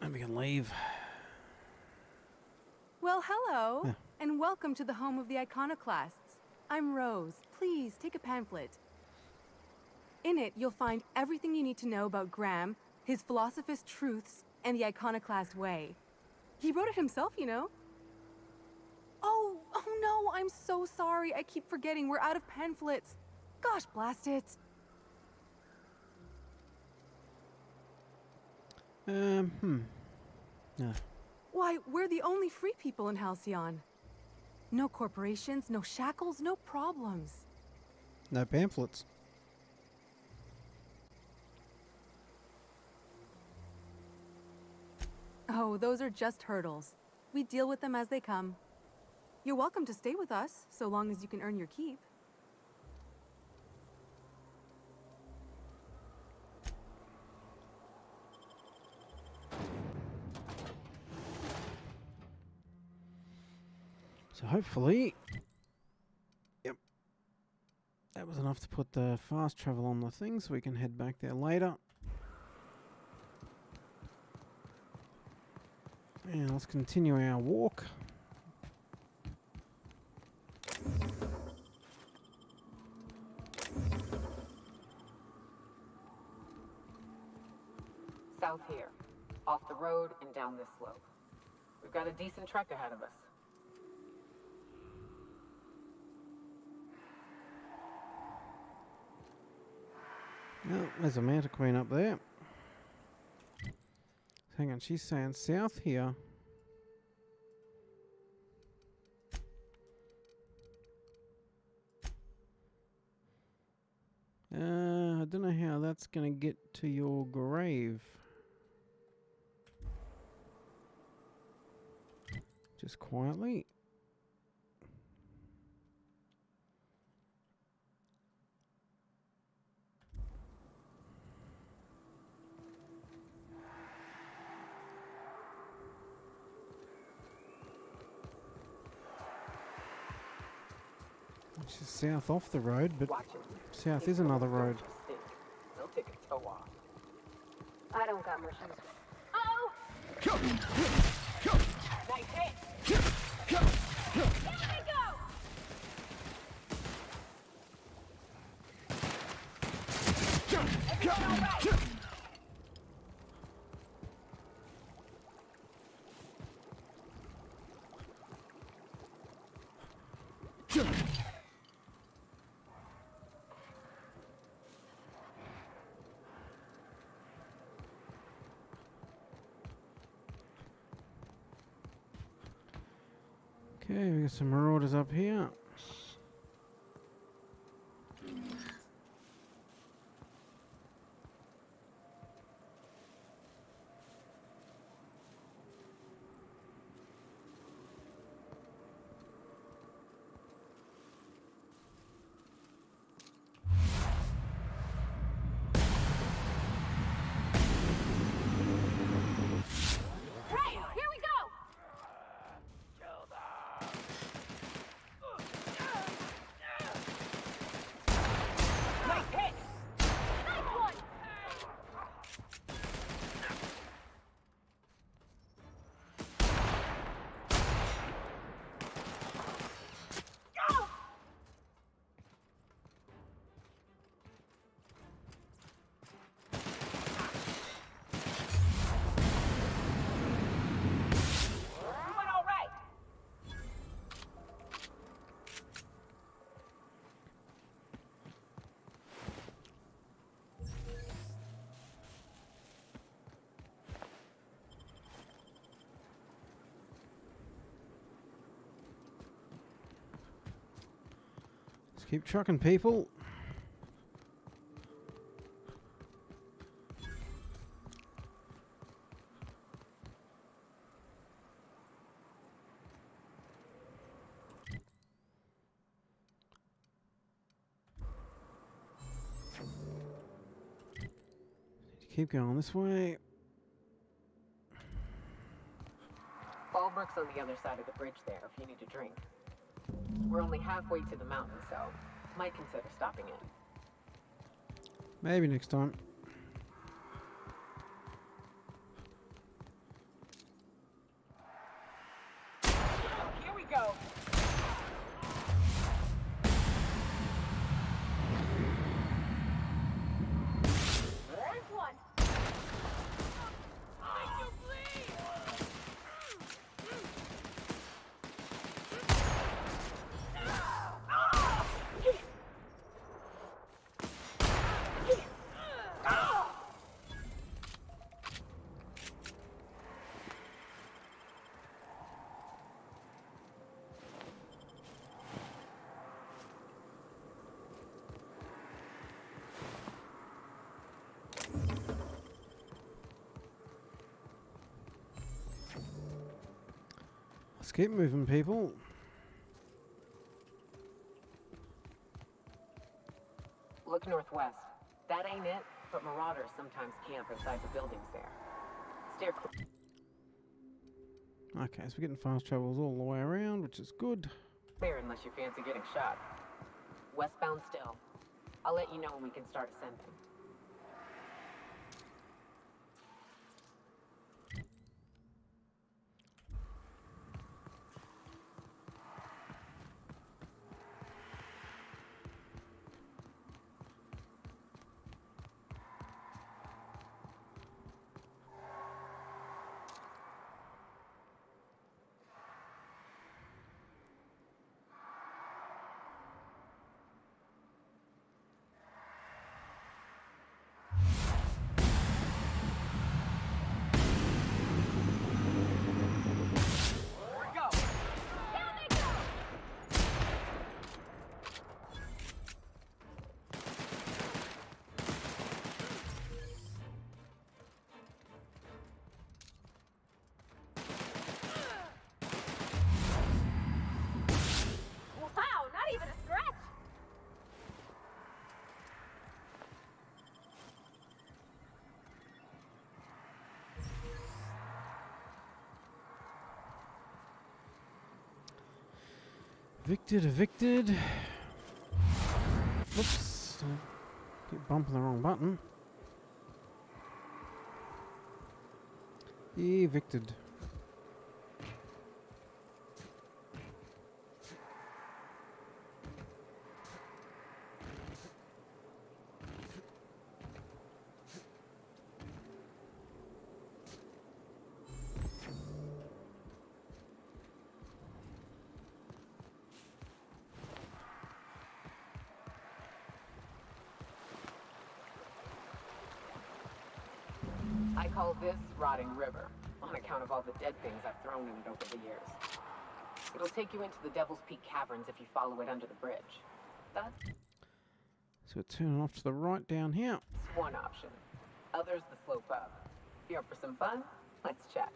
And we can leave. Well, hello, Yeah. and welcome to the home of the iconoclasts. I'm Rose. Please take a pamphlet. In it, you'll find everything you need to know about Graham, his Philosophist truths, and the iconoclast way. He wrote it himself, you know. Oh no, I'm so sorry. I keep forgetting we're out of pamphlets. Gosh, blast it. Yeah. Why, we're the only free people in Halcyon. No corporations, no shackles, no problems. No pamphlets. Oh, those are just hurdles. We deal with them as they come. You're welcome to stay with us, so long as you can earn your keep. So hopefully, yep, that was enough to put the fast travel on the thing so we can head back there later. And let's continue our walk. South here, off the road and down this slope. We've got a decent trek ahead of us. Oh, there's a Mantiqueen up there. Hang on, she's saying south here. I don't know how that's gonna get to your grave. Just quietly. Which is south off the road, but south is another road. They'll take a toe off. I don't got much use. Oh! Nice hit! Here they go! Everyone all right? Okay, we got some marauders up here. Hey, here we go! Nice hit! Nice one! Go! Everyone all right? Let's keep trucking, people. Keep going this way. Fallbrook's on the other side of the bridge there if you need a drink. We're only halfway to the mountain, so might consider stopping in. Maybe next time. Here we go! There's one! Make you bleed! Let's keep moving, people. Look northwest. That ain't it, but marauders sometimes camp inside the buildings there. Steer clear. Okay, so we're getting fast travels all the way around, which is good. Clear unless you fancy getting shot. Westbound still. I'll let you know when we can start ascending. Evicted. Whoops. Keep bumping the wrong button. Evicted. I call this Rotting River, on account of all the dead things I've thrown in it over the years. It'll take you into the Devil's Peak Caverns if you follow it under the bridge. That's So we're turning off to the right down here. one option. Others the slope up. If you're up for some fun, let's chat.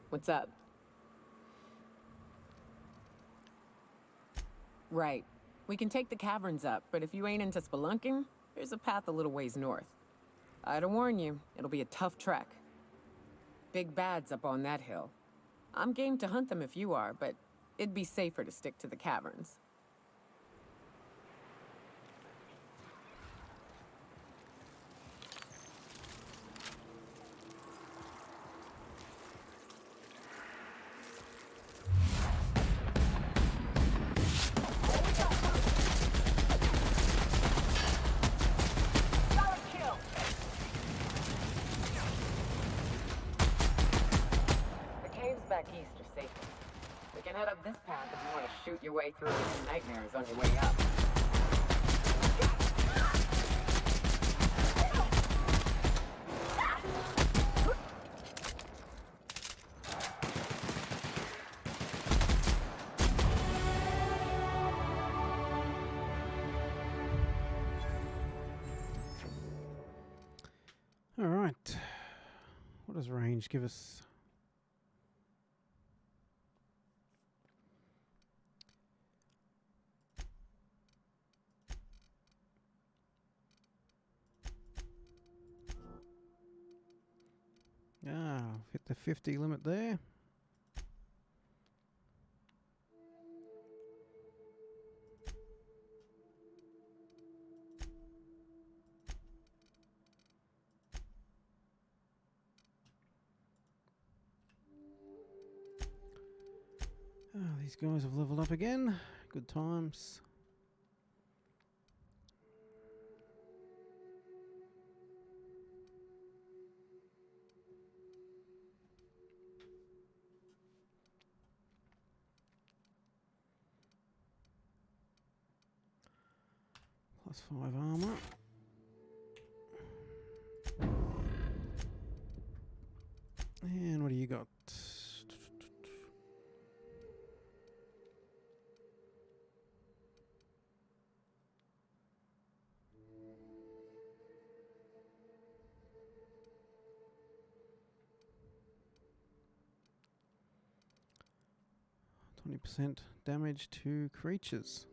What's up? Right. We can take the caverns up, but if you ain't into spelunking, there's a path a little ways north. I'd warn you, it'll be a tough trek. Big bad's up on that hill. I'm game to hunt them if you are, but it'd be safer to stick to the caverns. Back east are safer. We can head up this path if you want to shoot your way through some nightmares on your way up. All right. What does range give us? Hit the 50 limit there. These guys have leveled up again. Good times. Plus 5 armor. And what do you got? %20 damage to creatures.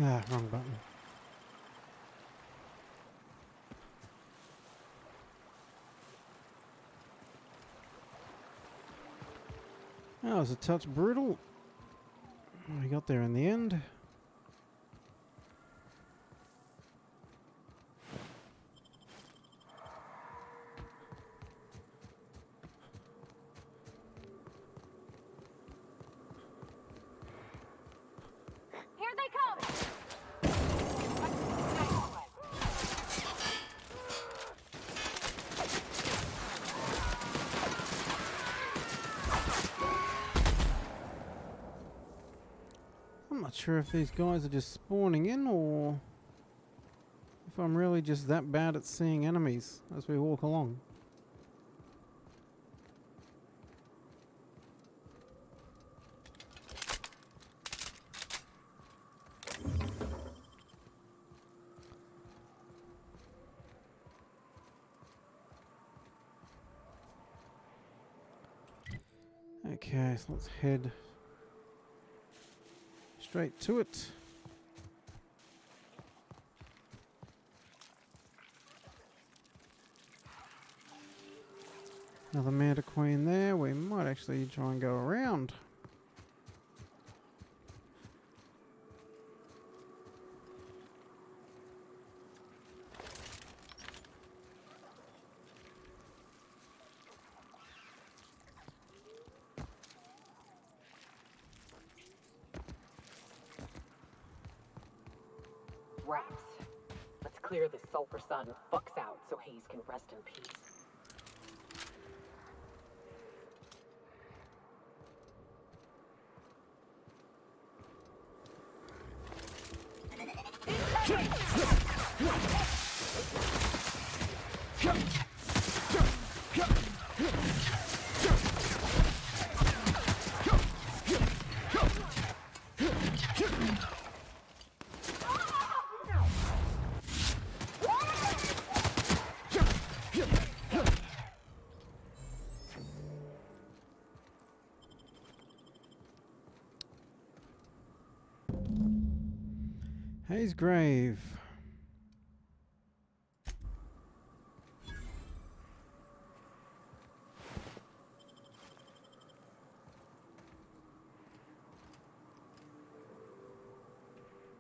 Ah, wrong button. That was a touch brutal. We got there in the end. Here they come! I'm not sure if these guys are just spawning in or if I'm really just that bad at seeing enemies as we walk along. Okay, so let's head straight to it. Another Mantiqueen there. We might actually try and go around. Rats. Let's clear this sulfur sun fucks out so Hayes can rest in peace. Hayes' grave.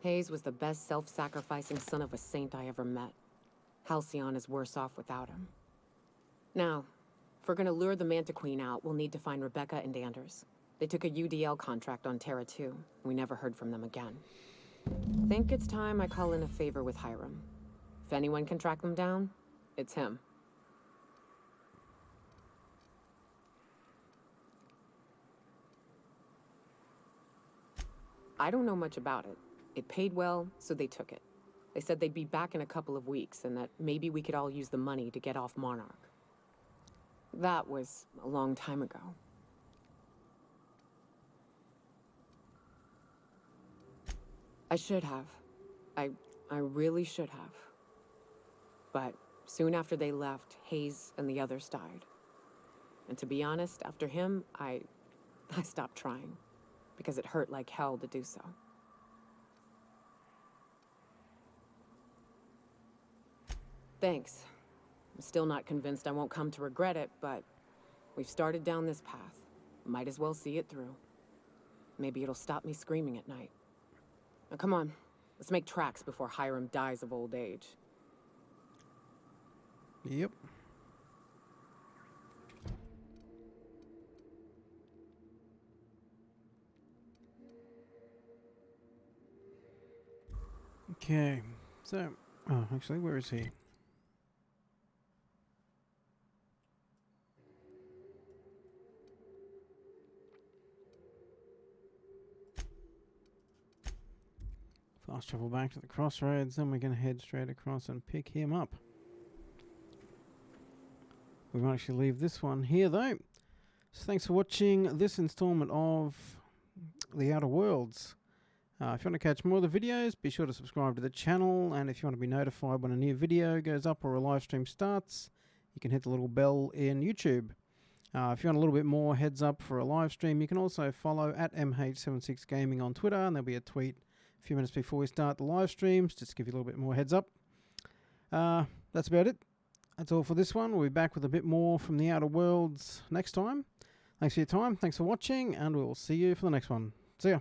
Hayes was the best self-sacrificing son of a saint I ever met. Halcyon is worse off without him. Now, if we're gonna lure the Mantiqueen out, we'll need to find Rebecca and Anders. They took a UDL contract on Terra 2. We never heard from them again. Think it's time I call in a favor with Hiram. If anyone can track them down, it's him. I don't know much about it. It paid well, so they took it. They said they'd be back in a couple of weeks and that maybe we could all use the money to get off Monarch. That was a long time ago. I should have. I really should have. But soon after they left, Hayes and the others died. And to be honest, after him, I stopped trying. Because it hurt like hell to do so. Thanks. I'm still not convinced I won't come to regret it, but we've started down this path. Might as well see it through. Maybe it'll stop me screaming at night. Now come on, let's make tracks before Hiram dies of old age. Yep. Okay, so, oh, actually, where is he? Fast travel back to the crossroads, then we're going to head straight across and pick him up. We might actually leave this one here, though. So thanks for watching this installment of The Outer Worlds. If you want to catch more of the videos, be sure to subscribe to the channel, and if you want to be notified when a new video goes up or a live stream starts, you can hit the little bell in YouTube. If you want a little bit more heads up for a live stream, you can also follow at MH76Gaming on Twitter, and there'll be a tweet a few minutes before we start the live streams, just to give you a little bit more heads up. That's about it. That's all for this one. We'll be back with a bit more from the Outer Worlds next time. Thanks for your time. Thanks for watching, and we'll see you for the next one. See ya.